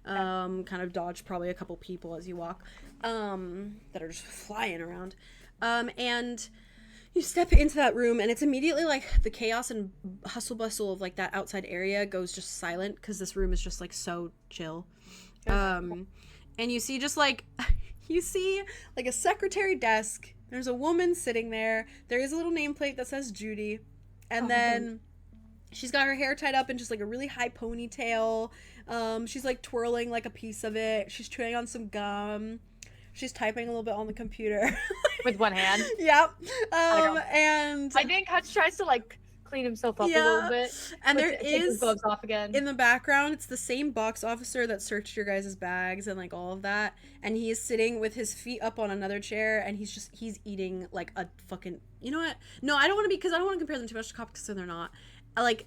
Kind of dodge probably a couple people as you walk. That are just flying around. And you step into that room, and it's immediately like the chaos and hustle bustle of like that outside area goes just silent because this room is just like so chill. And you see just like a secretary desk. There's a woman sitting there. There is a little nameplate that says Judy, and then she's got her hair tied up in just like a really high ponytail. She's like twirling like a piece of it. She's chewing on some gum. She's typing a little bit on the computer. With one hand. Yep. And I think Hutch tries to like clean himself up a little bit. And there takes his is gloves off again. in the background, it's the same box officer that searched your guys' bags and like all of that. And he is sitting with his feet up on another chair, and he's eating like a fucking, you know what? No, I don't want to because I don't want to compare them too much to cops because they're not. Like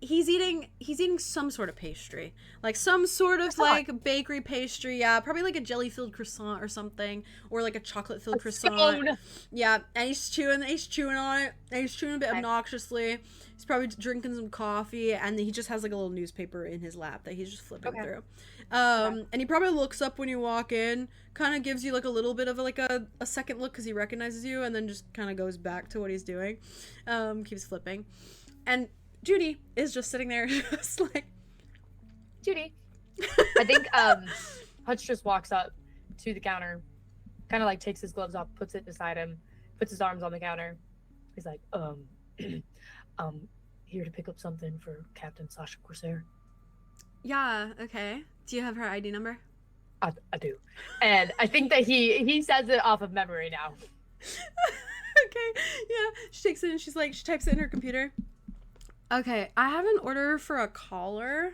he's eating some sort of pastry, like some sort of like bakery pastry. Yeah, probably like a jelly filled croissant or something, or like a chocolate filled croissant. Scone. Yeah, and he's chewing on it, and he's chewing a bit obnoxiously. He's probably drinking some coffee, and he just has like a little newspaper in his lap that he's just flipping through. And he probably looks up when you walk in, kind of gives you like a little bit of like a second look because he recognizes you, and then just kind of goes back to what he's doing. Keeps flipping, and Judy is just sitting there, just like Judy. I think Hutch just walks up to the counter, kind of like takes his gloves off, puts it beside him, puts his arms on the counter. He's like, here to pick up something for Captain Sasha Corsair. Yeah, okay. Do you have her ID number? I do. And I think that he says it off of memory now. Okay, yeah. She takes it and she types it in her computer. Okay, I have an order for a collar.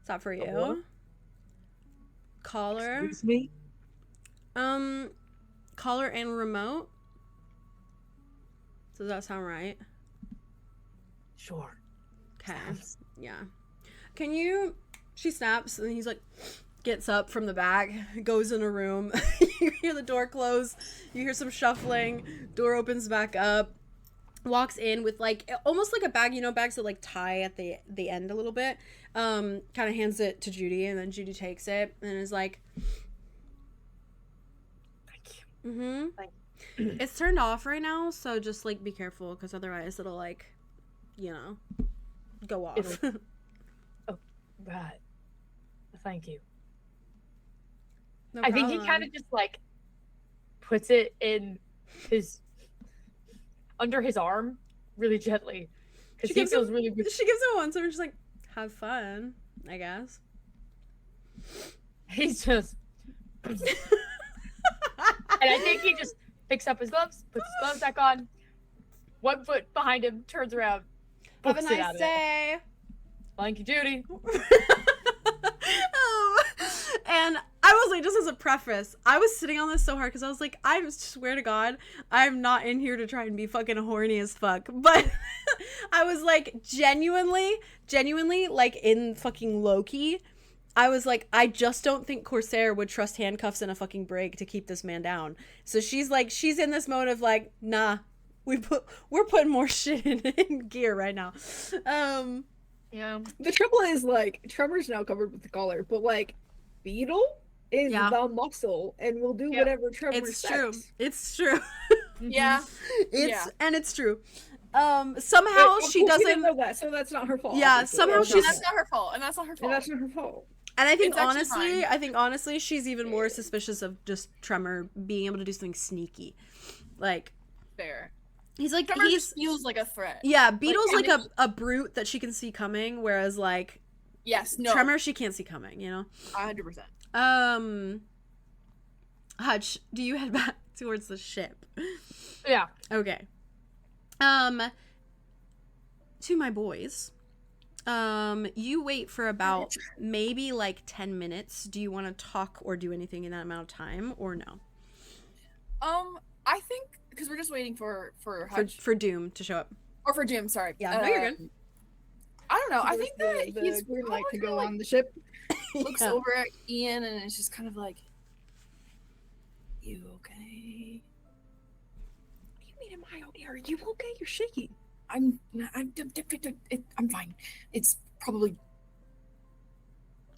Is that for you? what? Collar. Excuse me? Collar and remote. Does that sound right? Sure. Okay. Yeah. Can you... She snaps, and he's like, gets up from the back, goes in a room. You hear the door close. You hear some shuffling. Door opens back up. Walks in with like almost like a bag, bags that like tie at the end a little bit. Kind of hands it to Judy, and then Judy takes it and is like, Thank you. mm-hmm. Thank It's turned off right now, so just like be careful because otherwise it'll like, go off. Oh, right. Thank you. No I think he problem. kind of just like puts it in his under his arm really gently because he feels really good. She gives him one, so we're just like, have fun, I guess. He's just And I think he just picks up his gloves, puts his gloves back on, 1 foot behind him, turns around, Have a books it nice out of it. day. Thank you, Judy. And I was like, just as a preface, I was sitting on this so hard because I was like, I swear to God, I'm not in here to try and be fucking horny as fuck. But I was like, genuinely, like in fucking Loki, I was like, I just don't think Corsair would trust handcuffs and a fucking break to keep this man down. So she's in this mode of like, nah, we're putting more shit in gear right now. Yeah. The trouble is, like, Trevor's now covered with the collar, but, like, Beetle is the muscle and will do whatever Trevor says. It's true. Yeah. And it's true. Somehow she doesn't didn't know that, so that's not her fault. Yeah, obviously. somehow And she's that's not her fault. And that's not her fault. And that's not her fault. And I think It's actually honestly, she's even more suspicious of just Tremor being able to do something sneaky. Like, Fair. he's like, Tremor just feels like a threat. yeah, Beetle's like and a brute that she can see coming, whereas like Yes, no. Tremor she can't see coming, you know? 100%. Hutch, do you head back towards the ship? Yeah. Okay. To my boys. You wait for about maybe like 10 minutes. Do you want to talk or do anything in that amount of time or no? I think because we're just waiting for Hutch For Doom to show up. or for Jim. Sorry. Yeah, no, you're good. I don't know. I think that the he's green light to probably go like, on the ship. looks Yeah. over at Ian and it's just kind of like, "You okay? What do you mean, am I okay? Are you okay? You're shaky. I'm fine. It's probably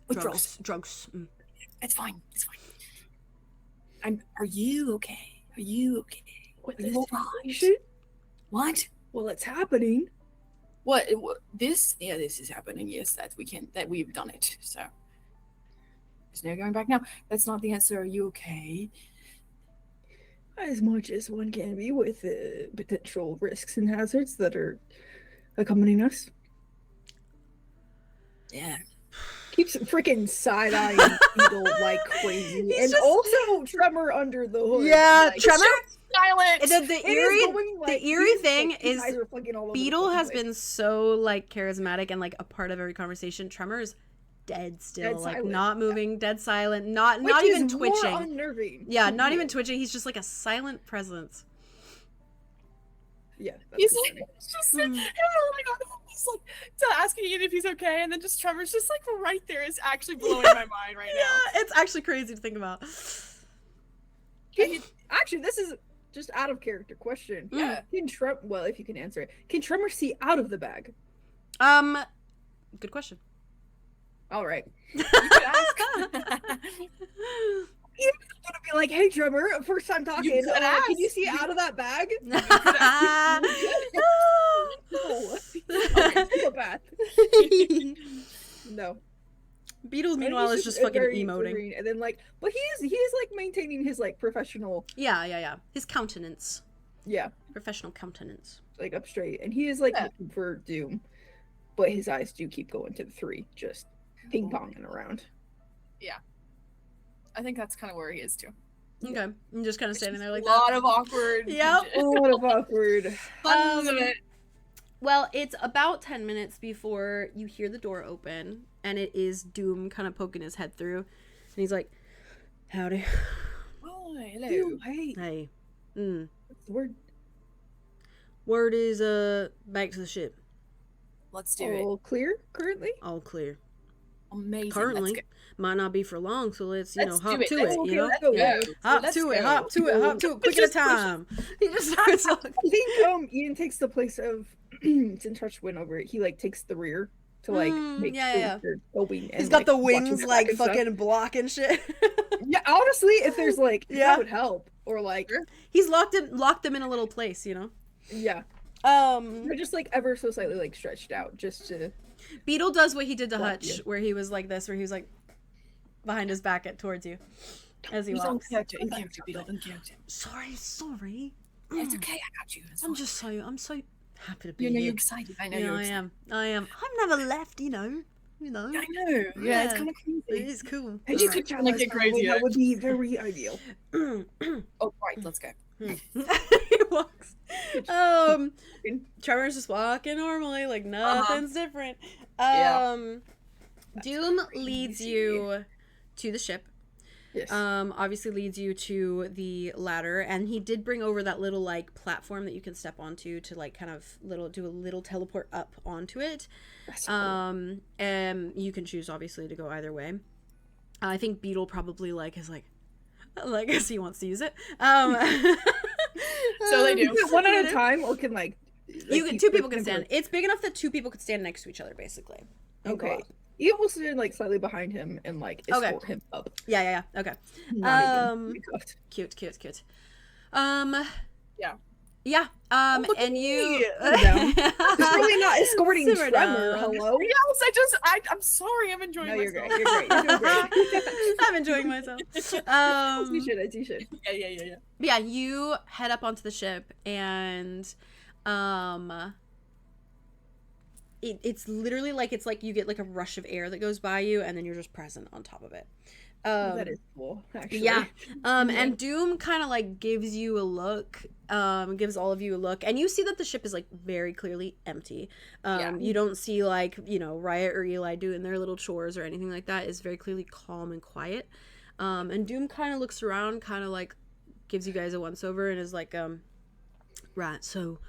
withdrawals. Drugs. Mm. It's fine. It's fine. Are you okay? Are you okay? What, Are this you all right? situation? What? Well, it's happening. What? This? Yeah, this is happening. Yes, that we've done it. So there's no going back now. That's not the answer. Are you okay? As much as one can be with the potential risks and hazards that are accompanying us. Yeah. Keeps freaking side-eyeing Beetle like crazy. He's And just- also Tremor under the hood. Yeah, like, Tremor. Silent. The it is going, like, the eerie these, thing like, his is eyes are flicking all over the Beetle fucking has place. been so like charismatic and like a part of every conversation. Tremor is dead still, Dead like silent. not moving, dead silent, not Which even is more twitching. unnerving. Yeah, not even twitching. He's just like a silent presence. Yeah. He's that's like, funny. it's just like, oh my god, he's like asking Ian if he's okay, and then just Trevor's just like right there is actually blowing my mind right now. It's actually crazy to think about. Actually, this is just out of character question. Yeah. Can Tremor, well, if you can answer it, can Tremor see out of the bag? Good question. All right. You could ask. Ian's gonna be like, "Hey, Tremor, first time talking. could ask. Can you see out of that bag?" No. Okay, psychopath. No. Beetle, meanwhile, And is he's just fucking very emoting. serene, and then like, but he is like maintaining his like professional, Yeah. His countenance. yeah, Professional countenance. like up straight, and he is like Yeah. looking for Doom, but his eyes do keep going to the 3, just ping ponging around. I think that's kind of where he is too. Okay. I'm just kind of standing there like a that. lot of awkward. Yep. A lot of awkward. Tons of it. Well, it's about 10 minutes before you hear the door open, and it is Doom kind of poking his head through. And he's like, howdy. Oh, hello. Doom, hey, Hey. what's the word? Word is, back to the ship. Let's do it. All clear currently? All clear. Amazing. Currently. Let's go. Might not be for long, so let's, Let's hop do it. to Let's it, go. you know? Let's go. Yeah. Hop Let's to it, go. hop to it, quick at a Just push it. time. He just starts talking. I think Ian takes the place of since Hutch went over it, he like takes the rear to like make yeah. sure they're going and, He's got like, the watching wings their like back and stuff. fucking blocking shit. Yeah, honestly, if there's like Yeah. that would help. Or like He's locked them in a little place, you know? yeah. They're just like ever so slightly like stretched out just to Beetle does what he did to Block Hutch, you. where he was like this, where he was like behind his back towards you as he He's on walks. character, in character, Beetle, in character. Sorry. It's okay, I got you. It's I'm fine. so happy to be You know, here. you're excited. I know Yeah, you're I excited. am. I've never left, you know. you know. I know. Yeah, it's kind of It crazy. is cool. And you All could right. tell Make us it crazy, that would be very ideal. Oh, right. Let's go. He walks. Trevor's just walking normally, like nothing's different. Yeah. Doom leads you to the ship. Yes. Obviously leads you to the ladder, and he did bring over that little like platform that you can step onto to like kind of do a little teleport up onto it. That's cool. And you can choose obviously to go either way. I think Beetle probably is like I guess he wants to use it. So they do. Is it one at a time, or can you can, two people can stand. It's big enough that two people could stand next to each other, basically. And go Okay. up. You will stand like slightly behind him and like escort him up. Yeah. Okay. Not even cuffed. Cute. Yeah. Yeah. Look at And me. you. Simmer down. It's really not escorting Simmer Tremor. down. Hello. Yes, I'm sorry. I'm enjoying No, you're myself. great. You're great. You're doing great. I'm enjoying myself. As you should. As you should. Yeah. Yeah, you head up onto the ship, and it's literally it's like you get like a rush of air that goes by you, and then you're just present on top of it. That is cool, actually. Yeah. And Doom kind of like gives you a look, gives all of you a look, and you see that the ship is like very clearly empty. You don't see Riot or Eli doing their little chores or anything like that. It's very clearly calm and quiet. And Doom kind of looks around, kind of like gives you guys a once over, and is like, right, so,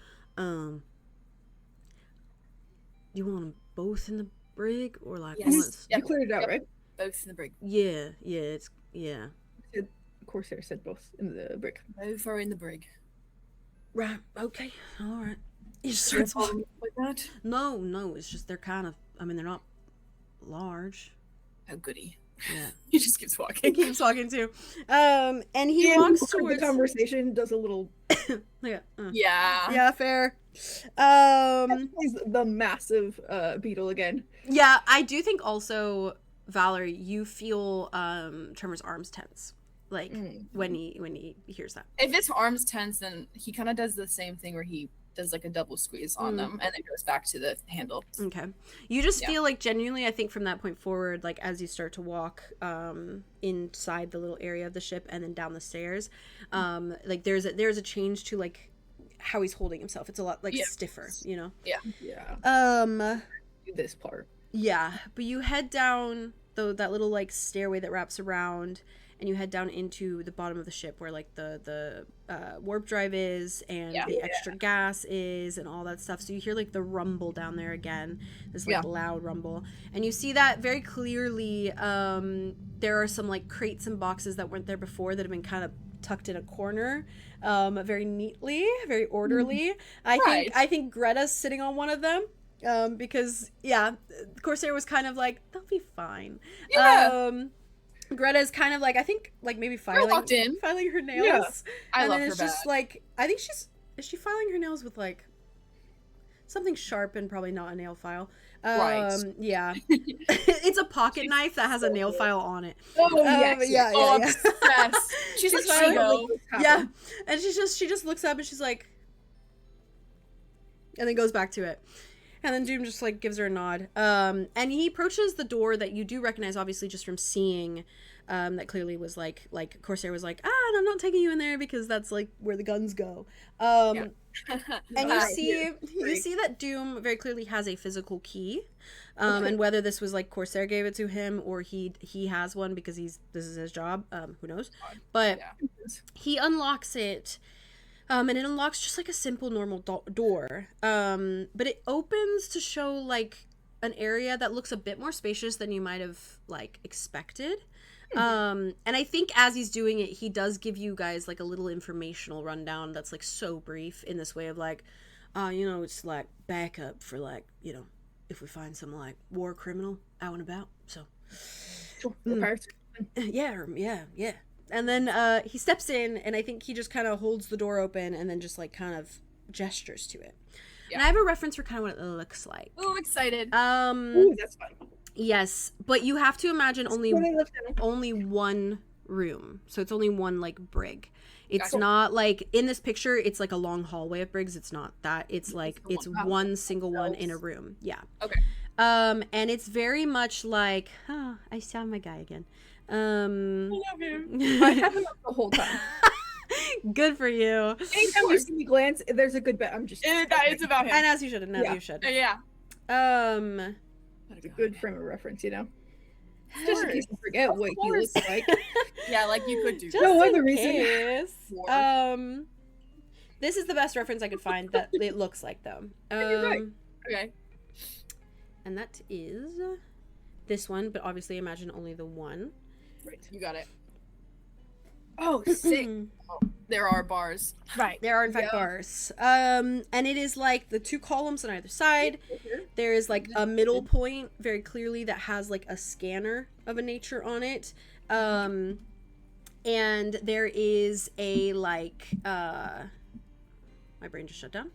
you want them both in the brig, or like Yes. once? You cleared it out, right? Both in the brig. Yeah. Corsair said both in the brick. Both are in the brig. Right. Okay. All right. He just You're starts walking. like that? No. It's just they're kind of. I mean, they're not large. Oh, goody. Yeah. He just keeps He walking. keeps walking too. And he walks towards the conversation. Does a little. Yeah. Yeah. Yeah. Fair. He's the massive beetle again. Yeah. I do think also, Valerie, you feel Tremor's arms tense, when he hears that. If it's arms tense, then he kind of does the same thing where he does like a double squeeze on them and then goes back to the handle. Okay. You just feel like genuinely, I think from that point forward, like as you start to walk inside the little area of the ship and then down the stairs, like there's a change to like how he's holding himself. It's a lot stiffer, you know? Yeah. This part. Yeah, but you head down that little like stairway that wraps around, and you head down into the bottom of the ship where like the warp drive is, and the extra gas is, and all that stuff. So you hear like the rumble down there again, this like loud rumble, and you see that very clearly. There are some like crates and boxes that weren't there before that have been kind of tucked in a corner, very neatly, very orderly. I think Greta's sitting on one of them. Because Corsair was kind of like, they'll be fine. Greta's kind of like, I think like maybe filing her nails. Yeah. I and love then her it's just like, I think is she filing her nails with like something sharp and probably not a nail file. Yeah. It's a pocket knife that has a nail file on it. Oh, obsessed. She's like, filing, yeah. And she just looks up and she's like, and then goes back to it. And then Doom just like gives her a nod. And he approaches the door that you do recognize, obviously, just from seeing. That clearly was like Corsair was like, I'm not taking you in there because that's like where the guns go. And you see that Doom very clearly has a physical key. And whether this was like Corsair gave it to him or he has one because this is his job. Who knows? But he unlocks it. And it unlocks just like a simple normal door. But it opens to show like an area that looks a bit more spacious than you might have like expected. And I think as he's doing it, he does give you guys like a little informational rundown that's like so brief in this way of like, it's like backup for like, if we find some like war criminal out and about. So yeah. And then he steps in, and I think he just kind of holds the door open and then just like kind of gestures to it. And I have a reference for kind of what it looks like. Oh, I'm excited. Ooh, that's fun. Yes, but you have to imagine only one room. So it's only one like brig. It's not like in this picture it's like a long hallway of brigs. It's not that. It's like it's one single one in a room. Yeah. Okay. And it's very much like, oh, I saw my guy again. I love you. I have him up the whole time. Good for you. Anytime you see me glance, there's a good bet. I'm just. It's about him. And as you should, and as Yeah. you should. Yeah. It's a good frame of reference, you know. Just in case you forget what he looks like. Yeah, like you could do. Just No in other reason. case. War. This is the best reference I could find that it looks like though. You're right. Okay. And that is this one, but obviously imagine only the one. Right. You got it. Oh, sick. There are bars. Right. There are in fact Yeah. bars. And it is like the two columns on either side. There is like a middle point very clearly that has like a scanner of a nature on it. And there is a like my brain just shut down.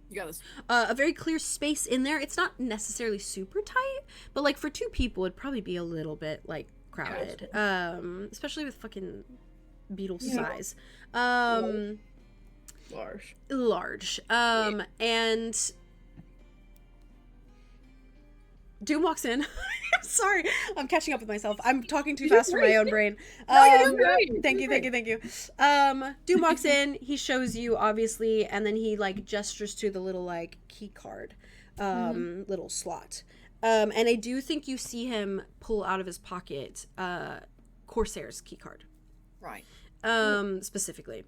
You got this. A very clear space in there. It's not necessarily super tight, but like for two people it'd probably be a little bit like crowded. Especially with fucking beetle size. Large. And Doom walks in. Sorry, I'm catching up with myself. I'm talking too fast for my own brain. Thank you. Doom walks in. He shows you obviously, and then he like gestures to the little like key card, little slot. And I do think you see him pull out of his pocket, Corsair's key card. Right. Specifically.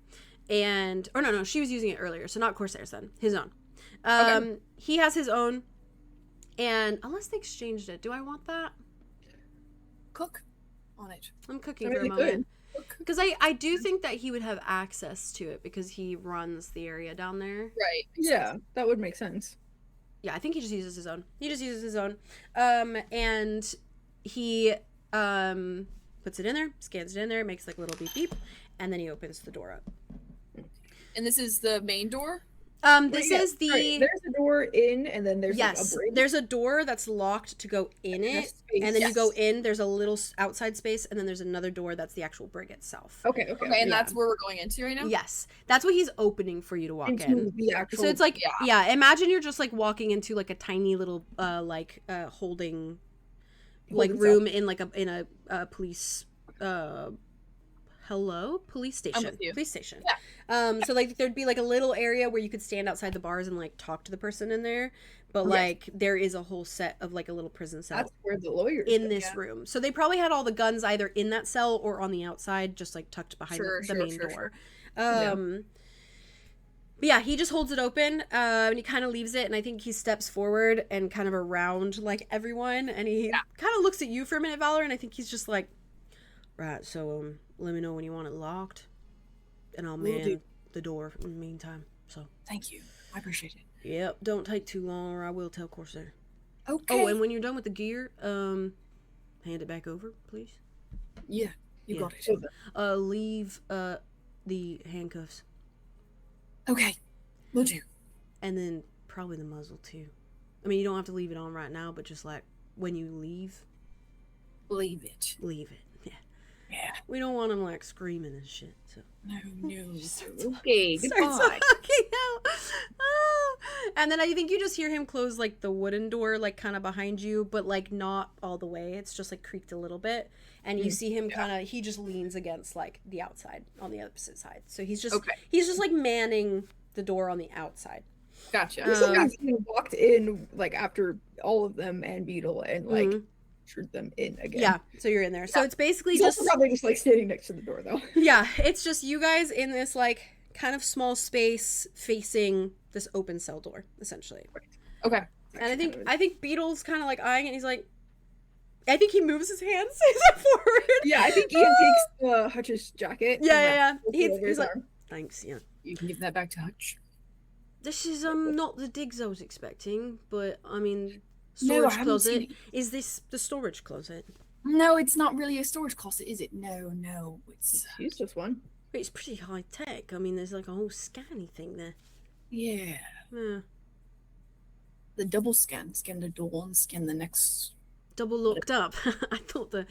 And no, she was using it earlier, so not Corsair's then. His own. He has his own. And unless they exchanged it, do I want that? Cook on it. I'm cooking I for a really moment. Because I do think that he would have access to it because he runs the area down there. Right. Yeah, that would make sense. Yeah, I think he just uses his own. And he puts it in there, scans it in there, makes like a little beep beep, and then he opens the door up. And this is the main door? This is the There's a door in, and then there's like a bridge. there's a door that's locked to go in it, and then you go in. There's a little outside space, and then there's another door that's the actual brig itself. Okay, and that's where we're going into right now? Yes, that's what he's opening for you to walk into in. the actual. So it's like imagine you're just like walking into like a tiny little holding like room in like a police police station. Police station. Yeah. So like there'd be like a little area where you could stand outside the bars and like talk to the person in there, but like there is a whole set of like a little prison cell. That's where the lawyers in this room. So they probably had all the guns either in that cell or on the outside, just like tucked behind the main door. But yeah, he just holds it open, and he kind of leaves it, and I think he steps forward and kind of around like everyone, and he kind of looks at you for a minute, Valor, and I think he's just like, right, so let me know when you want it locked, and I'll man the door in the meantime. So thank you, I appreciate it. Yep, don't take too long, or I will tell Corsair. Okay. Oh, and when you're done with the gear, hand it back over, please. Yeah, you got it. Leave the handcuffs. Okay, will do. And then probably the muzzle too. I mean, you don't have to leave it on right now, but just like when you leave, leave it. Yeah. We don't want him like screaming and shit. So No. Okay, goodbye. And then I think you just hear him close like the wooden door, like kind of behind you, but like not all the way. It's just like creaked a little bit, and you see him kind of. He just leans against like the outside on the opposite side. So he's just like manning the door on the outside. Gotcha. He walked in like after all of them and Beetle and like ushered them in again. Yeah, so you're in there. So it's basically He's just also probably just like standing next to the door though. Yeah, it's just you guys in this like kind of small space facing this open cell door, essentially. Okay. And I think Beetle's kind of like eyeing it, and he's like, I think he moves his hands forward. Yeah, I think Ian takes Hutch's jacket. Yeah. He's like, thanks, yeah. You can give that back to Hutch. This is not the digs I was expecting, but I mean, storage closet. Is this the storage closet? No, it's not really a storage closet, is it? No, it's just one. But it's pretty high tech. I mean, there's like a whole scanny thing there. Yeah. The double scan the door and scan the next. Double locked up. I thought the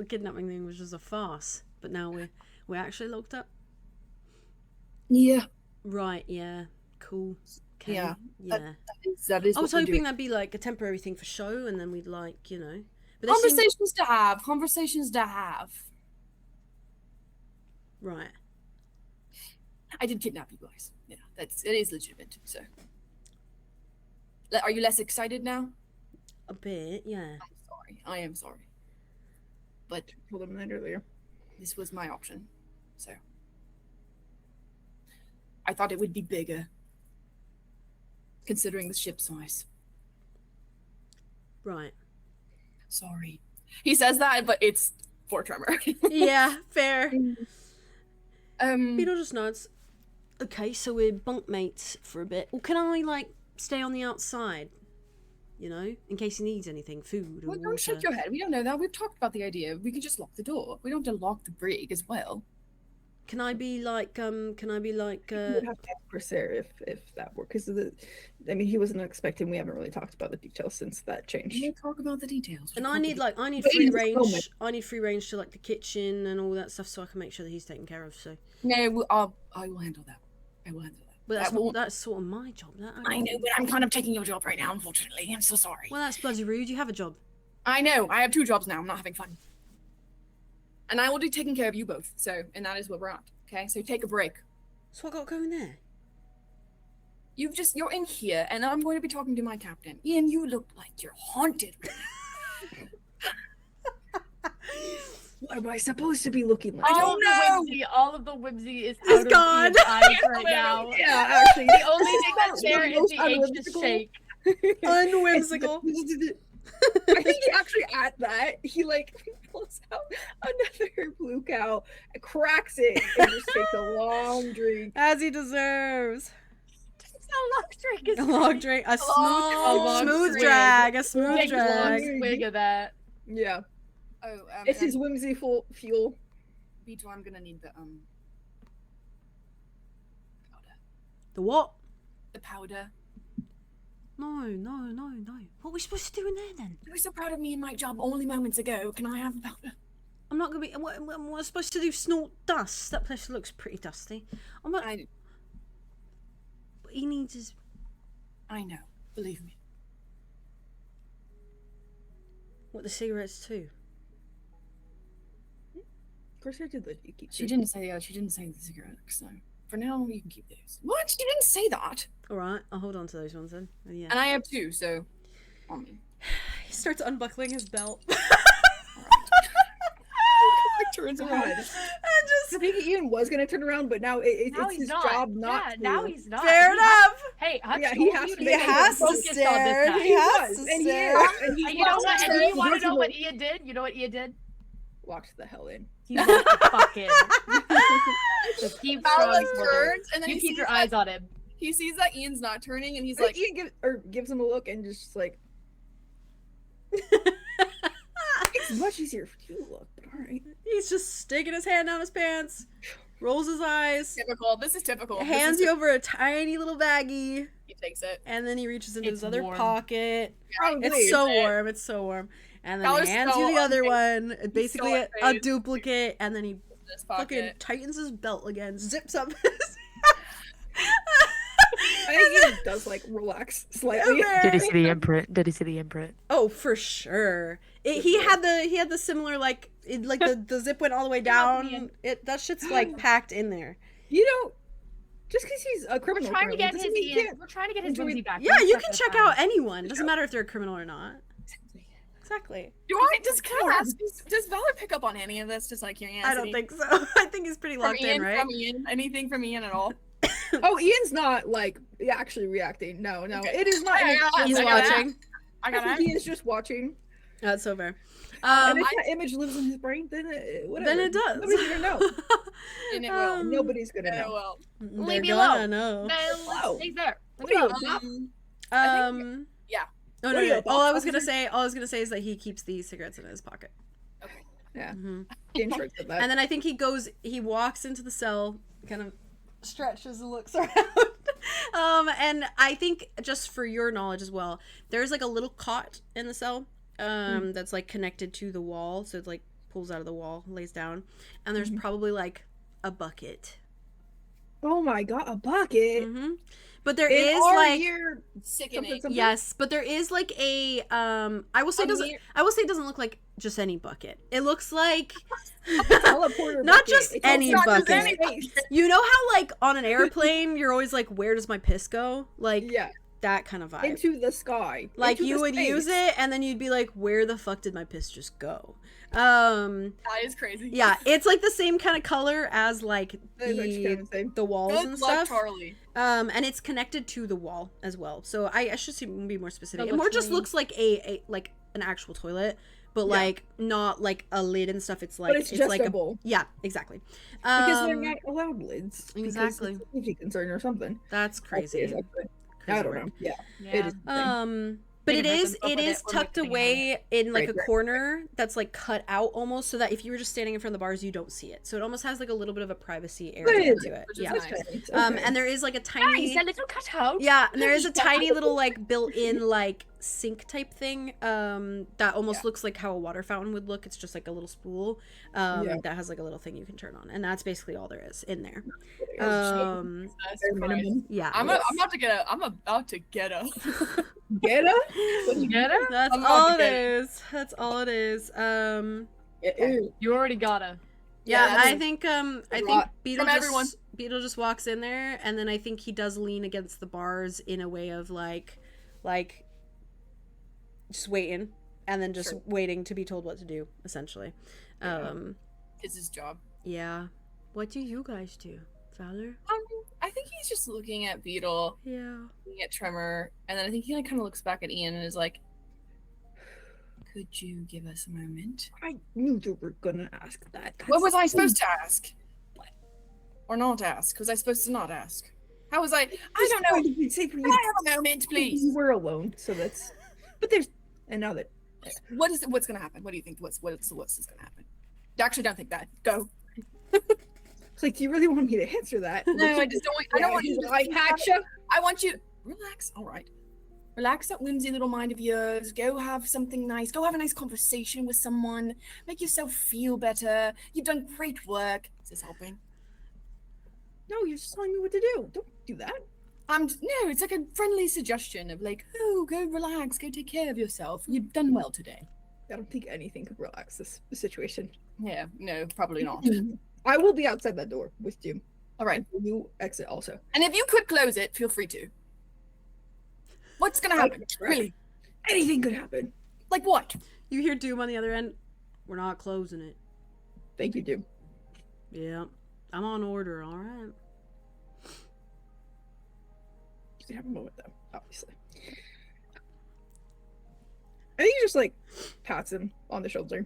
kidnapping thing was just a farce, but now we're actually locked up. Yeah. Right. Yeah. Cool. Okay. Yeah. Yeah. That is I was what we're hoping doing. that'd be like a temporary thing for show, and then we'd like, you know. But they seem- Conversations to have. Conversations to have. right. I did kidnap you guys. Yeah, it is legitimate. So, are you less excited now? A bit, yeah. I'm sorry. I am sorry. But Told him that earlier. this was my option. So, I thought it would be bigger, considering the ship size. Right. Sorry. He says that, but it's for Tremor. Yeah, fair. Beetle Um, just nods. Okay, so we're bunkmates for a bit. Well, can I, like, stay on the outside? You know? In case he needs anything, food or well, water. don't shake your head. We don't know that. We've talked about the idea. We could just lock the door. We don't have to lock the brig as well. Can I be like, You would have to ask for Sarah if that worked, because he wasn't expecting. We haven't really talked about the details since that change. We'll talk about the details. and We'll I talk need, about- like, I need But free in this range. moment- I need free range to, like, the kitchen and all that stuff so I can make sure that he's taken care of, so. No, I will handle that. I will handle that. But that's, That won't- that's sort of my job. That I know, but I'm kind of taking your job right now, unfortunately. I'm so sorry. Well, that's bloody rude. You have a job. I know. I have 2 jobs now. I'm not having fun. And I will be taking care of you both. So, and that is where we're at. Okay? So take a break. So I got to go in there. You're in here, and I'm going to be talking to my captain. Ian, you look like you're haunted. What am I supposed to be looking like? I don't know. All of the whimsy is It's out of gone. Ian's eyes right now. Yeah, actually, The only thing that's there is Most the anxious unwhimsical. shake. Unwhimsical. I think he actually at that he pulls out another blue cow, cracks it, and just takes a long drink. As he deserves. It's not a long drink. It's A long drink. A long smooth drink. drag. A smooth Take a long drag. swig of that. Yeah, Oh, it's his whimsyful fuel. Beetle, I'm gonna need the powder. The what? The powder. No. What are we supposed to do in there then? You were so proud of me in my job only moments ago. Can I have the powder? I'm not gonna be. What am I supposed to do? Snort dust? That place looks pretty dusty. I'm not. I He needs his. know. Believe me. What, the cigarettes too? Of course, I did let you keep. She didn't say the cigarettes, so for now you can keep those. What? She didn't say that. All right, I'll hold on to those ones then. Oh, yeah. And I have 2, so on me. He starts unbuckling his belt. Turns God. around. And I just think Ian was gonna turn around, but now it's Now his he's not. job not Yeah, to. now he's not. fair He has- enough. Hey, Hutch Yeah, told he has you to to make stay it has to focused on stare. this guy. He He has was, to and he stare. is, and he's And you know what? And you want to know what he Ian did? You know what Ian did? walked the hell in. He locked the fuck in. So keep Val, strong, like, brother. turns, and then You he keep sees your that- eyes on him. He sees that Ian's not turning, and he's Like like, Ian gives him a look and just like it's much easier for you to look, but all right. He's just sticking his hand down his pants, rolls his eyes, typical. This is typical. This hands is you over a tiny little baggie, He takes it. and then he reaches into It's his other warm. pocket. Probably. It's so warm. It's so warm. And then Tyler's he hands so you the other unfazed. one, basically so a unfazed. duplicate, and then he This fucking pocket. tightens his belt again, zips up his. I think Ian does like relax slightly. Did he see the imprint? Did he see the imprint? Oh, for sure. He had the similar the zip went all the way down. That shit's like packed in there. You know, just because he's a We're criminal, trying to get doesn't his mean he Ian. can't- We're trying to get his enjoy- whimsy back. Yeah, One you step can at a check time. out anyone. It doesn't matter if they're a criminal or not. Exactly. Do I just kind of ask? Does Valor pick up on any of this? Just like curiosity. I don't think so. I think he's pretty From locked Ian, in, right? From Ian, anything from Ian at all? Oh, Ian's not like actually reacting. No, Okay. it is not. He's I got watching. I I got think it. he is just watching. That's so fair. And if that image lives in his brain, then whatever. Then it does. Nobody's gonna know. And it will. Nobody's gonna And it know. will. They're Leave me gonna alone. know. No, Whoa. stay there. What are you, a cop? I think- yeah. Oh What no, are you, no. a All I was police gonna say is that he keeps these cigarettes in his pocket. Yeah, hmm Ian Short said that. And then I think he walks into the cell, kind of stretches and looks around. And I think, just for your knowledge as well, there's like a little cot in the cell that's like connected to the wall, so it like pulls out of the wall, lays down, and there's probably like a bucket Oh my god, a bucket. Mm-hmm. But there In is our like year, Sickening. something. yes, but there is like a I will say it doesn't. I will say it doesn't look like just any bucket. It looks like Teleporter not bucket. just It's any also not just bucket. any bucket. You know how like on an airplane you're always like, where does my piss go? Like Yeah, that kind of vibe. into the sky. Like into you the would space. use it and then you'd be like, where the fuck did my piss just go? That is crazy. Yeah, it's like the same kind of color as like That is actually kind of the same. the walls Good and luck, stuff. Charlie. And it's connected to the wall as well. So I should be more specific. That It more looks just really- looks like a like an actual toilet, but like not like a lid and stuff. It's like But it's just like a bowl. yeah, exactly. Because they're not allowed lids. Exactly. Because it's a safety concern or something. That's crazy. I don't know. Yeah. Yeah. It is. But They it can hurt is themselves with it or tucked mix it away in like Right, a right. corner that's like cut out almost, so that if you were just standing in front of the bars you don't see it. So it almost has like a little bit of a privacy area Good. to it. Which is Yeah. nice. And there is like a tiny Nice, a little cutout. yeah, and there is a tiny little like built-in like sink type thing that almost looks like how a water fountain would look. It's just like a little spool that has like a little thing you can turn on, and that's basically all there is in there. Jesus Bare Christ. minimum. Yeah, I'm about to get a. Get up? You get it? that's I'm about all to it get- is. That's all it is. You already gotta. Yeah, that's I think lot. Beetle From everyone. Beetle just walks in there, and then I think he does lean against the bars in a way of like just waiting, and then just Sure. waiting to be told what to do, essentially. It's his job. Yeah. What do you guys do, Valor? I think he's just looking at Beetle, Yeah. looking at Tremor, and then I think he like kind of looks back at Ian and is like, "Could you give us a moment? I knew you were gonna ask that. What was I supposed to ask? Or not ask? Was I supposed to not ask? How was I? I don't know. Can I have a moment, please? You were alone, so that's. But there's. And now that. What's gonna happen? What do you think? What's gonna happen? I actually don't think that. Go. It's like, do you really want me to answer that? No, I just don't want. I don't want you to. I gotcha. I want you. Relax. All right. Relax that whimsy little mind of yours. Go have something nice. Go have a nice conversation with someone. Make yourself feel better. You've done great work. Is this helping? No, you're just telling me what to do. Don't do that. No, it's like a friendly suggestion of like, oh, go relax, go take care of yourself. You've done well today. I don't think anything could relax this situation. Yeah, no, probably not. I will be outside that door with you. All right. You exit also. And if you could close it, feel free to. What's gonna happen? Really? Anything could happen. Like what? You hear Doom on the other end. We're not closing it. Thank you, Doom. Yeah. I'm on order, alright. You can have a moment though, obviously. I think he just like pats him on the shoulder.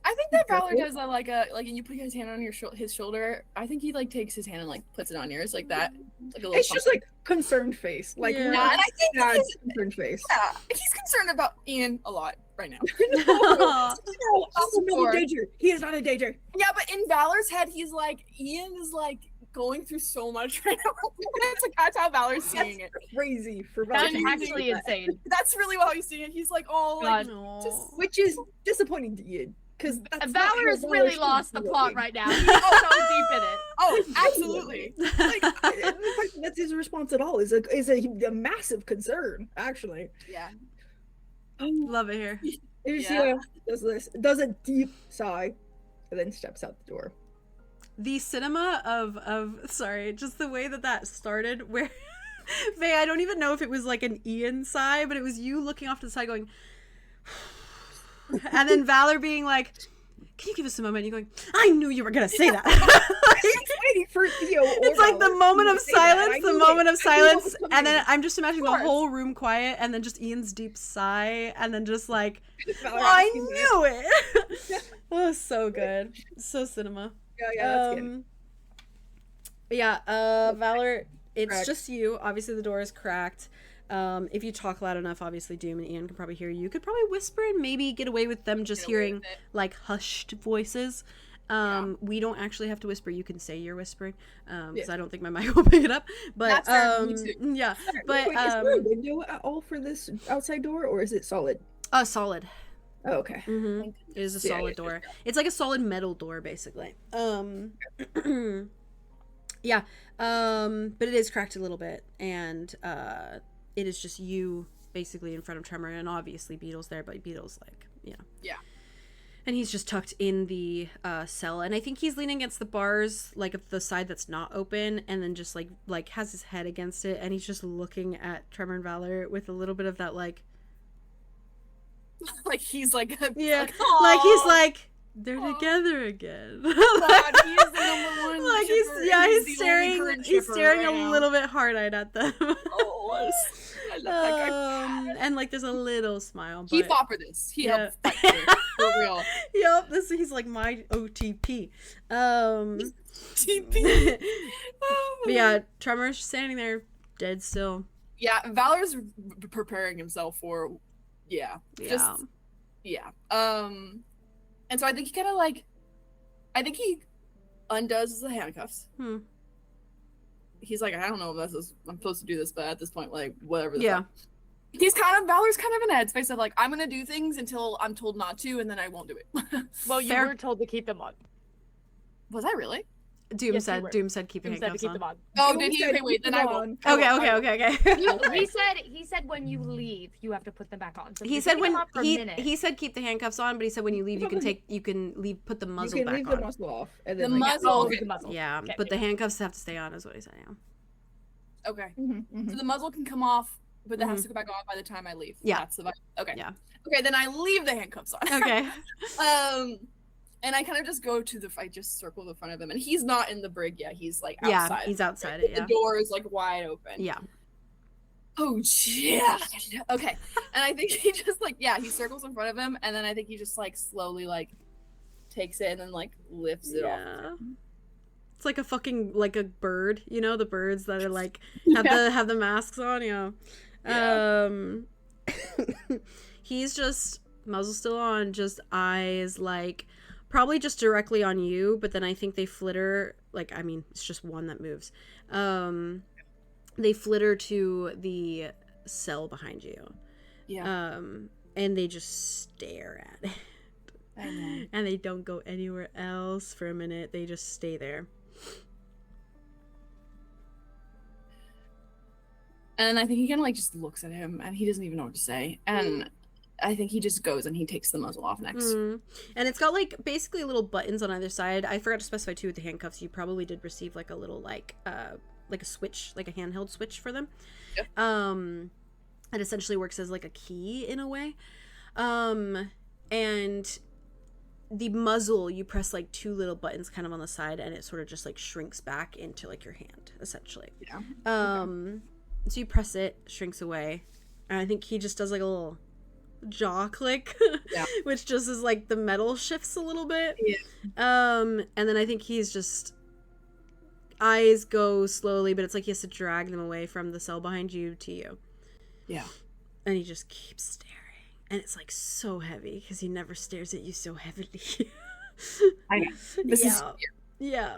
I think that Valor does that like you put his hand on his shoulder. I think he like takes his hand and like puts it on yours like that. Like a little It's just like concerned face. Like Yeah. Yeah, and I think sad, he's, concerned face. yeah, he's concerned about Ian a lot right now. No, Of no course. danger. He is not in danger. Yeah, but in Valor's head, he's like, Ian is like going through so much right now. It's like, that's how Valor's seeing it. Crazy for That's Valentine. actually insane. That's really how he's seeing it. He's like, oh, like, God. just Which is disappointing to Ian. Because Valor has really lost the plot right now. He's so deep in it. oh, absolutely. Like, the fact that that's his response at all is a massive concern, actually. Yeah. Love it here. Yeah. Does a deep sigh, and then steps out the door. The cinema of sorry, just the way that started, where Faye, I don't even know if it was like an Ian sigh, but it was you looking off to the side going and then Valor being like, can you give us a moment? And you're going, I knew you were gonna say that. Waiting for Theo. It's like the moment of silence, and then I'm just imagining the course. whole room quiet, and then just Ian's deep sigh, and then just like, Valor I asking me. knew it. Oh, so good, so cinema. Yeah, that's good. Valor, it's Cracked. just you. Obviously, the door is cracked. If you talk loud enough, obviously Doom and Ian can probably hear you. You could probably whisper and maybe get away with them just Get away hearing with it. like hushed voices. We don't actually have to whisper. You can say you're whispering, because I don't think my mic will pick it up. But That's fair. Me too. yeah, Alright, but wait, is there a window at all for this outside door, or is it solid? solid. Oh, okay. Mm-hmm. It is a Yeah, solid yeah, door. It's like a solid metal door, basically. Yeah. But it is cracked a little bit, and it is just you basically in front of Tremor, and obviously Beetle's there, but Beetle's like, Yeah. and he's just tucked in the cell, and I think he's leaning against the bars, like of the side that's not open, and then just like has his head against it, and he's just looking at Tremor and Valor with a little bit of that like, Like he's like yeah, like, like he's "Aw." like they're together again. God, he is the number one Like shipper. he's the only staring current he's shipper staring right a now. little bit hard-eyed at them. Oh, I love that guy. And like there's a little smile, but He fought for this. He yeah. helped fight for it, for real. Yep, he's like my OTP. TP. But yeah, Tremor's standing there dead still. Yeah, Valor's preparing himself for just yeah. And so I think he kind of like, I think he undoes the handcuffs. He's like, I don't know if I'm supposed to do this, but at this point, like, whatever. Yeah. Valor's kind of in a headspace of like, I'm gonna do things until I'm told not to, and then I won't do it. Well, you Fair. were told to keep them on. Was I really? Doom Yes, you said were. keep the You said to handcuffs keep on. them on. Oh, did he? Okay, wait, then I won't. Okay. He said when you leave, you have to put them back on. So if He you're said taking when them off for a minute, he said keep the handcuffs on, but he said when you leave you can put the muzzle you can back leave on. the muzzle off. And The then, like, muzzle. oh, Okay. the muzzle. Yeah, Okay, but the handcuffs have to stay on, is what he said. Yeah. Okay. Mhm. So the muzzle can come off, but that Mhm. has to go back on by the time I leave. Yeah. That's the vibe. Okay. Yeah. Okay, then I leave the handcuffs on. Okay. And I kind of just go to I just circle the front of him, and he's not in the brig yet. He's like outside. Yeah, he's outside it. Yeah. The door is like wide open. Yeah. Oh yeah. Okay. And I think he just like he circles in front of him, and then I think he just like slowly like takes it and then like lifts it off. Yeah. It's like a fucking like a bird, you know, the birds that are like have the masks on, He's just muzzle still on, just eyes like probably just directly on you, but then I think they flitter, like, I mean, it's just one that moves. They flitter to the cell behind you. Yeah. And they just stare at it. I know. And they don't go anywhere else for a minute. They just stay there. And I think he kind of like just looks at him, and he doesn't even know what to say. And I think he just goes and he takes the muzzle off next. And it's got like basically little buttons on either side. I forgot to specify too with the handcuffs. You probably did receive like a little like a switch, like a handheld switch for them. Yep. It essentially works as like a key in a way. And the muzzle, you press like two little buttons kind of on the side, and it sort of just like shrinks back into like your hand essentially. Yeah. So you press it, shrinks away, and I think he just does like a little jaw click, which just is like the metal shifts a little bit. And then I think he's just eyes go slowly, but it's like he has to drag them away from the cell behind you to you. Yeah. And he just keeps staring, and it's like so heavy because he never stares at you so heavily. I know. This is yeah.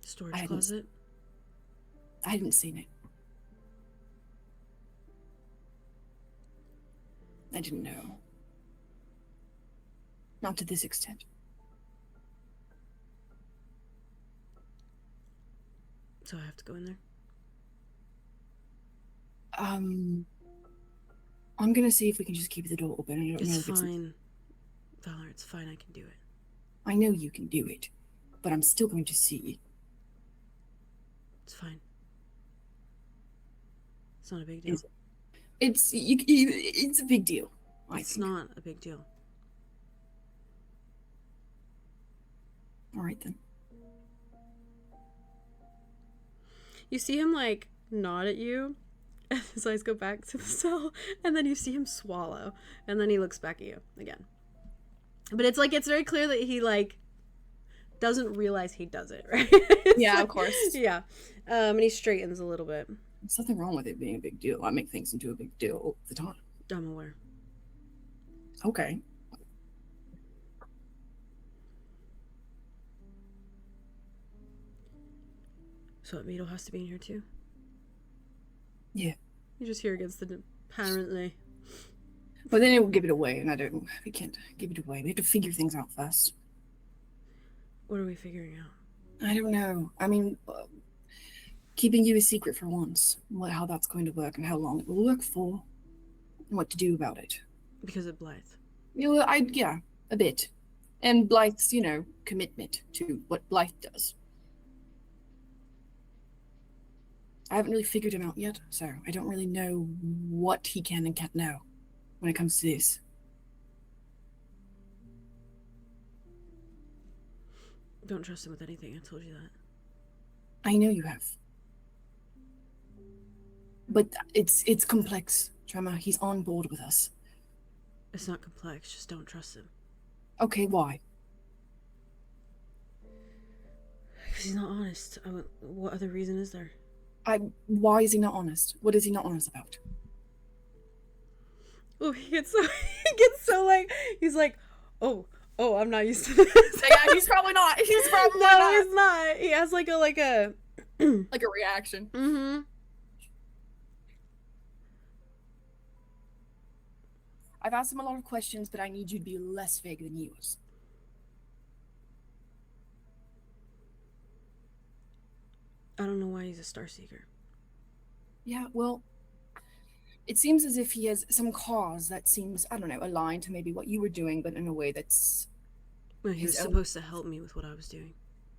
Storage closet. I hadn't seen it. I didn't know. Not to this extent. So I have to go in there. I'm gonna see if we can just keep the door open. I don't know It's if fine. Valor, it's fine. I can do it. I know you can do it, but I'm still going to see. It's fine. It's not a big deal. It's a big deal. It's not a big deal. All right then. You see him like nod at you, and his eyes go back to the cell, and then you see him swallow, and then he looks back at you again. But it's like it's very clear that he like doesn't realize he does it, right? Yeah, like, of course. Yeah. And he straightens a little bit. There's nothing wrong with it being a big deal. I make things into a big deal all the time. I'm aware. Okay. So Beetle has to be in here too? Yeah. You just hear against the apparently. But then it will give it away, and we can't give it away. We have to figure things out first. What are we figuring out? I don't know. I mean, keeping you a secret for once. How that's going to work and how long it will work for. And what to do about it. Because of Blythe. Yeah, a bit. And Blythe's, commitment to what Blythe does. I haven't really figured him out yet, so I don't really know what he can and can't know when it comes to this. Don't trust him with anything, I told you that. I know you have. But it's complex, Tremor. He's on board with us. It's not complex, just don't trust him. Okay, why? Because he's not honest. What other reason is there? Why is he not honest? What is he not honest about? Oh, he gets so like, he's like, oh, I'm not used to this. Yeah, he's probably not. He's probably no, not. he's not. He has like a like a reaction. Mm-hmm. I've asked him a lot of questions, but I need you to be less vague than he was. I don't know why he's a Starseeker. Yeah, well, it seems as if he has some cause that seems, I don't know, aligned to maybe what you were doing, but in a way that's... Well, he was supposed to help me with what I was doing.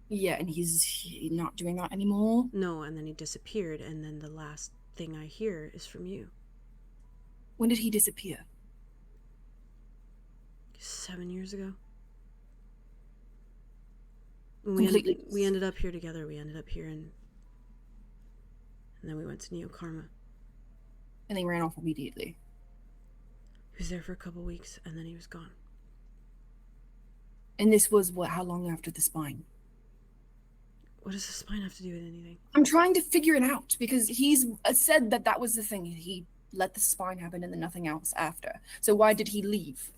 Yeah, and he's not doing that anymore? No, and then he disappeared, and then the last thing I hear is from you. When did he disappear? 7 years ago. Completely. We ended up here together. We ended up here, and then we went to 𝐸𝐭𝐚𝐫𝐥𝐢𝐬. And he ran off immediately. He was there for a couple weeks, and then he was gone. And this was, how long after the spine? What does the spine have to do with anything? I'm trying to figure it out, because he's said that was the thing. He let the spine happen and then nothing else after. So why did he leave?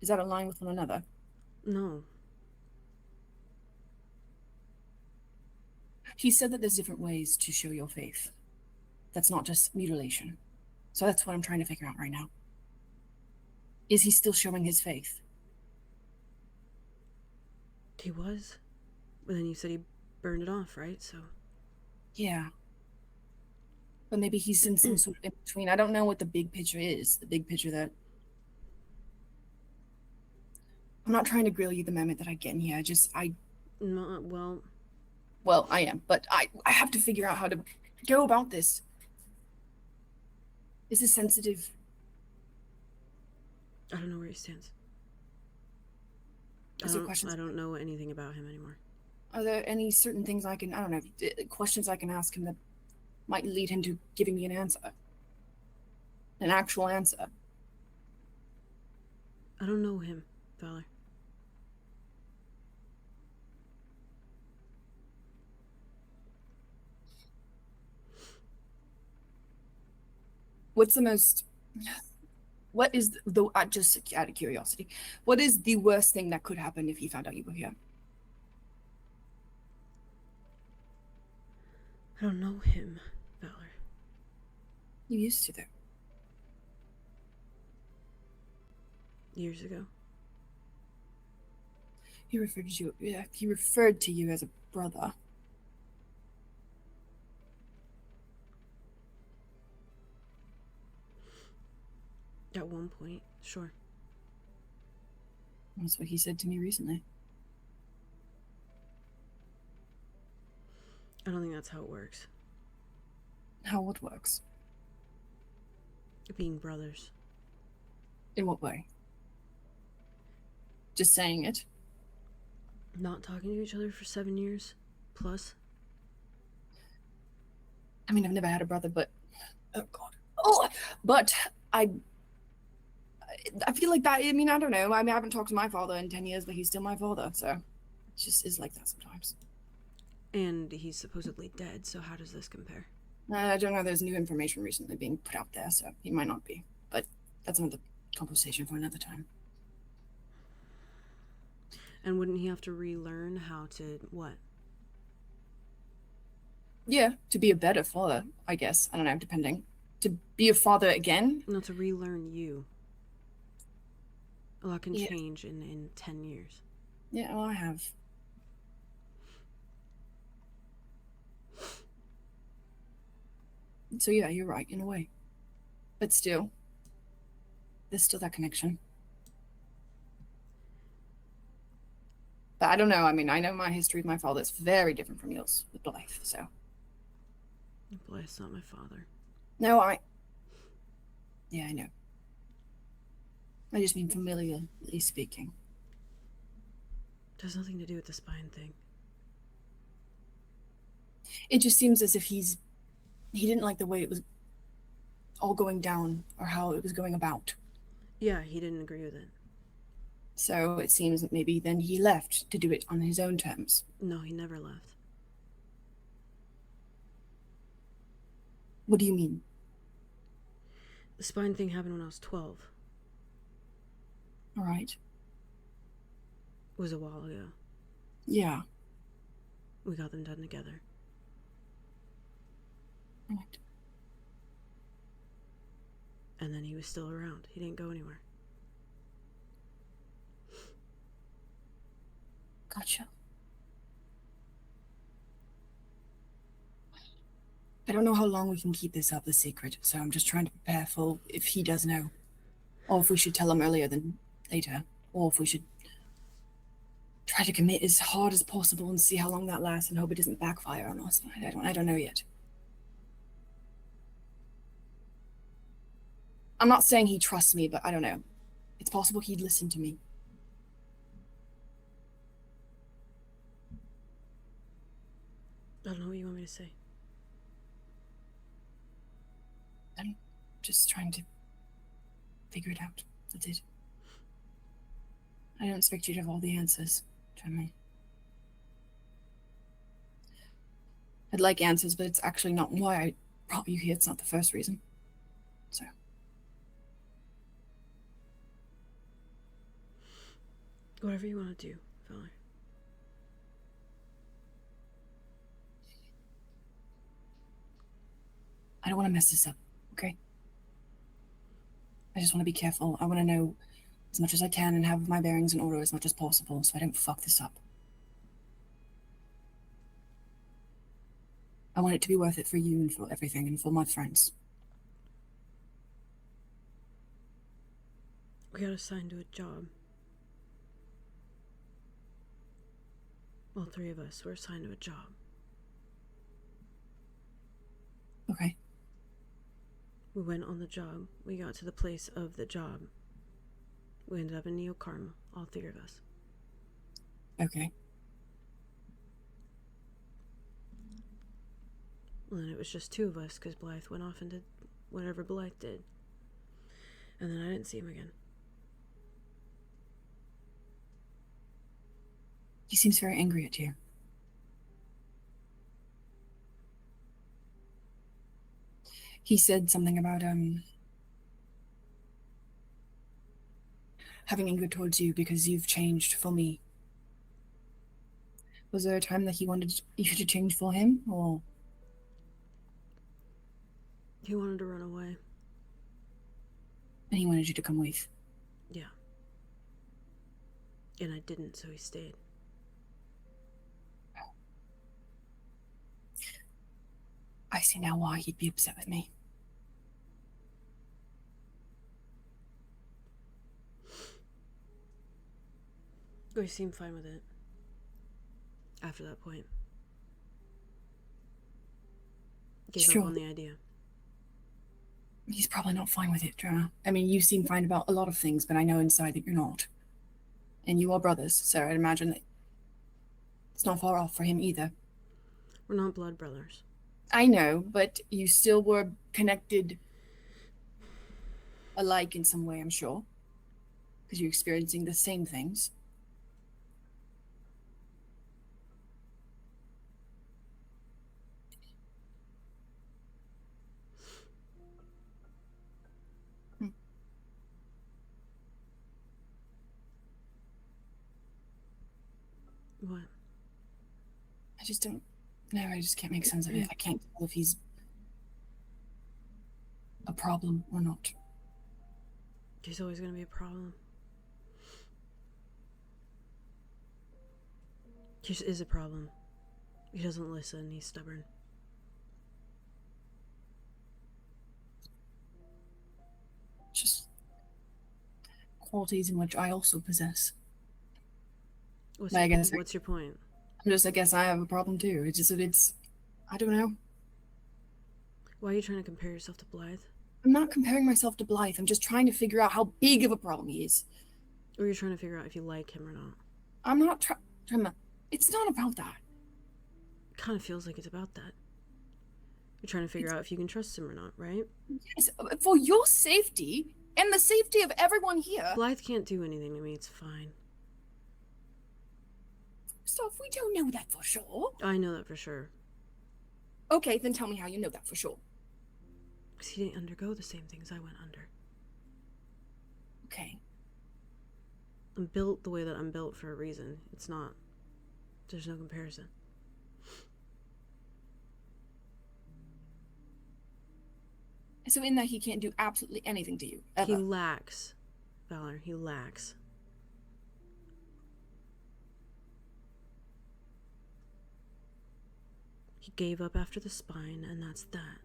Is that aligned with one another? No. He said that there's different ways to show your faith. That's not just mutilation. So that's what I'm trying to figure out right now. Is he still showing his faith? He was. But then you said he burned it off, right? So. Yeah. But maybe he's in some sort of in between. I don't know what the big picture is. The big picture that... I'm not trying to grill you the moment that I get in here. No, well... Well, I am, but I have to figure out how to go about this. Is this sensitive? I don't know where he stands. I don't know anything about him anymore. Are there any certain things I don't know, questions I can ask him that might lead him to giving me an answer? An actual answer? I don't know him, Valor. What is just out of curiosity, what is the worst thing that could happen if he found out you were here? I don't know him, Valor. You used to, though. Years ago. He referred to you as a brother. At one point, sure. That's what he said to me recently. I don't think that's how it works. How it works? Being brothers. In what way? Just saying it? Not talking to each other for 7 years plus. I mean, I've never had a brother, but... Oh, God. Oh! But I feel like that, I mean, I don't know. I mean, I haven't talked to my father in 10 years, but he's still my father, so it just is like that sometimes. And he's supposedly dead, so how does this compare? I don't know. There's new information recently being put out there, so he might not be. But that's another conversation for another time. And wouldn't he have to relearn how to what? Yeah, to be a better father, I guess. I don't know, depending To be a father again? No, to relearn you. A lot can Yeah. change in 10 years. Yeah, well, I have. So yeah, you're right, in a way. But still, there's still that connection. But I don't know, I mean, I know my history with my father is very different from yours with Blythe, so. Blythe's not my father. No, yeah, I know. I just mean familiarly speaking. It has nothing to do with the spine thing. It just seems as if he didn't like the way it was all going down or how it was going about. Yeah, he didn't agree with it. So it seems that maybe then he left to do it on his own terms. No, he never left. What do you mean? The spine thing happened when I was 12. All right. It was a while ago. Yeah. We got them done together. Right. And then he was still around. He didn't go anywhere. Gotcha. I don't know how long we can keep this up the secret, so I'm just trying to prepare for if he does know. Or if we should tell him earlier than later. Or if we should try to commit as hard as possible and see how long that lasts and hope it doesn't backfire on us. I don't know yet. I'm not saying he trusts me, but I don't know. It's possible he'd listen to me. I don't know what you want me to say. I'm just trying to figure it out. That's it. I don't expect you to have all the answers, Jeremy. I'd like answers, but it's actually not why I brought you here. It's not the first reason. So. Whatever you want to do, fella. I don't want to mess this up, okay? I just want to be careful. I want to know as much as I can and have my bearings in order as much as possible so I don't fuck this up. I want it to be worth it for you and for everything and for my friends. We got assigned to a job. All three of us were assigned to a job. Okay. We went on the job. We got to the place of the job. We ended up in 𝚘𝐞𝐲, all three of us. Okay. And then it was just two of us because Blythe went off and did whatever Blythe did. And then I didn't see him again. He seems very angry at you. He said something about having anger towards you because you've changed for me. Was there a time that he wanted you to change for him, or? He wanted to run away. And he wanted you to come with? Yeah. And I didn't, so he stayed. I see now why he'd be upset with me. We seemed fine with it. After that point. Gave up on the idea. He's probably not fine with it, Jonah. I mean, you seem fine about a lot of things, but I know inside that you're not. And you are brothers, so I'd imagine that it's not far off for him either. We're not blood brothers. I know, but you still were connected alike in some way, I'm sure. Because you're experiencing the same things. What? I just don't know. I just can't make sense of it. I can't tell if he's a problem or not. There's always gonna be a problem. There is a problem. He doesn't listen, he's stubborn. Just qualities in which I also possess. What's your point? I guess I have a problem too. I don't know. Why are you trying to compare yourself to Blythe? I'm not comparing myself to Blythe. I'm just trying to figure out how big of a problem he is. Or you're trying to figure out if you like him or not. I'm not trying to... It's not about that. It kind of feels like it's about that. You're trying to figure out if you can trust him or not, right? Yes, for your safety and the safety of everyone here. Blythe can't do anything to me, it's fine. So if we don't know that for sure. I know that for sure. Okay, then tell me how you know that for sure. Because he didn't undergo the same things I went under. Okay. I'm built the way that I'm built for a reason. It's not... There's no comparison. So in that he can't do absolutely anything to you, ever. He lacks. Valor, he lacks. He gave up after the spine, and that's that.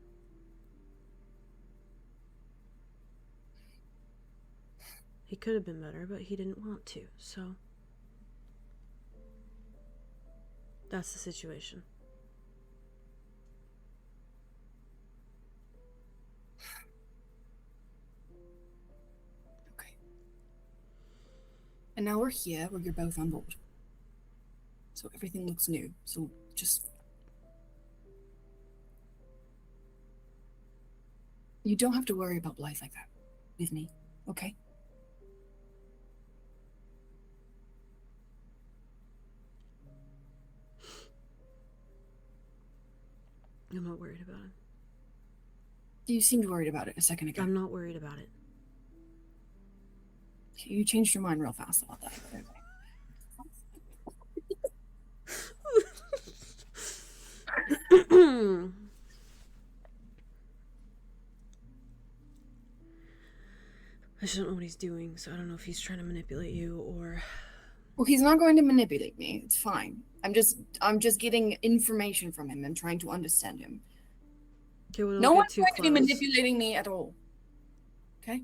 He could have been better, but he didn't want to, so... That's the situation. Okay. And now we're here where you're both on board. So everything looks new. So just... You don't have to worry about Blythe like that with me, okay? I'm not worried about it. You seemed worried about it a second ago. I'm not worried about it. You changed your mind real fast about that. I just don't know what he's doing, so I don't know if he's trying to manipulate you or... Well, he's not going to manipulate me. It's fine. I'm just getting information from him and trying to understand him. Okay, well, No one's going to be manipulating me at all. Okay?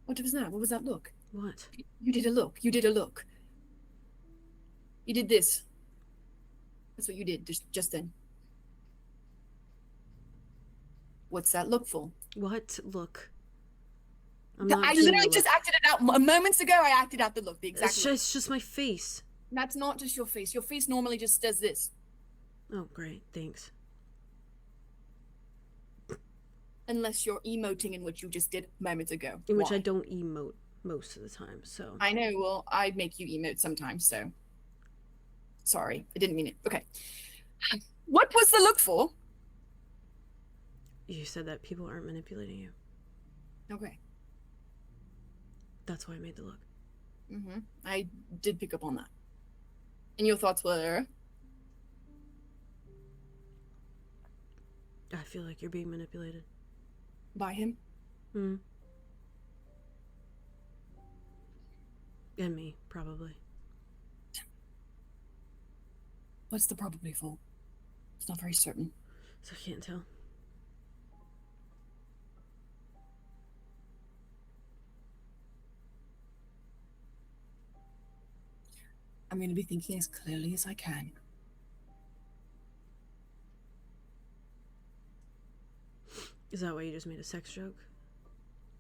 What was that? What was that look? What? You did a look. You did a look. You did this. That's what you did just then. What's that look for? What look? I literally just acted it out. Moments ago, I acted out the look. The exact look. It's just my face. That's not just your face. Your face normally just does this. Oh, great. Thanks. Unless you're emoting in which you just did moments ago. In which I don't emote most of the time, so. I know. Well, I make you emote sometimes, so. Sorry. I didn't mean it. Okay. What was the look for? You said that people aren't manipulating you. Okay. That's why I made the look. Mm-hmm. I did pick up on that. And your thoughts were? I feel like you're being manipulated. By him? Hmm. And me, probably. What's the probably for? It's not very certain. So I can't tell. I'm going to be thinking as clearly as I can. Is that why you just made a sex joke?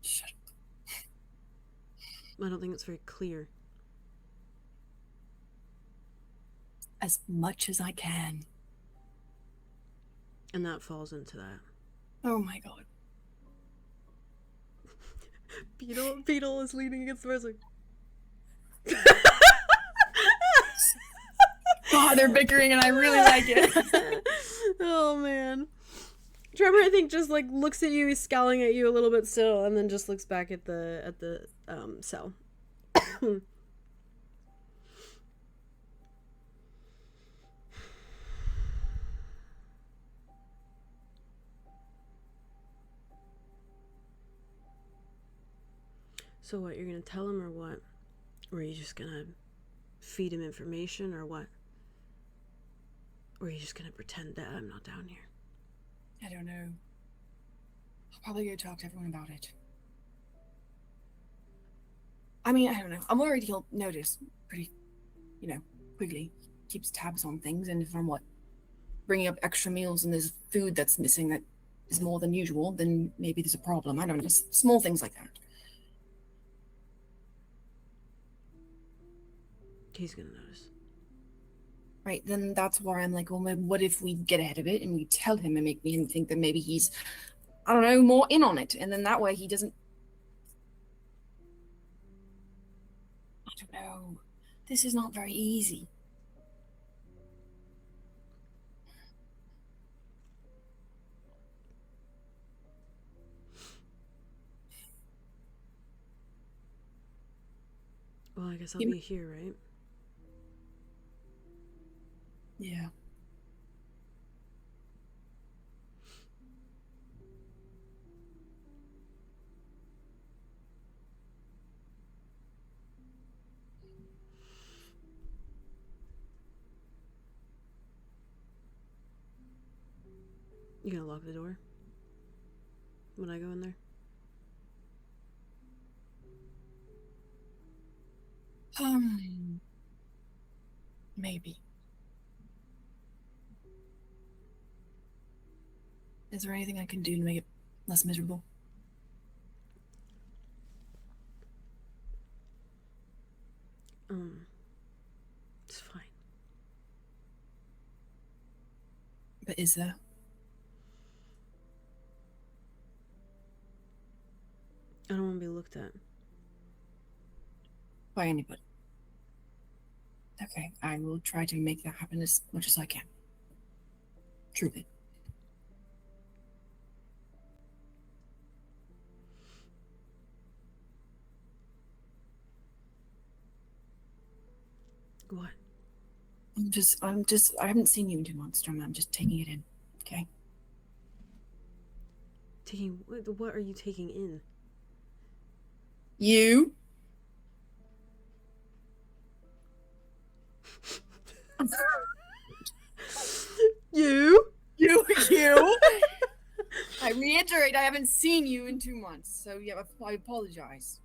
Shut up. I don't think it's very clear. As much as I can. And that falls into that. Oh my god. Beetle is leaning against the railing. God, they're bickering and I really like it. Oh man. Trevor, I think, just like looks at you, he's scowling at you a little bit still, and then just looks back at the cell. So what, you're gonna tell him or what? Or are you just gonna feed him information or what? Or are you just gonna pretend that I'm not down here? I don't know. I'll probably go talk to everyone about it. I mean, I don't know. I'm worried he'll notice pretty, quickly. Keeps tabs on things, and if I'm bringing up extra meals and there's food that's missing that is more than usual, then maybe there's a problem. I don't know. Small things like that. He's gonna notice. Right, then that's why I'm like, well, what if we get ahead of it and we tell him and make him think that maybe he's, I don't know, more in on it, and then that way he doesn't. I don't know. This is not very easy. Well, I guess I'll be here, right? Yeah. You gonna lock the door when I go in there? Maybe. Is there anything I can do to make it less miserable? It's fine. But is there? I don't want to be looked at. By anybody. Okay, I will try to make that happen as much as I can. Truly. What? I haven't seen you in 2 months, Drummer. I'm just taking it in, okay? What are you taking in? You? You? You? I reiterate, I haven't seen you in 2 months, so yeah, I apologize.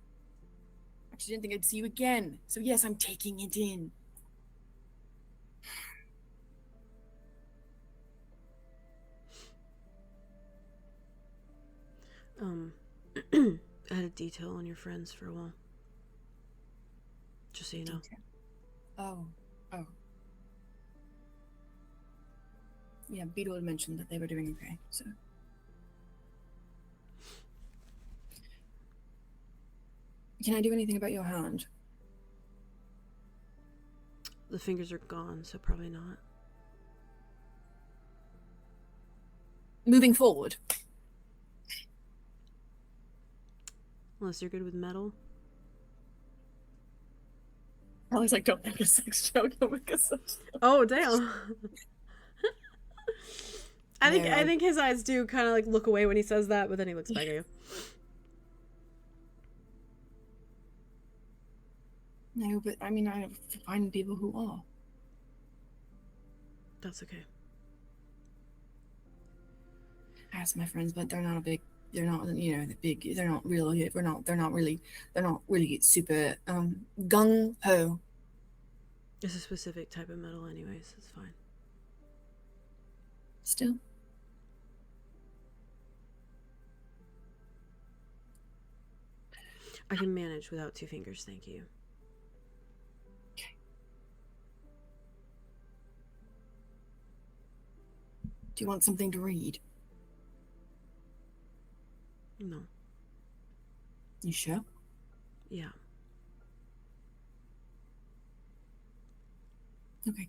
Actually, didn't think I'd see you again, so yes, I'm taking it in. I had a detail on your friends for a while. Just so you know. Oh. Yeah, Beetle had mentioned that they were doing okay, so. Can I do anything about your hand? The fingers are gone, so probably not. Moving forward. Unless you're good with metal. I was like, don't make a sex joke, don't make a sex joke. Oh, damn. I think his eyes do kind of like look away when he says that, but then he looks back at you. No, but I mean, I find people who are. That's okay. I ask my friends, but they're not big, they're not really super gung-ho. It's a specific type of metal anyways, it's fine. Still. I can manage without 2 fingers, thank you. Okay. Do you want something to read? No. You sure? Yeah. Okay.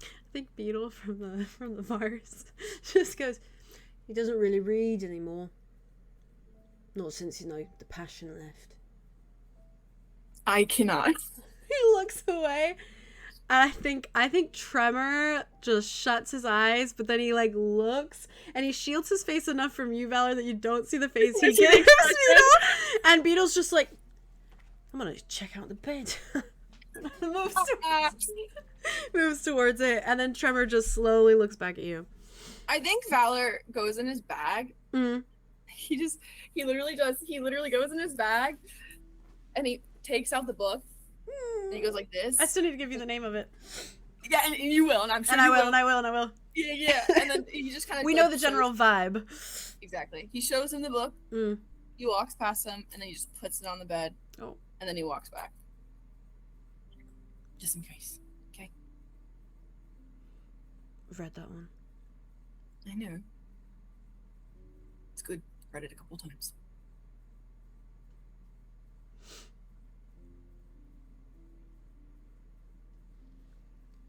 I think Beetle from the bars just goes, he doesn't really read anymore. Not since, the passion left. I cannot. He looks away. I think Tremor just shuts his eyes, but then he like looks and he shields his face enough from you, Valor, that you don't see the face he gives Beetle. And Beetle's just like, I'm gonna check out the bed. moves towards it, and then Tremor just slowly looks back at you. I think Valor goes in his bag. Mm. He literally goes in his bag and he takes out the book and he goes like this. I still need to give you the name of it. Yeah, and you will, and I'm sure and I will. Yeah, and then he just kind of. We know the general vibe. Exactly. He shows him the book. Mm. He walks past him, and then he just puts it on the bed. Oh. And then he walks back. Just in case. Okay. I've read that one. I know. It's good. I've read it a couple times.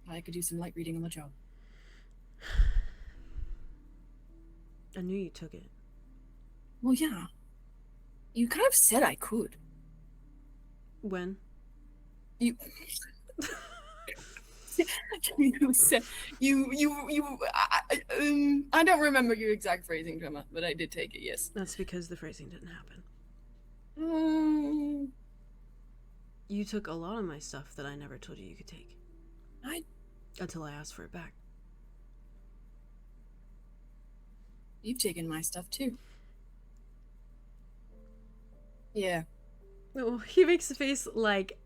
I could do some light reading on the job. I knew you took it. Well, yeah. You kind of said I could. When? You said I don't remember your exact phrasing, Gemma, but I did take it. Yes. That's because the phrasing didn't happen. Mm, You took a lot of my stuff that I never told you could take. Until I asked for it back. You've taken my stuff too. Yeah. Oh, he makes a face like,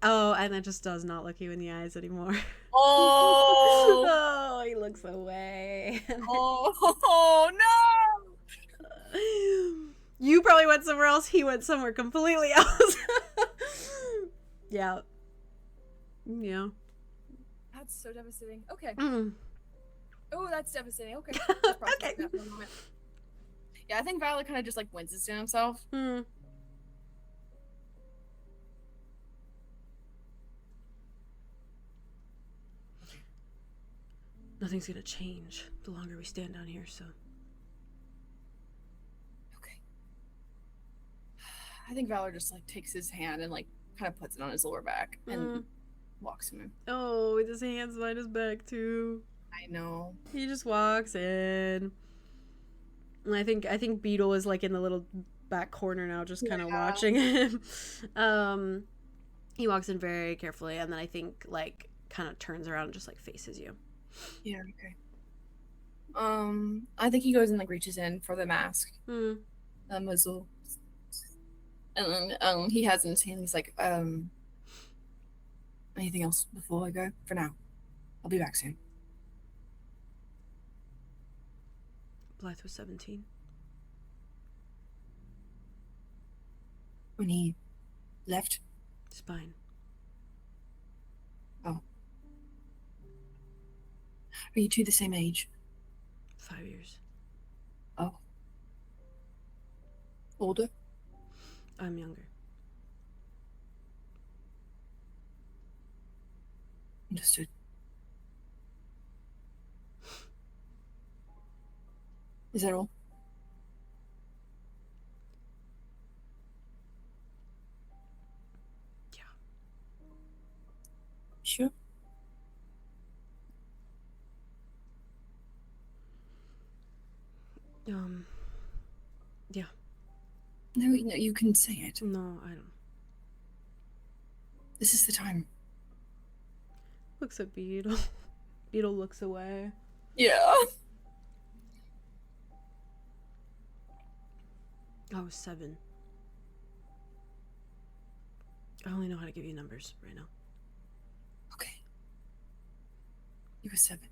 oh, and it just does not look you in the eyes anymore. Oh. Oh, he looks away. Oh no. You probably went somewhere else. He went somewhere completely else. Yeah. Yeah. That's so devastating. Okay. Mm. Oh, that's devastating. Okay. Okay. That for a moment. Yeah, I think Valor kind of just like winces to himself. Mm. Nothing's gonna change the longer we stand down here, so. Okay. I think Valor just like takes his hand and like kind of puts it on his lower back and walks him in. Oh, with his hands behind his back too. I know. He just walks in. And I think Beetle is like in the little back corner now, just kind of watching him. He walks in very carefully, and then I think like kind of turns around and just like faces you. Yeah, okay. I think he goes and like reaches in for the mask. Hmm. The muzzle. And then he has in his hand, he's like, anything else before I go? For now. I'll be back soon. Blythe was 17. When he left? Spine. Oh. Are you two the same age? 5 years. Oh. Older? I'm younger. Understood. Is that all? Yeah. Sure. Yeah. No, you can say it. No, I don't. This is the time. Looks at Beetle. Beetle looks away. Yeah. I was 7. I only know how to give you numbers right now. Okay. You were 7.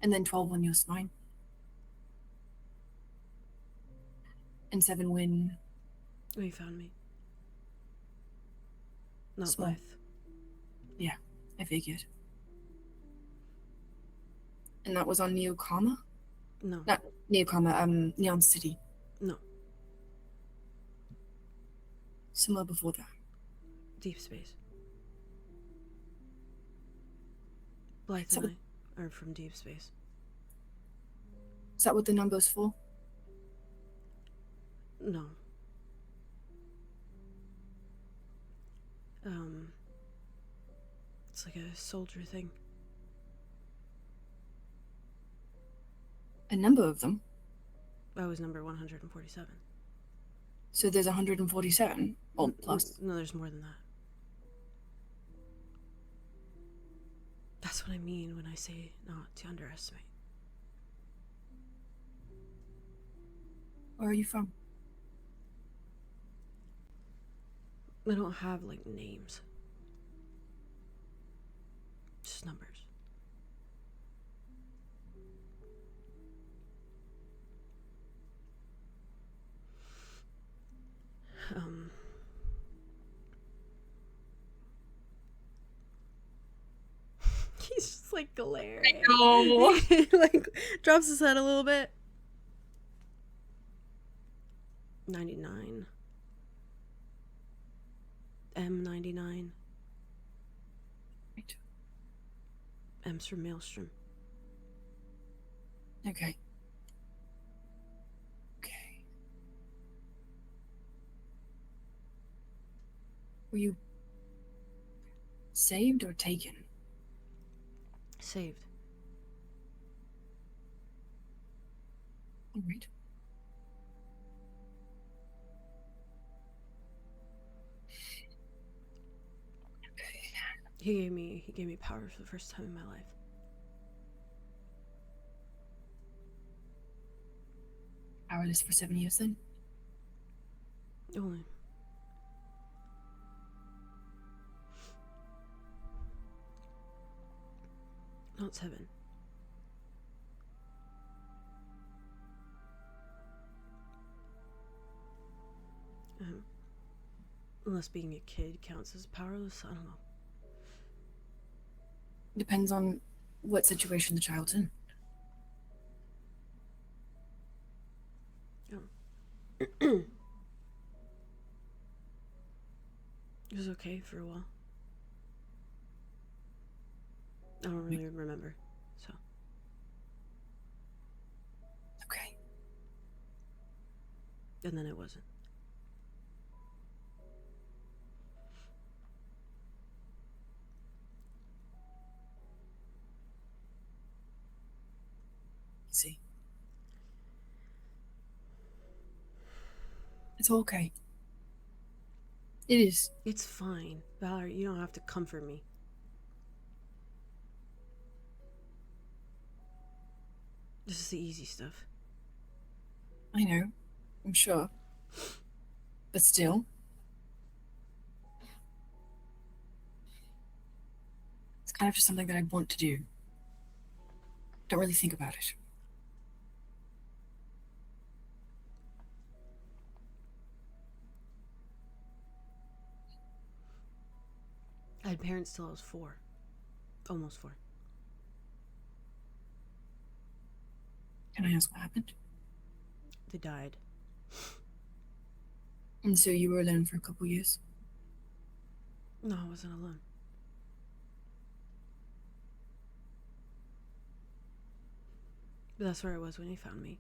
And then 12 when you're spine. And 7 when... Oh, you found me. Not Small. Blythe. Yeah, I figured. And that was on 𝐸𝐿𝐼𝐺𝐸? No. Not 𝐸𝐿𝐼𝐺𝐸, Neon City. No. Somewhere before that. Deep space. Blythe So- and I are from deep space. Is that what the number's for? No. It's like a soldier thing. A number of them. I was number 147. So there's 147 or plus. No, there's more than that. That's what I mean when I say not to underestimate. Where are you from? We don't have, like, names. Just numbers. He's just, like, glaring. know. Like, drops his head a little bit. 99. M99. Right. M's for Maelstrom. Okay. Okay. Were you saved or taken? Saved. All right. He gave me power for the first time in my life. Powerless for 7 years then? Only. Not 7. Unless being a kid counts as powerless, I don't know. Depends on what situation the child's in. It was okay for a while. I don't really remember, so. Okay. And then it wasn't. See. It's all okay. It is. It's fine. Valerie, you don't have to comfort me. This is the easy stuff. I know. I'm sure. But still. It's kind of just something that I want to do. Don't really think about it. I had parents till I was 4. Almost 4. Can I ask what happened? They died. And so you were alone for a couple years? No, I wasn't alone. But that's where I was when he found me.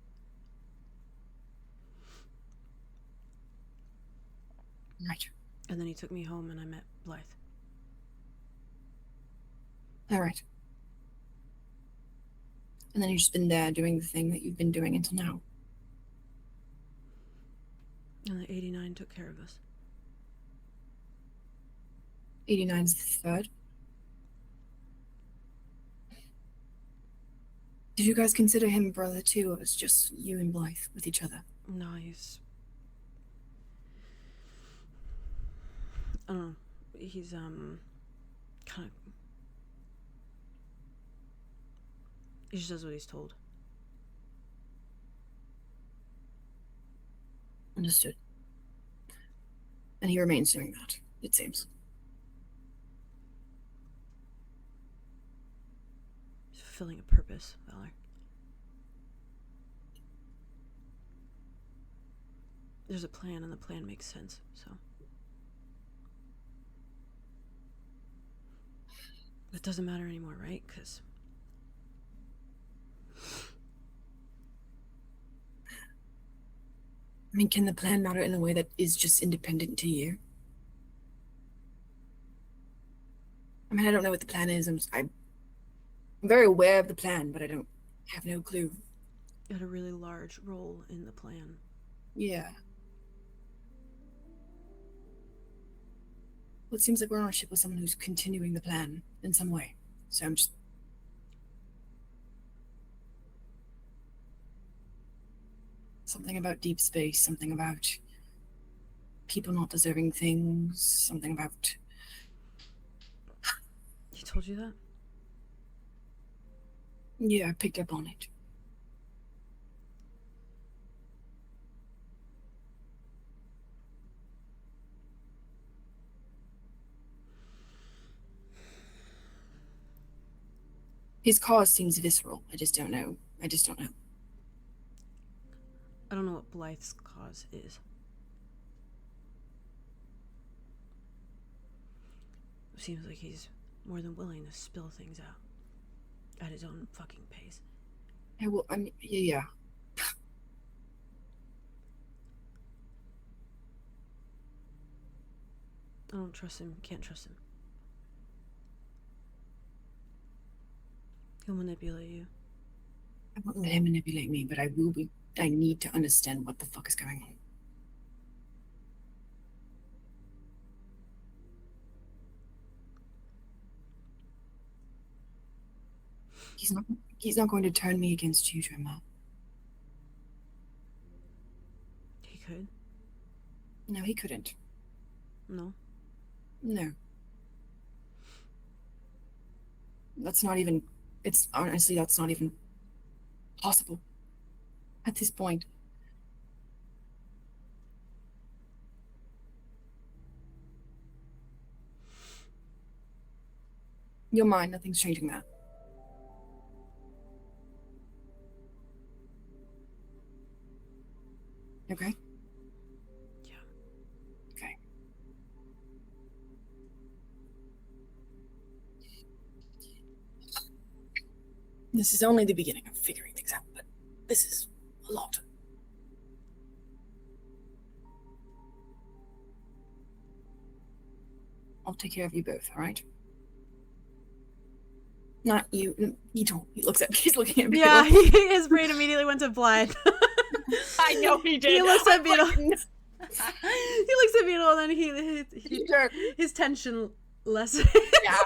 Right. And then he took me home and I met Blythe. All right. And then you've just been there doing the thing that you've been doing until now. And the 89 took care of us. 89's the third. Did you guys consider him brother too, or was just you and Blythe with each other? No, he's... I don't know. He's, kind of... He just does what he's told. Understood. And he remains doing that, it seems. He's fulfilling a purpose, Valor. There's a plan, and the plan makes sense, so... It doesn't matter anymore, right? Because... I mean, can the plan matter in a way that is just independent to you? I mean, I don't know what the plan is. I'm very aware of the plan, but I don't have no clue. You had a really large role in the plan. Yeah. Well, it seems like we're on a ship with someone who's continuing the plan in some way. So I'm just... Something about deep space, something about people not deserving things, something about... He told you that? Yeah, I picked up on it. His cause seems visceral. I just don't know. I don't know what Blythe's cause is. It seems like he's more than willing to spill things out at his own fucking pace. Yeah, well, I mean, yeah. I don't trust him. Can't trust him. He'll manipulate you. I won't let him manipulate me, but I need to understand what the fuck is going on. He's not going to turn me against you, Tremor. He could. No, he couldn't. No. No. That's not even possible at this point. You're mine, nothing's changing that. Okay? Yeah. Okay. This is only the beginning of figuring things out, but this is a lot. I'll take care of you both, all right? Not you. You don't. He's looking at me. Yeah, his brain immediately went to Blythe. I know he did. He looks at Beetle. He looks at Beetle, and then his tension lessens. Yeah.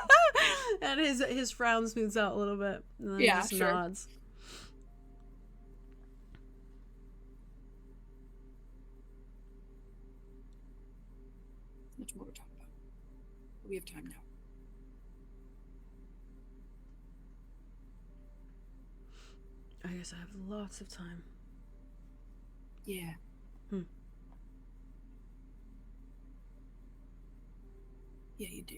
And his frown smooths out a little bit. And then Yeah, he just sure. nods. Much more to talk about. We have time now. I guess I have lots of time. Yeah. Yeah, you do.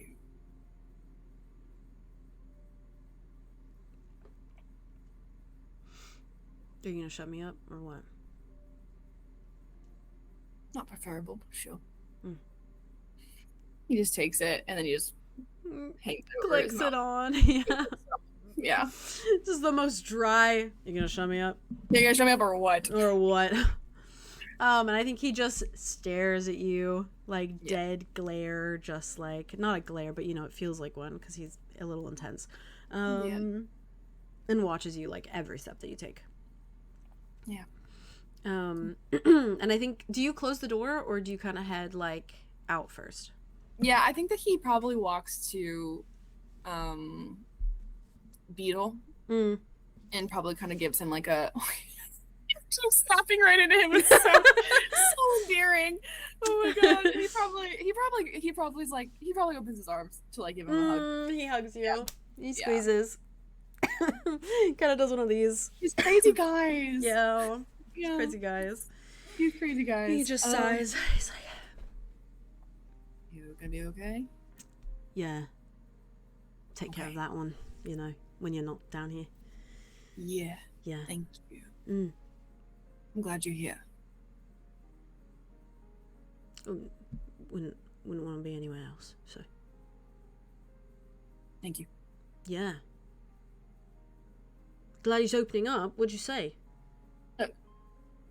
Are you gonna shut me up or what? Not preferable, but sure. Hmm. He just takes it and then he just hangs it over his Clicks mouth. it on. Yeah. Yeah. This is the most dry. You gonna shut me up? You're gonna show me up or what? Or what? And I think he just stares at you like dead glare, just like not a glare, but you know it feels like one because he's a little intense. And watches you like every step that you take. Yeah. And I think, do you close the door or do you kind of head like out first? Yeah, I think that he probably walks to Beetle and probably kind of gives him like a just snapping right into him is so endearing. Oh my god. He probably opens his arms to like give him a hug. He hugs you. Yeah. He squeezes. Kind of does one of these. He's crazy guys. Yeah. Yeah. Crazy guys. He's crazy guys. He just sighs. He's like, "You gonna be okay?" yeah. Take care of that one, you know, when you're not down here. Yeah. Yeah. Thank you. I'm glad you're here. Wouldn't want to be anywhere else, so. Thank you. Yeah. Glad he's opening up. What'd you say?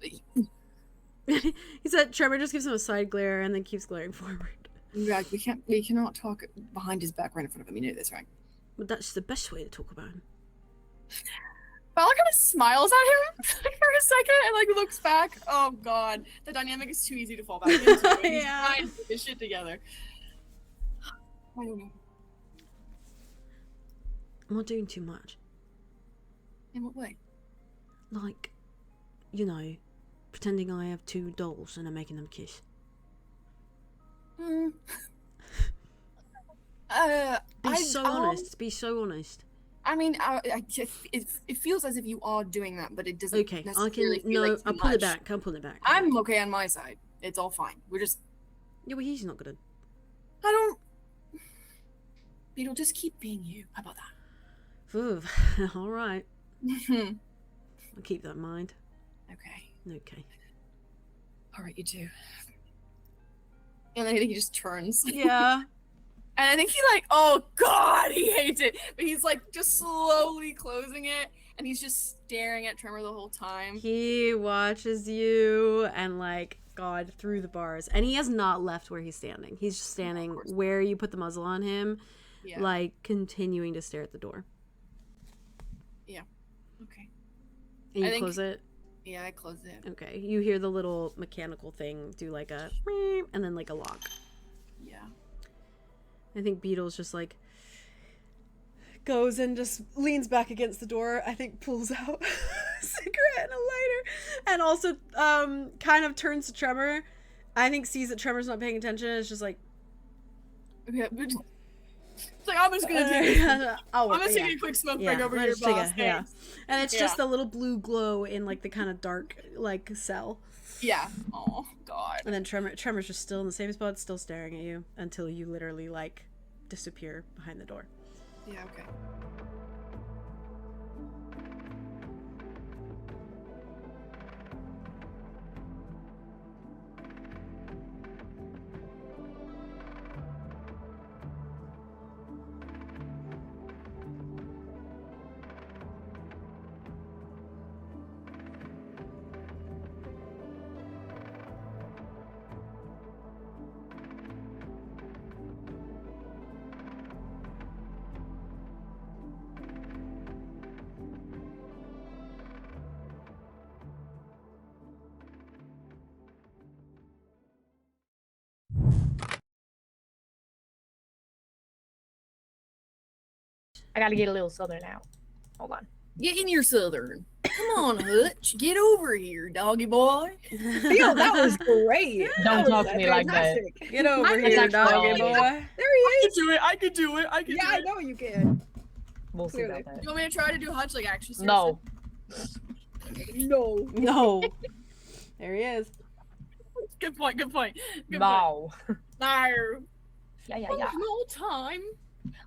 He said Trevor just gives him a side glare and then keeps glaring forward. Right, we cannot talk behind his back right in front of him. You know this, right? But that's the best way to talk about him. Vala kind of smiles at him for a second and like looks back. Oh god, the dynamic is too easy to fall back into. He's Yeah. trying to get his shit together. I don't know. I'm not doing too much. In what way? Like, you know, pretending I have 2 dolls and I'm making them kiss. Hmm. Be so honest. Be so honest. I mean, it feels as if you are doing that, but it doesn't. Okay, I can. necessarily feel No, like too I'll pull it much. back. I'll pull it back. I'm okay on my side. It's all fine. We're just. Yeah, well, he's not gonna. I don't. Beetle, just keep being you. How about that? Ooh, all right. Okay. I'll keep that in mind. Okay. All right, you two. And I think he just turns. Yeah. And I think he like, oh god, he hates it. But he's like just slowly closing it, and he's just staring at Tremor the whole time. He watches you and like God through the bars, and he has not left where he's standing. He's just standing where you put the muzzle on him, Yeah. like continuing to stare at the door. Okay. And I you think- close it. Yeah, I close it. Okay. You hear the little mechanical thing do like a meep, and then like a lock. Yeah. I think Beetle's just like goes and just leans back against the door. I think pulls out a cigarette and a lighter, and also kind of turns to Tremor. I think sees that Tremor's not paying attention. And is just like, Okay. It's like I'm just gonna take. I'm I'm gonna take a quick smoke break over here, let's take boss. yeah. Thanks. And it's just a little blue glow in like the kind of dark like cell. Yeah. Oh god. And then Tremor's just still in the same spot, still staring at you until you literally like disappear behind the door. Yeah. Okay. I gotta get a little southern out. Hold on. Get in your southern. Come on, Hutch. Get over here, doggy boy. Theo, that was great. Don't That talk was to me like that. fantastic. Get over I'm here, not doggy trolling. boy. There he is. do it. I could do it. Yeah, I know you can. We'll see Clearly. about that. You want me to try to do Hutch like actually? No. No. No. There he is. Good point. Good point. Good No. point. No. Yeah, yeah, One yeah. more time.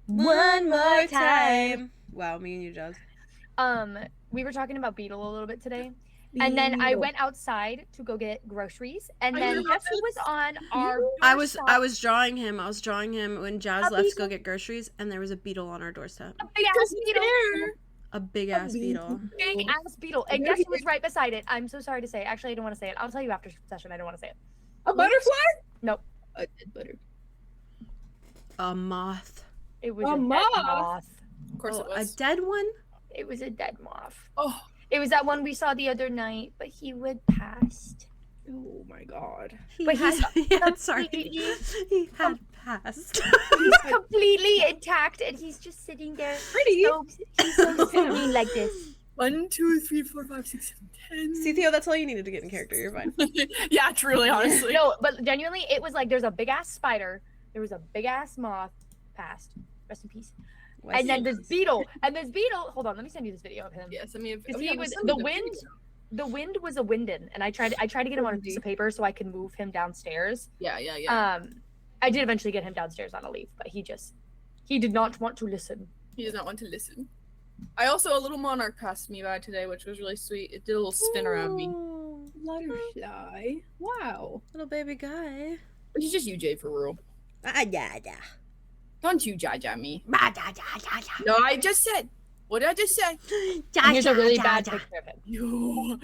One more time. Wow, me and you, Jazz. We were talking about Beetle a little bit today. And then I Beetle. went outside to go get groceries. And I then love guess who was on our I was doorstep? drawing him when Jazz A left to go beetle. get groceries, and there was a beetle on our doorstep. A big ass beetle. A big ass beetle. Big ass beetle. And There guess he who was right beside it? I'm so sorry to say it. Actually, I don't want to say it. I'll tell you after session. I don't want to say it. A butterfly? Nope. A dead butter. A moth. It was A a dead moth? moth. Of course Oh, it was. a dead one? It was a dead moth. Oh. It was that one we saw the other night, but he would passed. Oh my god. But he's Sorry. He had passed. He's completely intact, and he's just sitting there. Pretty. He's so serene like this. 1, 2, 3, 4, 5, 6, 7, 10. See, Theo, that's all you needed to get in character. You're fine. Yeah, truly, honestly. No, but genuinely, it was like there's a big ass spider, there was a big ass moth, passed. Rest in peace. And then this beetle, Hold on, let me send you this video of him. Yes, I mean, Because he was the wind. The wind was a windin, and I tried to get him on a piece of paper so I could move him downstairs. Yeah. I did eventually get him downstairs on a leaf, but he did not want to listen. He does not want to listen. I also, a little monarch passed me by today, which was really sweet. It did a little spin around me. Ooh, Butterfly. Wow. little baby guy. Which is just you, Jay, for real. Yeah. Don't you jaja me. No, No, I just said. What did I just say? And here's a really bad picture of him. You.